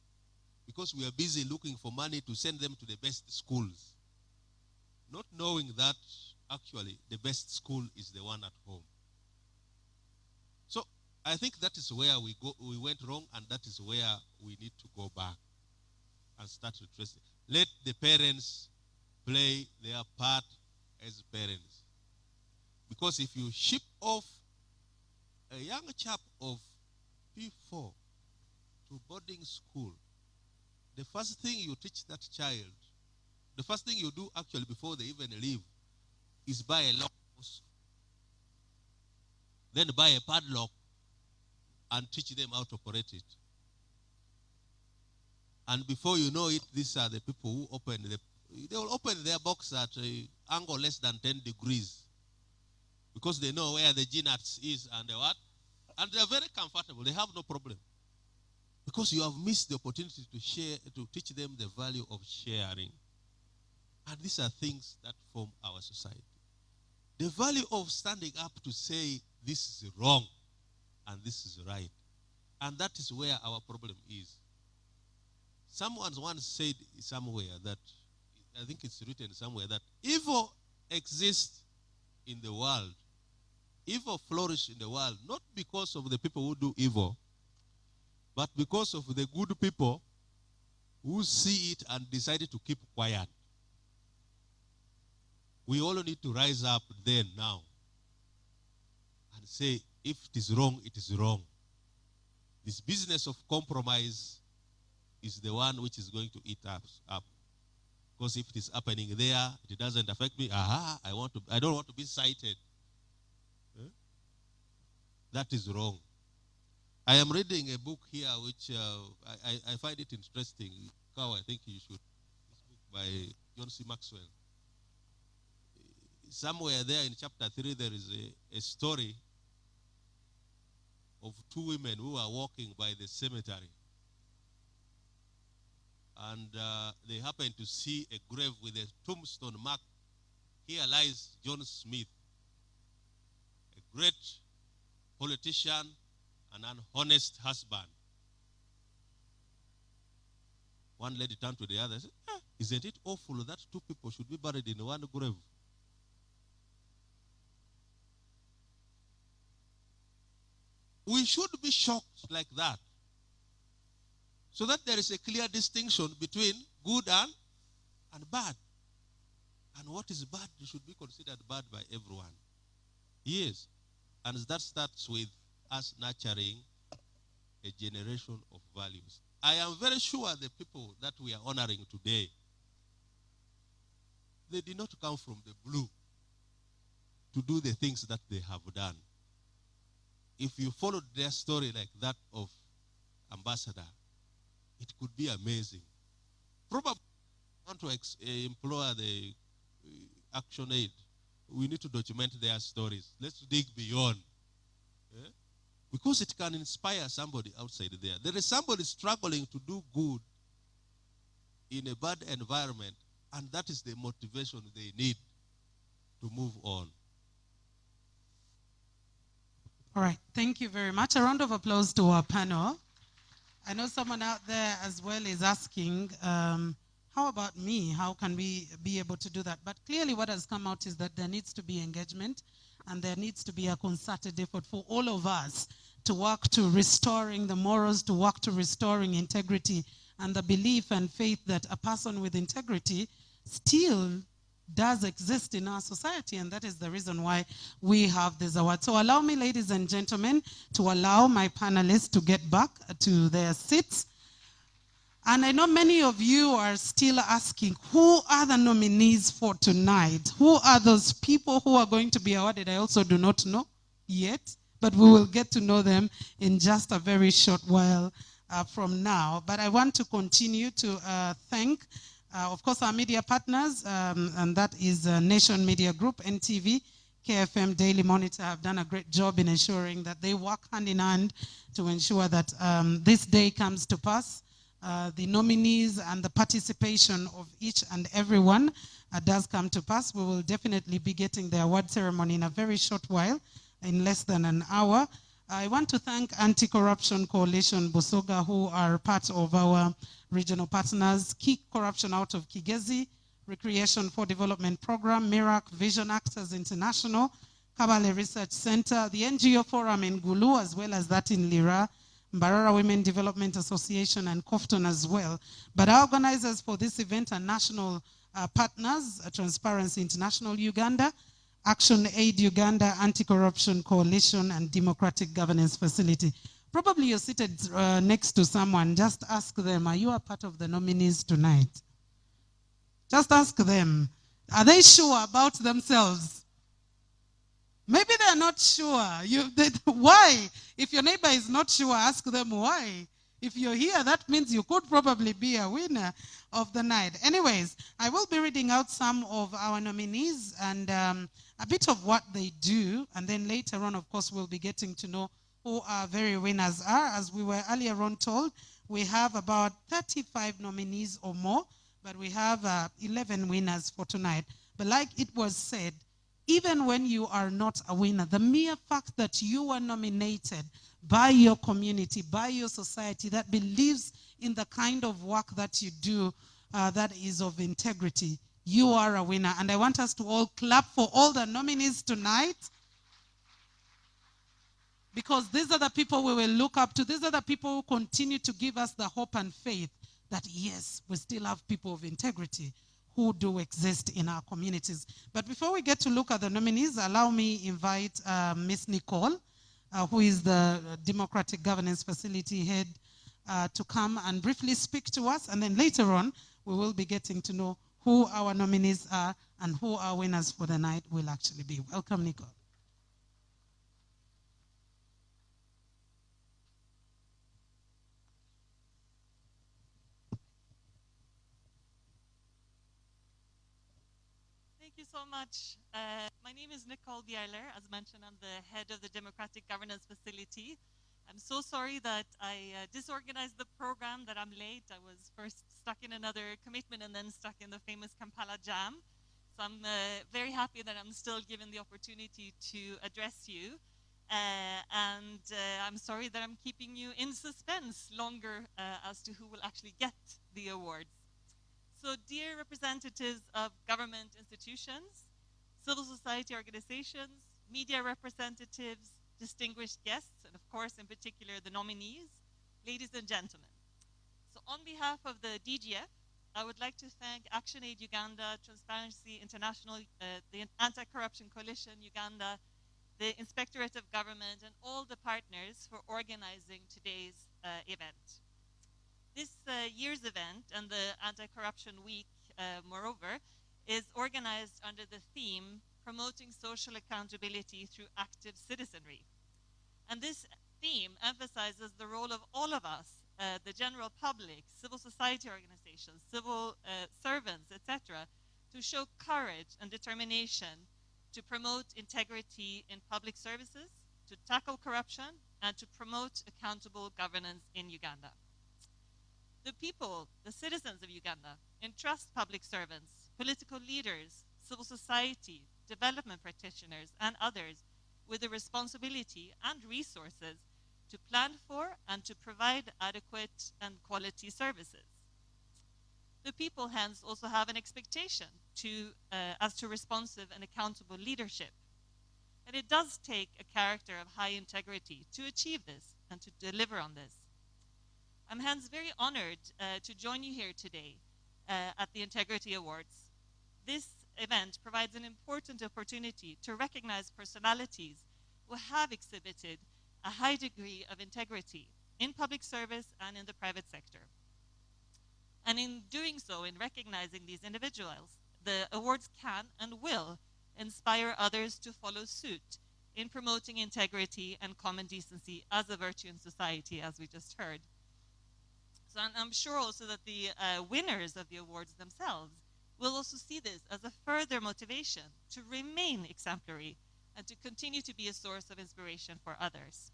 Speaker 13: because we are busy looking for money to send them to the best schools, not knowing that actually the best school is the one at home. So I think that is where we went wrong, and that is where we need to go back and start retracing. Let the parents play their part as parents. Because if you ship off a young chap of P4 to boarding school, the first thing you teach that child, the first thing you do actually before they even leave, is buy a lock, then buy a padlock and teach them how to operate it. And before you know it, these are the people who they will open their box at an angle less than 10 degrees because they know where the G-nuts is and the what. And they are very comfortable. They have no problem. Because you have missed the opportunity to share, to teach them the value of sharing. And these are things that form our society. The value of standing up to say this is wrong and this is right. And that is where our problem is. Someone once said somewhere that, I think it's written somewhere, that evil exists in the world. Evil flourishes in the world, not because of the people who do evil, but because of the good people who see it and decided to keep quiet. We all need to rise up then, now, and say, if it is wrong, it is wrong. This business of compromise is the one which is going to eat us up. Because if it is happening there, it doesn't affect me. I don't want to be cited. That is wrong. I am reading a book here which I find it interesting. Cow, I think you should. This book by John C. Maxwell. Somewhere there in chapter 3, there is a story of two women who are walking by the cemetery. And they happen to see a grave with a tombstone mark. Here lies John Smith, a great politician, and an honest husband. One lady turned to the other and said, isn't it awful that two people should be buried in one grave? We should be shocked like that, so that there is a clear distinction between good and bad. And what is bad should be considered bad by everyone. Yes. And that starts with us nurturing a generation of values. I am very sure the people that we are honoring today, they did not come from the blue to do the things that they have done. If you followed their story like that of Ambassador, it could be amazing. Probably want to employ the Action Aid. We need to document their stories. Let's dig beyond. Yeah? Because it can inspire somebody outside there. There is somebody struggling to do good in a bad environment, and that is the motivation they need to move on.
Speaker 2: All right, thank you very much. A round of applause to our panel. I know someone out there as well is asking, how about me? How can we be able to do that? But clearly what has come out is that there needs to be engagement and there needs to be a concerted effort for all of us to work to restoring the morals, to work to restoring integrity and the belief and faith that a person with integrity still does exist in our society, and that is the reason why we have this award. So allow me, ladies and gentlemen, to allow my panelists to get back to their seats. And I know many of you are still asking, who are the nominees for tonight? Who are those people who are going to be awarded? I also do not know yet, but we will get to know them in just a very short while from now. But I want to continue to thank of course, our media partners, and that is Nation Media Group, NTV, KFM, Daily Monitor have done a great job in ensuring that they work hand in hand to ensure that this day comes to pass. The nominees and the participation of each and everyone does come to pass. We will definitely be getting the award ceremony in a very short while, in less than an hour. I want to thank Anti-Corruption Coalition Busoga, who are part of our regional partners, Key Corruption out of Kigezi, Recreation for Development Program, MIRAC, Vision Actors International, Kabale Research Center, the NGO Forum in Gulu, as well as that in Lira, Mbarara Women Development Association, and Kofton as well. But our organizers for this event are national partners, Transparency International Uganda, Action Aid Uganda, Anti-Corruption Coalition, and Democratic Governance Facility. Probably you're seated next to someone. Just ask them, are you a part of the nominees tonight? Just ask them, are they sure about themselves? Maybe they're not sure. Why? If your neighbor is not sure, ask them why. If you're here, that means you could probably be a winner of the night. Anyways, I will be reading out some of our nominees and a bit of what they do. And then later on, of course, we'll be getting to know who our very winners are. As we were earlier on told, we have about 35 nominees or more, but we have 11 winners for tonight. But like it was said, even when you are not a winner, the mere fact that you are nominated by your community, by your society that believes in the kind of work that you do that is of integrity, you are a winner. And I want us to all clap for all the nominees tonight, because these are the people we will look up to. These are the people who continue to give us the hope and faith that, yes, we still have people of integrity who do exist in our communities. But before we get to look at the nominees, allow me invite Ms. Nicole, who is the Democratic Governance Facility head, to come and briefly speak to us. And then later on, we will be getting to know who our nominees are and who our winners for the night will actually be. Welcome, Nicole.
Speaker 14: Thank you so much. My name is Nicole Bierler. As mentioned, I'm the head of the Democratic Governance Facility. I'm so sorry that I disorganized the program, that I'm late. I was first stuck in another commitment and then stuck in the famous Kampala Jam. So I'm very happy that I'm still given the opportunity to address you. I'm sorry that I'm keeping you in suspense longer as to who will actually get the awards. So dear representatives of government institutions, civil society organizations, media representatives, distinguished guests, and of course, in particular, the nominees, ladies and gentlemen. So on behalf of the DGF, I would like to thank Action Aid Uganda, Transparency International, the Anti-Corruption Coalition Uganda, the Inspectorate of Government, and all the partners for organizing today's event. This year's event and the Anti-Corruption Week, moreover, is organized under the theme Promoting Social Accountability Through Active Citizenry. And this theme emphasizes the role of all of us, the general public, civil society organizations, civil servants, etc., to show courage and determination to promote integrity in public services, to tackle corruption, and to promote accountable governance in Uganda. The people, the citizens of Uganda, entrust public servants, political leaders, civil society, development practitioners, and others with the responsibility and resources to plan for and to provide adequate and quality services. The people hence also have an expectation as to responsive and accountable leadership. And it does take a character of high integrity to achieve this and to deliver on this. I'm hence very honored to join you here today at the Integrity Awards. This event provides an important opportunity to recognize personalities who have exhibited a high degree of integrity in public service and in the private sector. And in doing so, in recognizing these individuals, the awards can and will inspire others to follow suit in promoting integrity and common decency as a virtue in society, as we just heard. So I'm sure also that the winners of the awards themselves will also see this as a further motivation to remain exemplary and to continue to be a source of inspiration for others.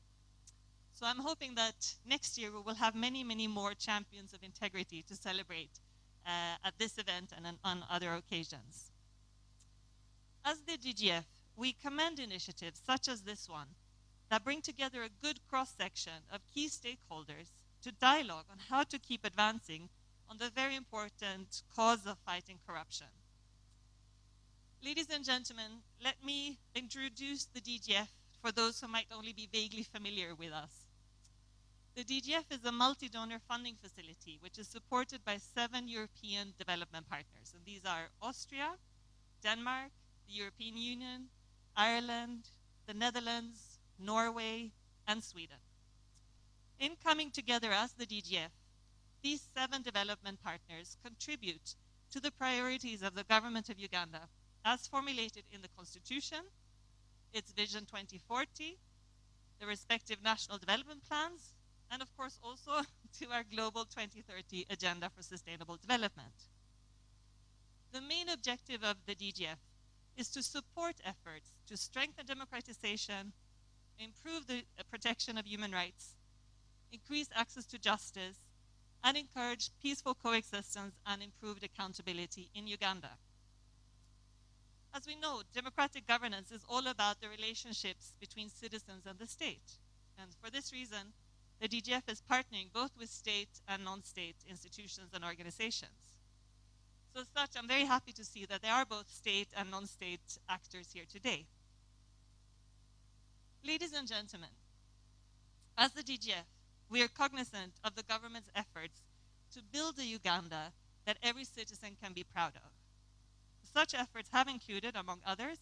Speaker 14: So I'm hoping that next year we will have many, many more champions of integrity to celebrate at this event and on other occasions. As the DGF, we commend initiatives such as this one that bring together a good cross-section of key stakeholders to dialogue on how to keep advancing on the very important cause of fighting corruption. Ladies and gentlemen, let me introduce the DGF for those who might only be vaguely familiar with us. The DGF is a multi-donor funding facility which is supported by 7 European development partners, and these are Austria, Denmark, the European Union, Ireland, the Netherlands, Norway, and Sweden. In coming together as the DGF, these 7 development partners contribute to the priorities of the government of Uganda as formulated in the Constitution, its Vision 2040, the respective national development plans, and of course also to our Global 2030 Agenda for Sustainable Development. The main objective of the DGF is to support efforts to strengthen democratization, improve the protection of human rights, increase access to justice, and encourage peaceful coexistence and improved accountability in Uganda. As we know, democratic governance is all about the relationships between citizens and the state. And for this reason, the DGF is partnering both with state and non-state institutions and organizations. So as such, I'm very happy to see that there are both state and non-state actors here today. Ladies and gentlemen, as the DGF, we are cognizant of the government's efforts to build a Uganda that every citizen can be proud of. Such efforts have included, among others,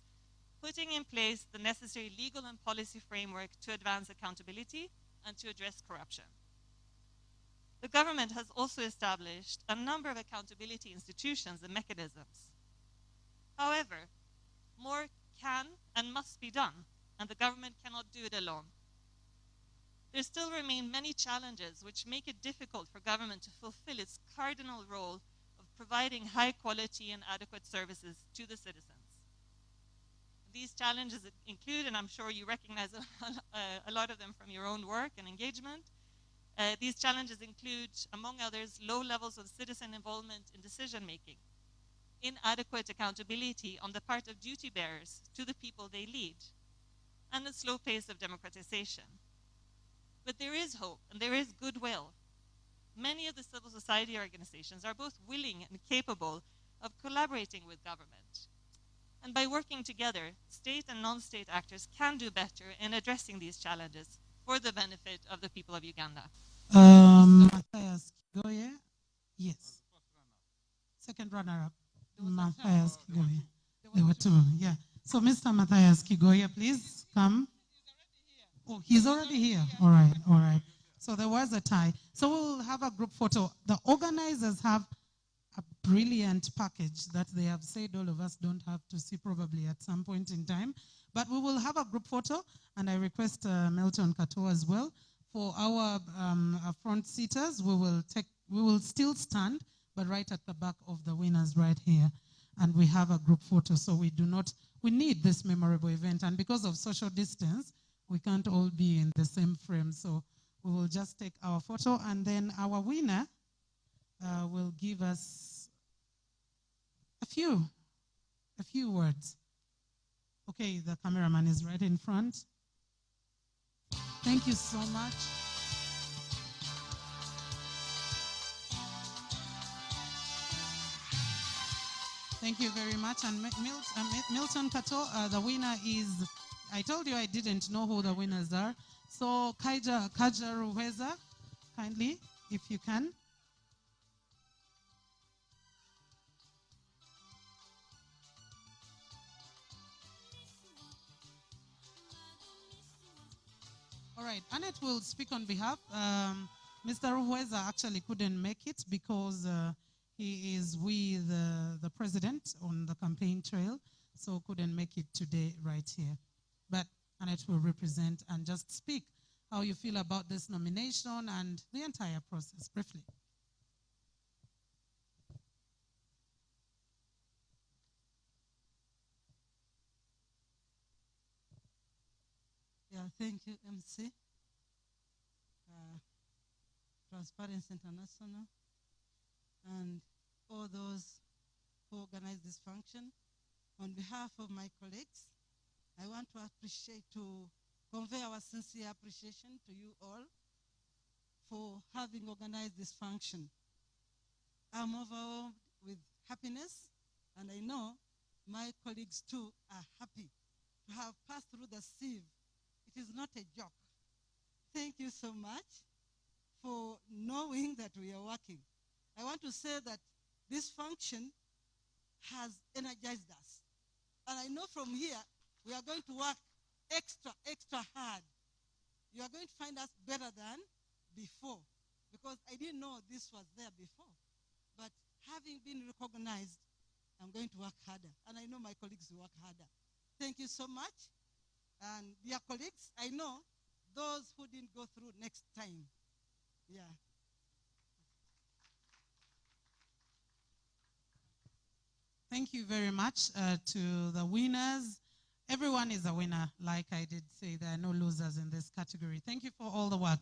Speaker 14: putting in place the necessary legal and policy framework to advance accountability and to address corruption. The government has also established a number of accountability institutions and mechanisms. However, more can and must be done, and the government cannot do it alone. There still remain many challenges which make it difficult for government to fulfill its cardinal role of providing high quality and adequate services to the citizens. These challenges include, and I'm sure you recognize a lot of them from your own work and engagement, these challenges include, among others, low levels of citizen involvement in decision-making, inadequate accountability on the part of duty bearers to the people they lead, and a slow pace of democratization. But there is hope and there is goodwill. Many of the civil society organizations are both willing and capable of collaborating with government. And by working together, state and non-state actors can do better in addressing these challenges for the benefit of the people of Uganda.
Speaker 2: Matthias Kigoye, yes. Second runner-up, Matthias Kigoye. There were 2, yeah. So Mr. Matthias Kigoya, please come. Oh, he's already here. All right, all right. So there was a tie. So we'll have a group photo. The organizers have a brilliant package that they have said all of us don't have to see probably at some point in time. But we will have a group photo, and I request Milton Kato as well. For our front seaters, we will still stand, but right at the back of the winners right here. And we have a group photo, so we need this memorable event. And because of social distance, we can't all be in the same frame. So we will just take our photo, and then our winner will give us a few words. Okay, the cameraman is right in front. Thank you so much. Thank you very much. And Milton Kato, the winner is, I told you I didn't know who the winners are. So Kaja Ruheza, kindly, if you can. All right, Annette will speak on behalf. Mr. Ruheza actually couldn't make it because he is with the president on the campaign trail, so couldn't make it today right here. But Annette will represent and just speak how you feel about this nomination and the entire process, briefly.
Speaker 15: Yeah, thank you, MC. Transparency International, and all those who organize this function. On behalf of my colleagues, I want to convey our sincere appreciation to you all for having organized this function. I'm overwhelmed with happiness, and I know my colleagues too are happy to have passed through the sieve. It is not a joke. Thank you so much for knowing that we are working. I want to say that this function has energized us. And I know from here, we are going to work extra hard. You are going to find us better than before, because I didn't know this was there before. But having been recognized, I'm going to work harder. And I know my colleagues will work harder. Thank you so much. And dear colleagues, I know those who didn't go through next time. Yeah.
Speaker 2: Thank you very much to the winners. Everyone is a winner, like I did say. There are no losers in this category. Thank you for all the work.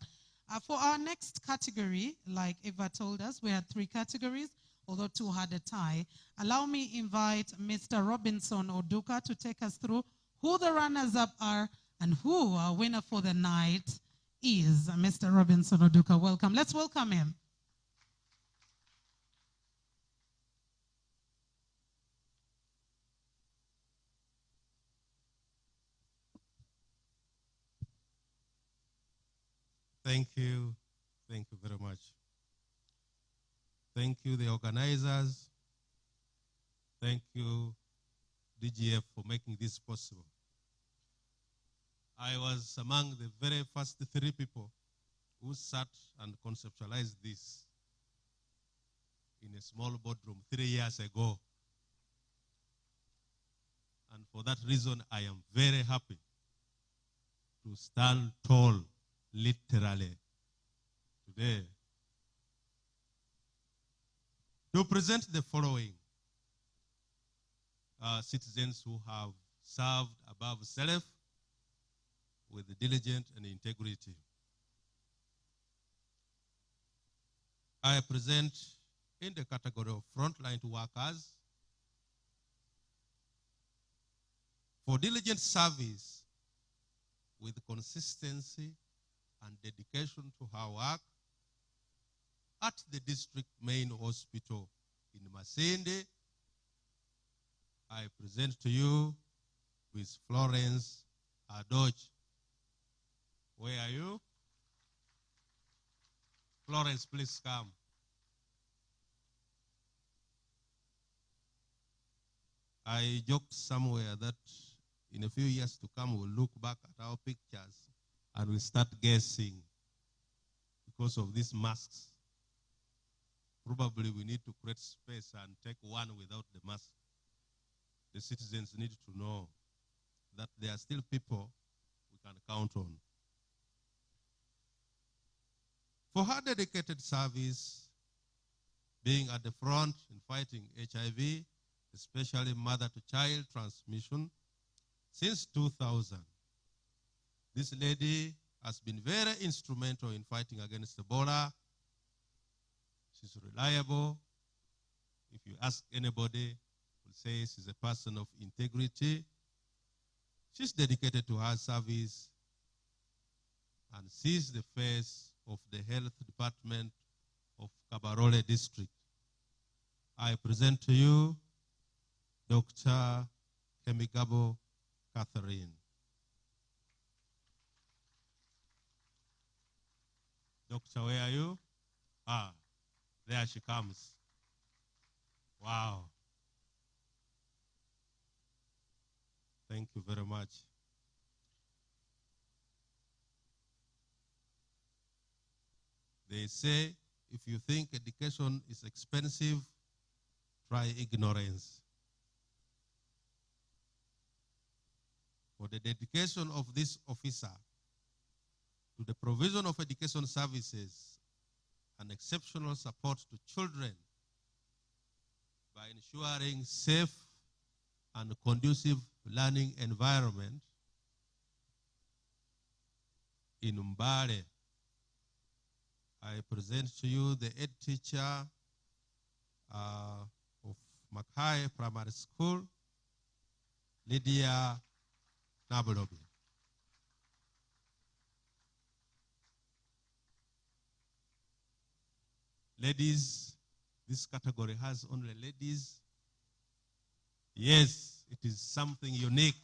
Speaker 2: For our next category, like Eva told us, we had 3 categories, although 2 had a tie. Allow me invite Mr. Robinson Oduka to take us through who the runners-up are and who our winner for the night is. Mr. Robinson Oduka, welcome. Let's welcome him.
Speaker 13: Thank you. Thank you very much. Thank you, the organizers. Thank you, DGF, for making this possible. I was among the very first 3 people who sat and conceptualized this in a small boardroom 3 years ago. And for that reason, I am very happy to stand tall, literally, today, to present the following citizens who have served above self with diligence and integrity. I present in the category of frontline workers for diligent service with consistency and dedication to her work at the district main hospital in Masinde. I present to you Ms. Florence Adoch. Where are you? Florence, please come. I joked somewhere that in a few years to come, we'll look back at our pictures and we'll start guessing because of these masks. Probably we need to create space and take one without the mask. The citizens need to know that there are still people we can count on. For her dedicated service, being at the front in fighting HIV, especially mother-to-child transmission, since 2000, this lady has been very instrumental in fighting against Ebola. She's reliable. If you ask anybody, will say she's a person of integrity. She's dedicated to her service and sees the face of the health department of Kabarole district. I present to you Dr. Kemigabo Catherine. Doctor, where are you? Ah, there she comes. Wow. Thank you very much. They say, if you think education is expensive, try ignorance. For the dedication of this officer to the provision of education services and exceptional support to children by ensuring safe and conducive learning environment in Mbale, I present to you the head teacher of Makai Primary School, Lydia Nabolobi. Ladies, this category has only ladies. Yes, it is something unique.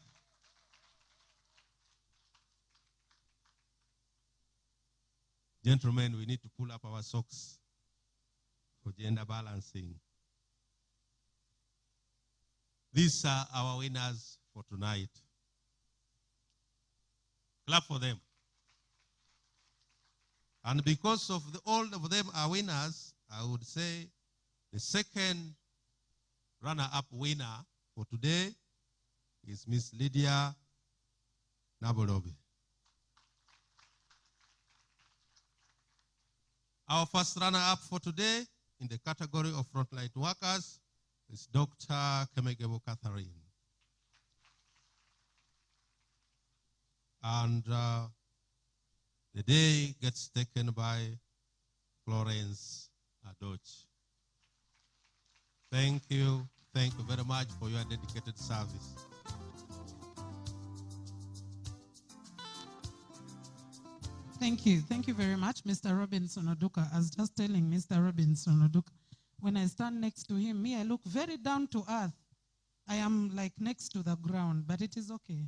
Speaker 13: Gentlemen, we need to pull up our socks for gender balancing. These are our winners for tonight. Clap for them. And because of all of them are winners, I would say the second runner-up winner for today is Miss Lydia Nabolobi. Our first runner-up for today in the category of frontline workers is Dr. Kemegebo Catherine. And the day gets taken by Florence Adoch. Thank you very much for your dedicated service.
Speaker 2: Thank you very much, Mr. Robinson Oduka. I was just telling Mr. Robinson Oduka, when I stand next to him, I look very down to earth. I am like next to the ground, but it is okay.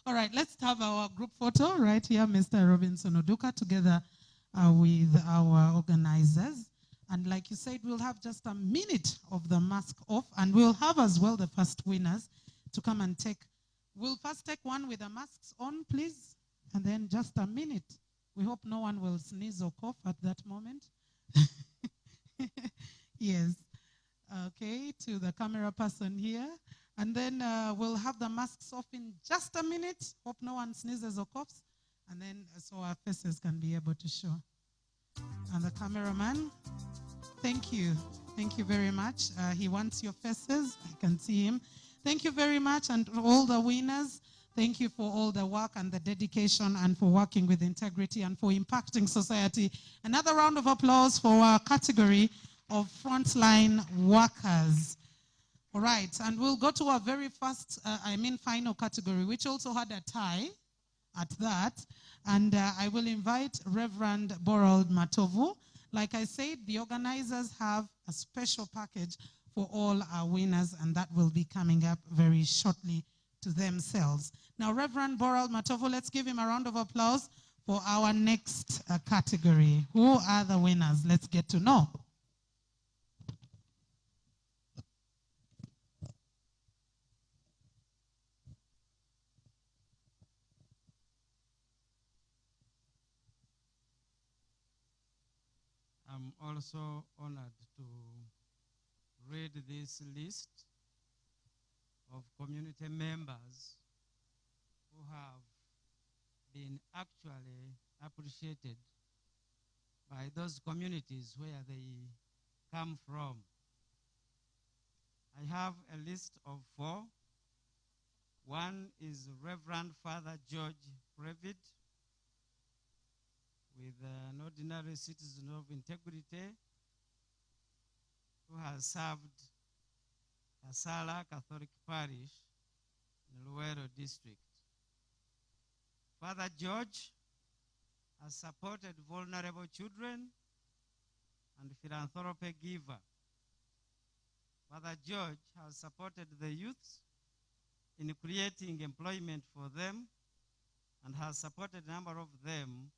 Speaker 2: All right, let's have our group photo right here, Mr. Robinson Oduka, together with our organizers. And like you said, we'll have just a minute of the mask off, and we'll have as well the first winners to come and take. We'll first take one with the masks on, please, and then just a minute. We hope no one will sneeze or cough at that moment. Yes. Okay, to the camera person here. And then we'll have the masks off in just a minute. Hope no one sneezes or coughs. And then so our faces can be able to show. And the cameraman, thank you. Thank you very much. He wants your faces. I can see him. Thank you very much. And all the winners, thank you for all the work and the dedication and for working with integrity and for impacting society. Another round of applause for our category of frontline workers. All right, and we'll go to our very first, final category, which also had a tie at that. And I will invite Reverend Borold Matovu. Like I said, the organizers have a special package for all our winners, and that will be coming up very shortly to themselves. Now, Reverend Borold Matovu, let's give him a round of applause for our next category. Who are the winners? Let's get to know.
Speaker 16: I'm also honored to read this list of community members who have been actually appreciated by those communities where they come from. I have a list of 4. One is Reverend Father George Previtt, with an ordinary citizen of integrity who has served Kasala Catholic Parish in Luero District. Father George has supported vulnerable children and philanthropy giver. Father George has supported the youth in creating employment for them and has supported a number of them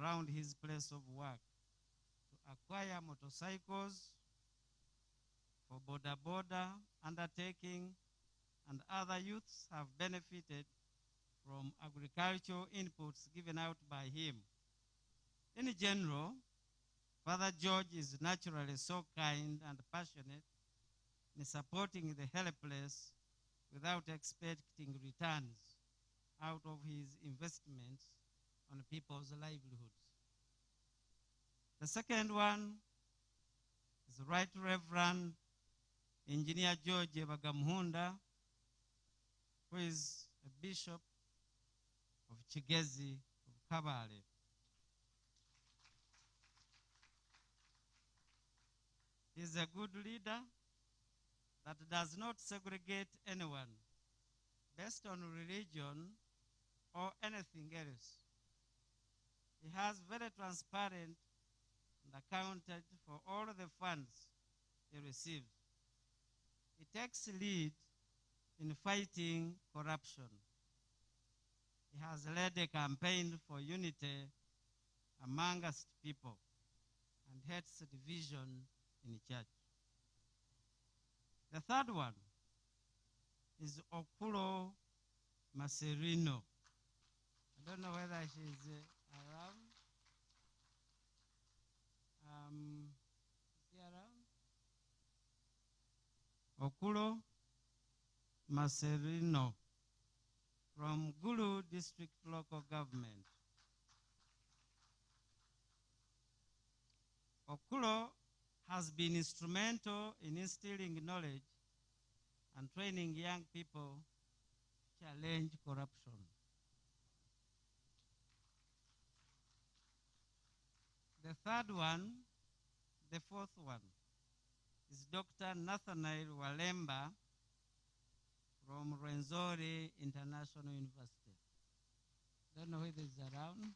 Speaker 16: around his place of work to acquire motorcycles for border undertaking, and other youths have benefited from agricultural inputs given out by him. In general, Father George is naturally so kind and passionate in supporting the helpless without expecting returns out of his investments on people's livelihoods. The second one is the Right Reverend Engineer George Bagamhunda, who is a bishop of Chigezi of Kabale. He is a good leader that does not segregate anyone based on religion or anything else. He has very transparent and accounted for all the funds he receives. He takes lead in fighting corruption. He has led a campaign for unity amongst people and hates division in the church. The third one is Okulo Maserino. I don't know whether she's around. Is she around? Okulo Maserino from Gulu District Local Government. Okulo has been instrumental in instilling knowledge and training young people to challenge corruption. The third one, the fourth one, is Dr. Nathaniel Walemba from Rwenzori International University. Don't know whether he's around.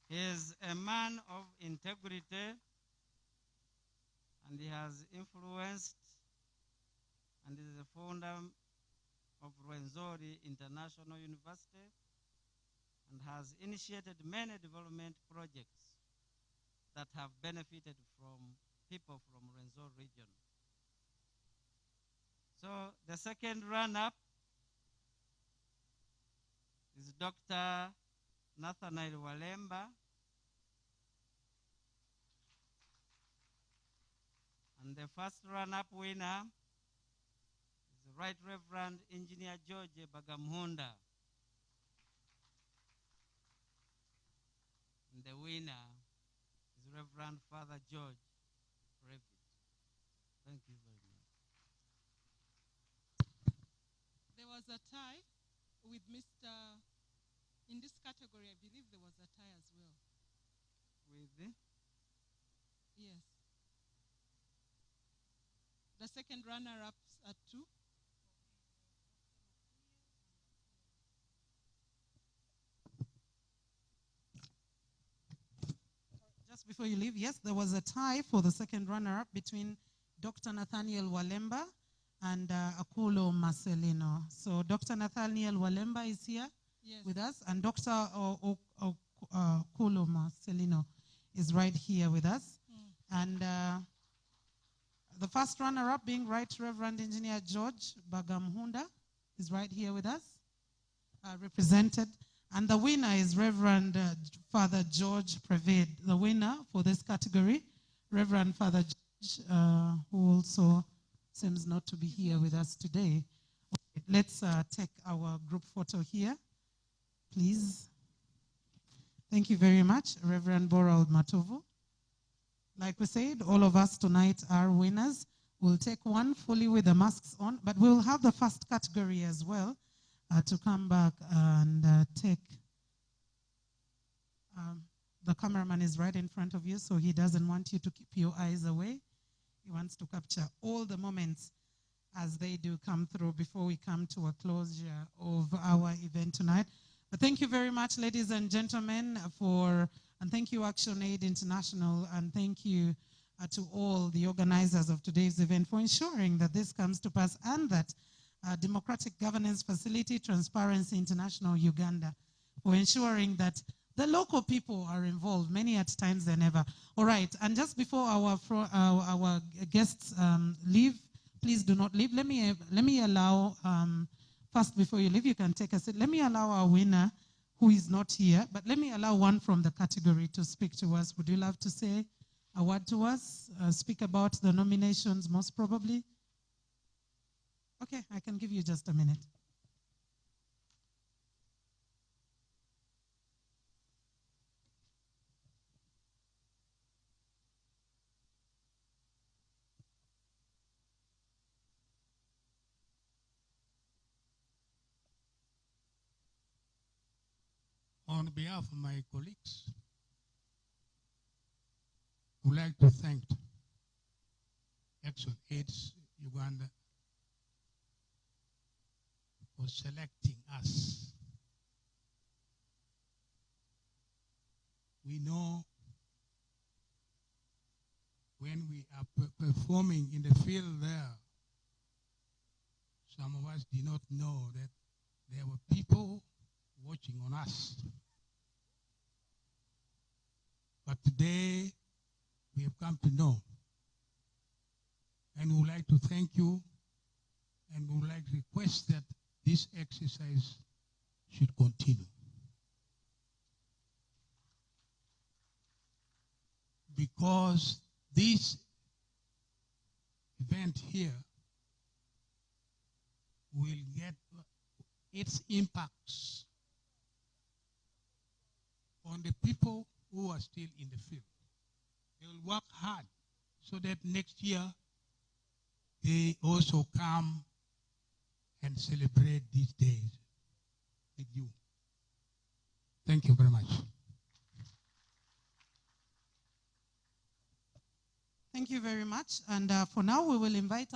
Speaker 16: He is a man of integrity, and he has influenced and is the founder of Rwenzori International University and has initiated many development projects that have benefited from people from Rwenzori region. So the second run-up is Dr. Nathaniel Walemba, and the first run-up winner is the Right Reverend Engineer George Bagamhunda. And the winner is Reverend Father George Previtt. Thank you very much.
Speaker 17: There was a tie with Mr. In this category, I believe there was a tie as well.
Speaker 16: With the?
Speaker 17: Yes. The second runner-up at 2.
Speaker 2: Just before you leave, yes, there was a tie for the second runner-up between Dr. Nathaniel Walemba and Akulo Marcelino. So Dr. Nathaniel Walemba is here with us, and Dr. Akulo Marcelino is right here with us. And the first runner-up being Right Reverend Engineer George Bagamhunda is right here with us, represented. And the winner is Reverend Father George Prevaid, the winner for this category. Reverend Father George, who also seems not to be here with us today. Okay, let's take our group photo here, please. Thank you very much, Reverend Borald Matovu. Like we said, all of us tonight are winners. We'll take one fully with the masks on, but we'll have the first category as well to come back and take. The cameraman is right in front of you, so he doesn't want you to keep your eyes away. He wants to capture all the moments as they do come through before we come to a closure of our event tonight. But thank you very much, ladies and gentlemen, and thank you ActionAid International, and thank you to all the organizers of today's event for ensuring that this comes to pass, and that Democratic Governance Facility, Transparency International Uganda, for ensuring that the local people are involved many at times than ever. All right, and just before our guests leave, please do not leave. Let me allow, first before you leave, you can take a seat. Let me allow our winner, who is not here, but let me allow one from the category to speak to us. Would you love to say a word to us? Speak about the nominations, most probably? Okay, I can give you just a minute.
Speaker 9: On behalf of my colleagues, I would like to thank ActionAid Uganda for selecting us. We know when we are performing in the field there, some of us did not know that there were people watching on us. But today, we have come to know. And we would like to thank you, and we would like to request that this exercise should continue. Because this event here will get its impacts on the people who are still in the field. They will work hard so that next year they also come and celebrate these days with you. Thank you very much.
Speaker 2: Thank you very much. And for now, we will invite